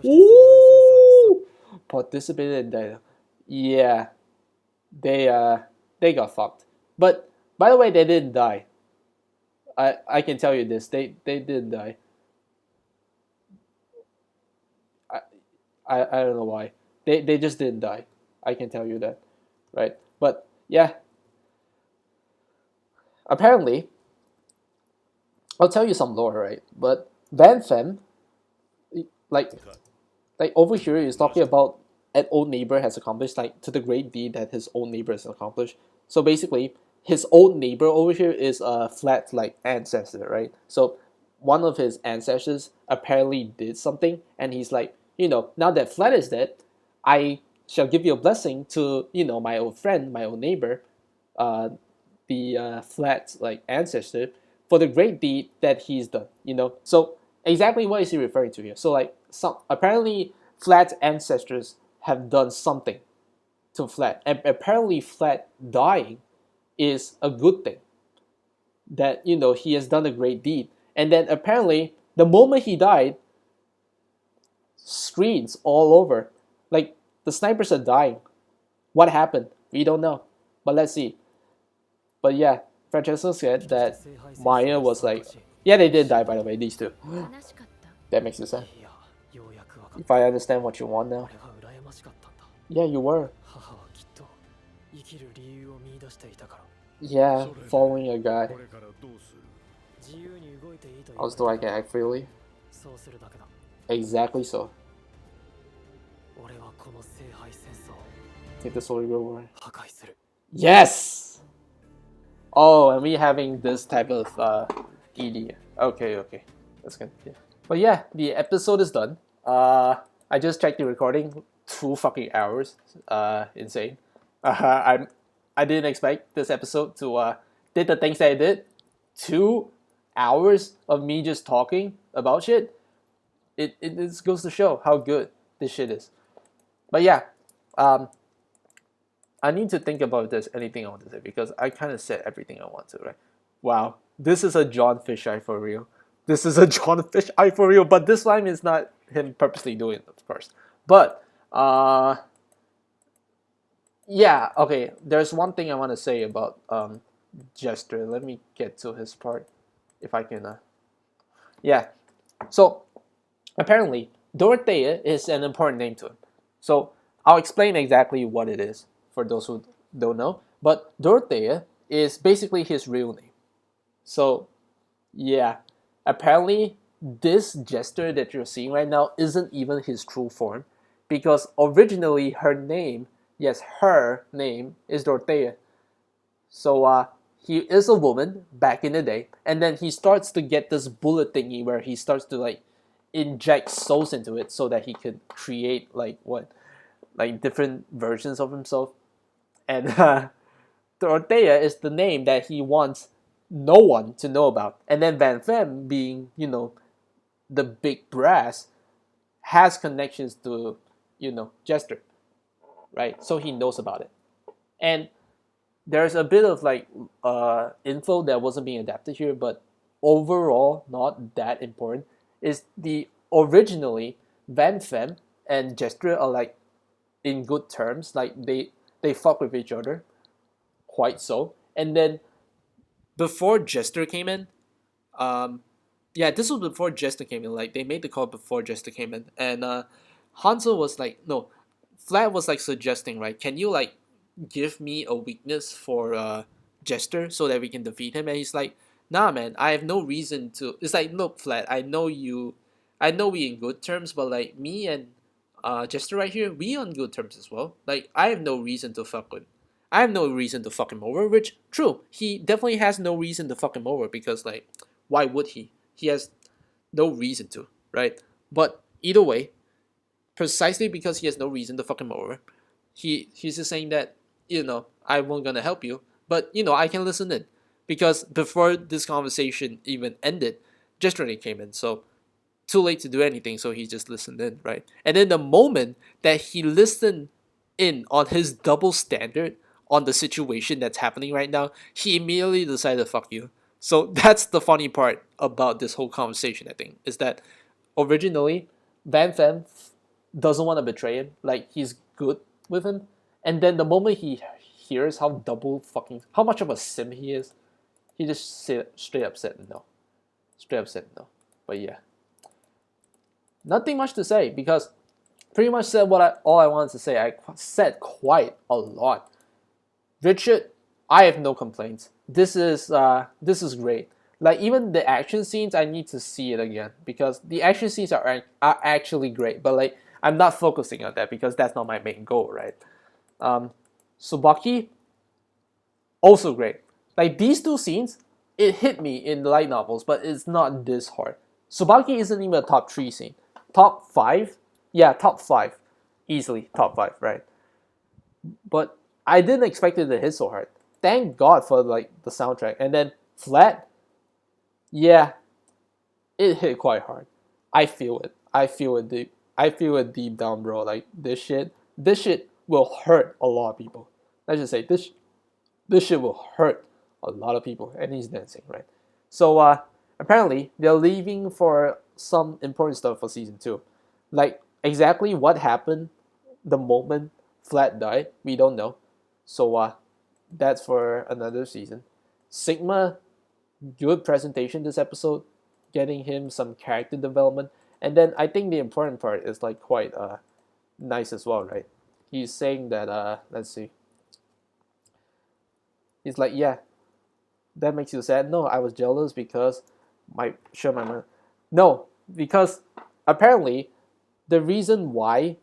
Ooh! Participated in that. Yeah. They got fucked. But by the way, they didn't die. I can tell you this. They didn't die. I don't know why. They just didn't die. I can tell you that. Right? But yeah. Apparently, I'll tell you some lore, right? But Van Fem, like over here is talking about an old neighbor has accomplished, like to the great deed that his old neighbor has accomplished. So basically, his old neighbor over here is a flat like ancestor, right? So one of his ancestors apparently did something, and he's like, now that Flat is dead, I shall give you a blessing to, my old friend, my old neighbor, the Flat like ancestor, for the great deed that he's done. So exactly what is he referring to here? So like some apparently Flat's ancestors have done something to Flat, and apparently Flat dying is a good thing. That he has done a great deed, and then apparently the moment he died, screens all over, like the snipers are dying. What happened? We don't know, but let's see. But yeah, Francesco said that Maya was like, yeah, they did die, by the way, these two. That makes you sad. If I understand what you want now. Yeah, you were. Yeah, following a guy. Also, I can act freely. Exactly so. Take the Holy War. Yes! Oh, and we having this type of ED. Okay. That's good. Yeah. But yeah, the episode is done. I just checked the recording. 2 fucking hours. Insane. I didn't expect this episode to did the things that I did. 2 hours of me just talking about shit. It goes to show how good this shit is. But yeah, I need to think about if there's anything I want to say, because I kind of said everything I want to, right? Wow, this is a John Fisheye for real. This is a John Fisheye for real, but this time is not him purposely doing it, of course. But, yeah, okay, there's one thing I want to say about Jester. Let me get to his part, if I can, yeah. So, apparently, Dorothea is an important name to him. So, I'll explain exactly what it is for those who don't know. But Dorothea is basically his real name. So, yeah, apparently this Jester that you're seeing right now isn't even his true form, because originally her name is Dorothea. So, he is a woman back in the day, and then he starts to get this bullet thingy where he starts to like inject souls into it so that he could create like different versions of himself. And Dorothea is the name that he wants no one to know about. And then Van Fem, being, the big brass, has connections to, Jester, right? So he knows about it. And there's a bit of like info that wasn't being adapted here, but overall not that important. Is the originally Van Fem and Jester are like in good terms, like they fuck with each other, quite so. And then before Jester came in, yeah, this was before Jester came in. Like they made the call before Jester came in, and Hanzo was like, no, Flat was like suggesting, right? Can you like give me a weakness for Jester so that we can defeat him? And he's like, nah, man, I have no reason to. It's like, look, Flat, I know we in good terms, but like me and Jester right here, we on good terms as well. Like I have no reason to fuck him. I have no reason to fuck him over. Which true, he definitely has no reason to fuck him over, because like, why would he? He has no reason to, right? But either way, precisely because he has no reason to fuck him over, he's just saying that, I won't gonna help you, but I can listen in, because before this conversation even ended, Jester came in, so too late to do anything, so he just listened in, right? And then the moment that he listened in on his double standard on the situation that's happening right now, he immediately decided to fuck you. So that's the funny part about this whole conversation, I think, is that originally Van Fem doesn't want to betray him, like he's good with him, and then the moment he hears how how much of a sim he is, he just straight up said no. But yeah, nothing much to say, because pretty much said all I wanted to say. I said quite a lot. Richard, I have no complaints. This is great. Like even the action scenes, I need to see it again, because the action scenes are actually great. But like I'm not focusing on that because that's not my main goal, right? Subaki, also great. Like these two scenes, it hit me in the light novels, but it's not this hard. Subaki isn't even a top 3 scene. Top 5? Yeah, top 5. Easily top 5, right? But I didn't expect it to hit so hard. Thank God for like the soundtrack. And then Flat, yeah, it hit quite hard. I feel it. I feel it deep. I feel it deep down, bro. Like this shit will hurt a lot of people. Let's just say this shit will hurt a lot of people. And he's dancing, right? So apparently they're leaving for some important stuff for season 2. Like exactly what happened the moment Flat died, we don't know. So that's for another season. Sigma, good presentation this episode, getting him some character development, and then I think the important part is like quite nice as well, right? He's saying that let's see. He's like, yeah, that makes you sad. No, I was jealous because my mother. No, because apparently the reason why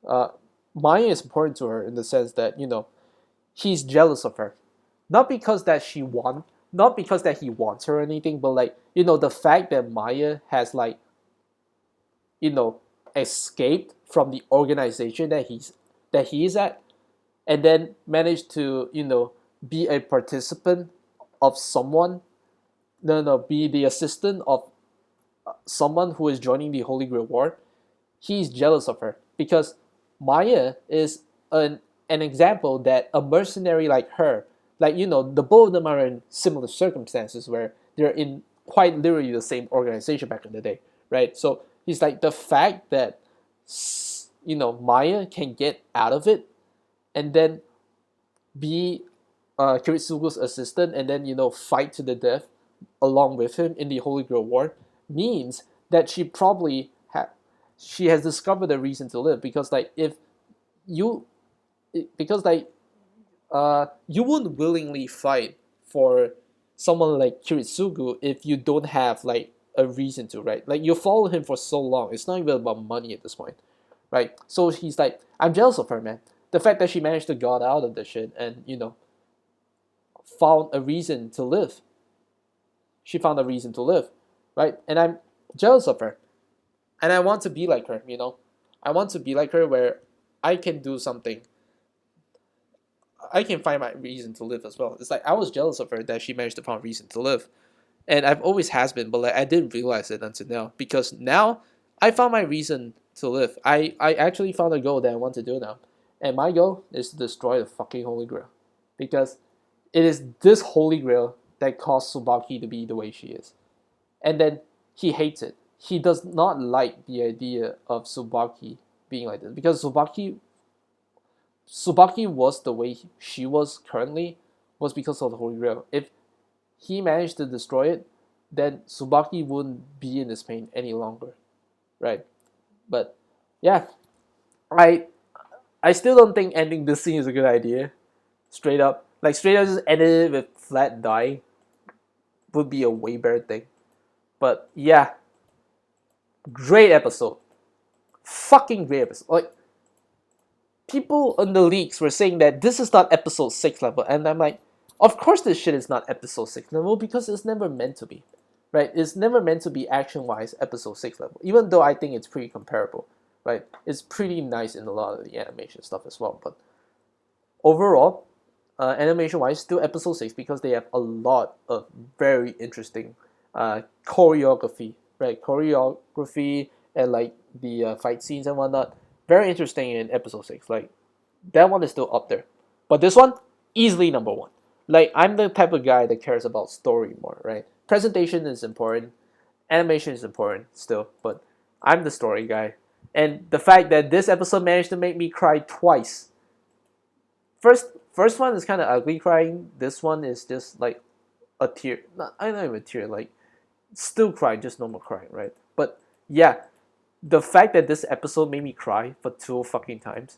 uh, Maya is important to her in the sense that he's jealous of her, not because that not because that he wants her or anything, but like the fact that Maya has like escaped from the organization that he's at, and then managed to be a participant of someone. No, be the assistant of someone who is joining the Holy Grail War. He's jealous of her because Maya is an example that a mercenary like her, like the both of them are in similar circumstances where they're in quite literally the same organization back in the day, right? So he's like, the fact that Maya can get out of it and then be Kiritsugu's assistant and then fight to the death along with him in the Holy Grail War means that she has discovered a reason to live, because like if you because like you wouldn't willingly fight for someone like Kiritsugu if you don't have like a reason to, right? Like you follow him for so long, it's not even about money at this point, right? So he's like, I'm jealous of her, man. The fact that she managed to got out of the shit and found a reason to live. She found a reason to live, right? And I'm jealous of her, and I want to be like her. I want to be like her where I can do something. I can find my reason to live as well. It's like I was jealous of her that she managed to find a reason to live, and I've always has been, but like I didn't realize it until now, because now I found my reason to live. I actually found a goal that I want to do now, and my goal is to destroy the fucking Holy Grail, because it is this Holy Grail that caused Subaki to be the way she is, and then he hates it. He does not like the idea of Subaki being like this, because Subaki was the way she was currently was because of the Holy Grail. If he managed to destroy it, then Subaki wouldn't be in this pain any longer, right? But yeah, I still don't think ending this scene is a good idea. Straight up just ended it with Flat dying would be a way better thing. But yeah, great episode, fucking great episode. Like, people on the leaks were saying that this is not episode 6 level, and I'm like, of course this shit is not episode 6 level, because it's never meant to be, right? It's never meant to be action-wise episode 6 level, even though I think it's pretty comparable, right? It's pretty nice in a lot of the animation stuff as well, but overall, animation-wise, still episode 6, because they have a lot of very interesting choreography, right? Choreography and like the fight scenes and whatnot. Very interesting in episode 6. Like, that one is still up there. But this one, easily number 1. Like, I'm the type of guy that cares about story more, right? Presentation is important. Animation is important still. But I'm the story guy. And the fact that this episode managed to make me cry twice. First one is kind of ugly crying. This one is just like a tear. Not even a tear. Like, still crying, just normal crying, right? But yeah, the fact that this episode made me cry for 2 fucking times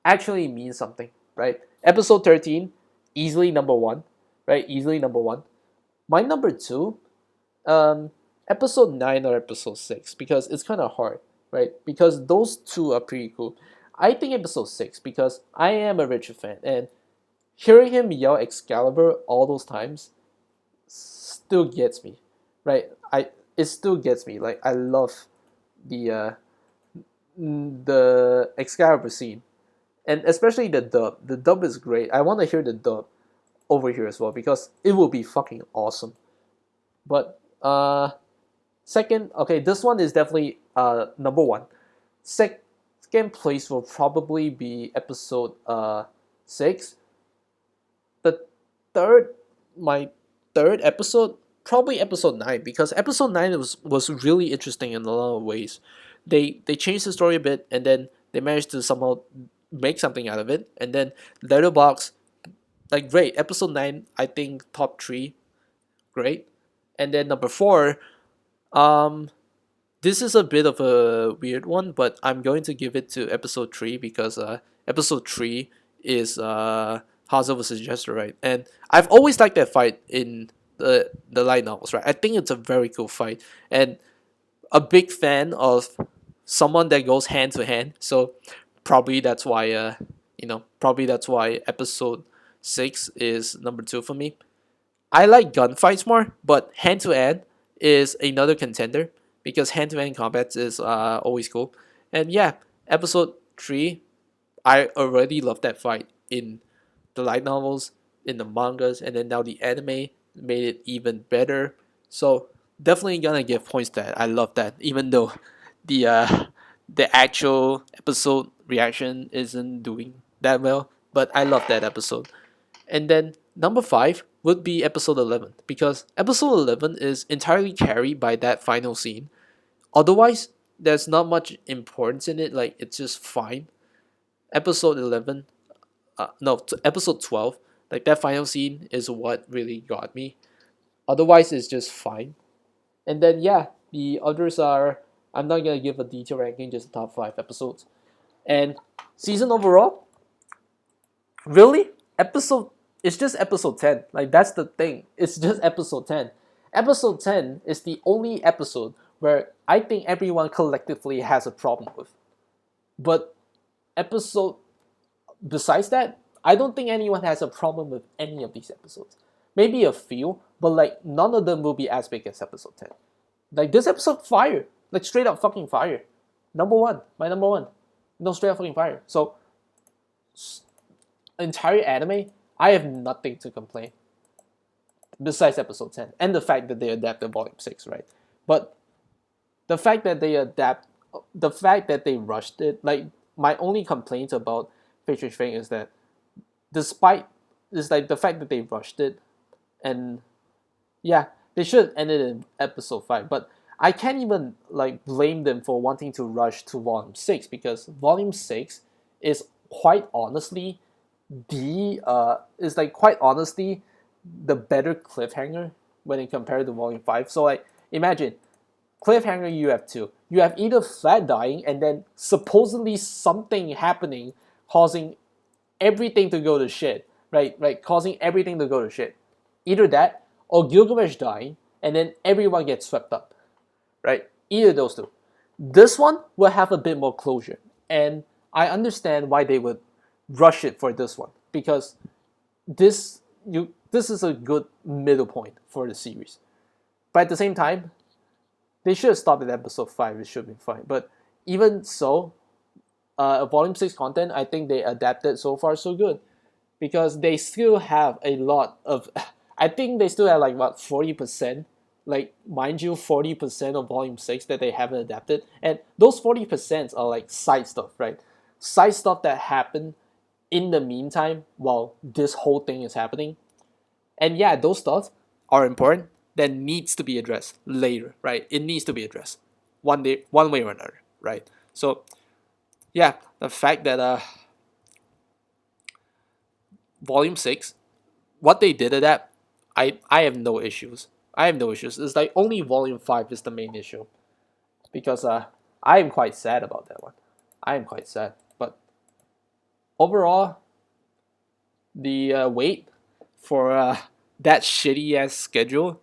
actually means something, right? Episode 13, easily number 1, right? Easily number 1. My number 2, episode 9 or episode 6, because it's kind of hard. right? Because those two are pretty cool. I think episode 6 because I am a Richard fan, and hearing him yell Excalibur all those times still gets me, right? It still gets me. Like I love the the Excalibur scene, and especially the dub. The dub is great. I want to hear the dub over here as well because it will be fucking awesome. But second, okay, this one is definitely number one. Second place will probably be episode 6. The third, my third episode, probably episode 9 because episode 9 was really interesting in a lot of ways. They changed the story a bit and then they managed to somehow make something out of it. And then Letterbox, like great episode 9, I think top 3, great. And then number 4, um this is a bit of a weird one, but I'm going to give it to episode 3 because episode 3 is Hazel versus Jester, right? And I've always liked that fight in the light novels, right? I think it's a very cool fight, and a big fan of someone that goes hand to hand. So probably that's why probably that's why episode 6 is number 2 for me. I like gunfights more, but hand to hand is another contender because hand to hand combat is always cool. And yeah, episode 3, I already love that fight in the light novels, in the mangas, and then now the anime made it even better. So definitely gonna give points to that. I love that, even though the actual episode reaction isn't doing that well, but I love that episode. And then number 5 would be episode 11 because episode 11 is entirely carried by that final scene. Otherwise, there's not much importance in it. Like it's just fine. Episode 11, no, episode 12, like that final scene is what really got me. Otherwise, it's just fine. And then yeah, the others are. I'm not gonna give a detailed ranking, just the top 5 episodes. And season overall, really, episode it's just episode 10. Like that's the thing. It's just episode 10. Episode 10 is the only episode where I think everyone collectively has a problem with. But episode besides that, I don't think anyone has a problem with any of these episodes. Maybe a few, but like none of them will be as big as episode 10. Like this episode fire. Like straight up fucking fire. Number 1, my number 1. No, straight up fucking fire. So entire anime, I have nothing to complain besides episode 10 and the fact that they adapted volume 6, right? But the fact that they rushed it, like my only complaint about Fate Strange Fate is that despite it's like the fact that they rushed it, and yeah, they should have ended in episode 5, but I can't even like blame them for wanting to rush to volume 6 because volume 6 is quite honestly the better cliffhanger when it compared to volume 5. So like imagine cliffhanger, you have two. You have either Flat dying and then supposedly something happening causing everything to go to shit, right? Causing everything to go to shit. Either that or Gilgamesh dying and then everyone gets swept up, right? Either of those two. This one will have a bit more closure, and I understand why they would rush it for this one because this is a good middle point for the series. But at the same time, they should have stopped at episode 5. It should have been fine. But even so, volume 6 content, I think they adapted so far so good because they still have a lot of. I think they still have like what 40%. Like mind you, 40% of volume 6 that they haven't adapted, and those 40% are like side stuff, right? Side stuff that happened in the meantime while this whole thing is happening. And yeah, those stuff are important that needs to be addressed later, right? It needs to be addressed one way or another, right? So yeah, the fact that volume 6, what they did at that, I have no issues. I have no issues. It's like only volume 5 is the main issue because I am quite sad about that one. I am quite sad, but overall, the wait for that shitty ass schedule,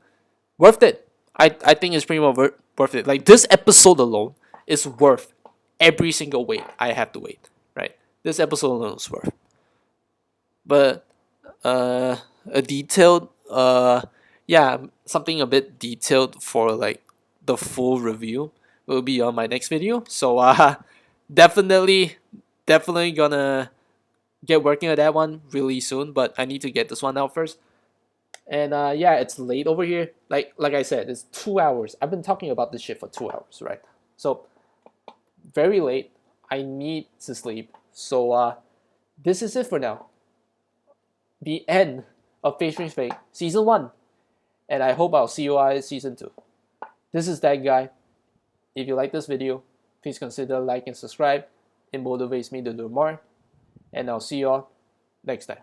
worth it. I think it's pretty well worth it. Like this episode alone is worth every single wait I have to wait, right? This episode alone is worth. But a detailed yeah, something a bit detailed for like the full review will be on my next video. So definitely gonna get working on that one really soon, but I need to get this one out first. And yeah, it's late over here. Like I said, it's 2 hours. I've been talking about this shit for 2 hours, right? So very late. I need to sleep. So this is it for now. The end of Face Strange Fate Season 1. And I hope I'll see you all in Season 2. This is that guy. If you like this video, please consider like and subscribe. It motivates me to do more. And I'll see you all next time.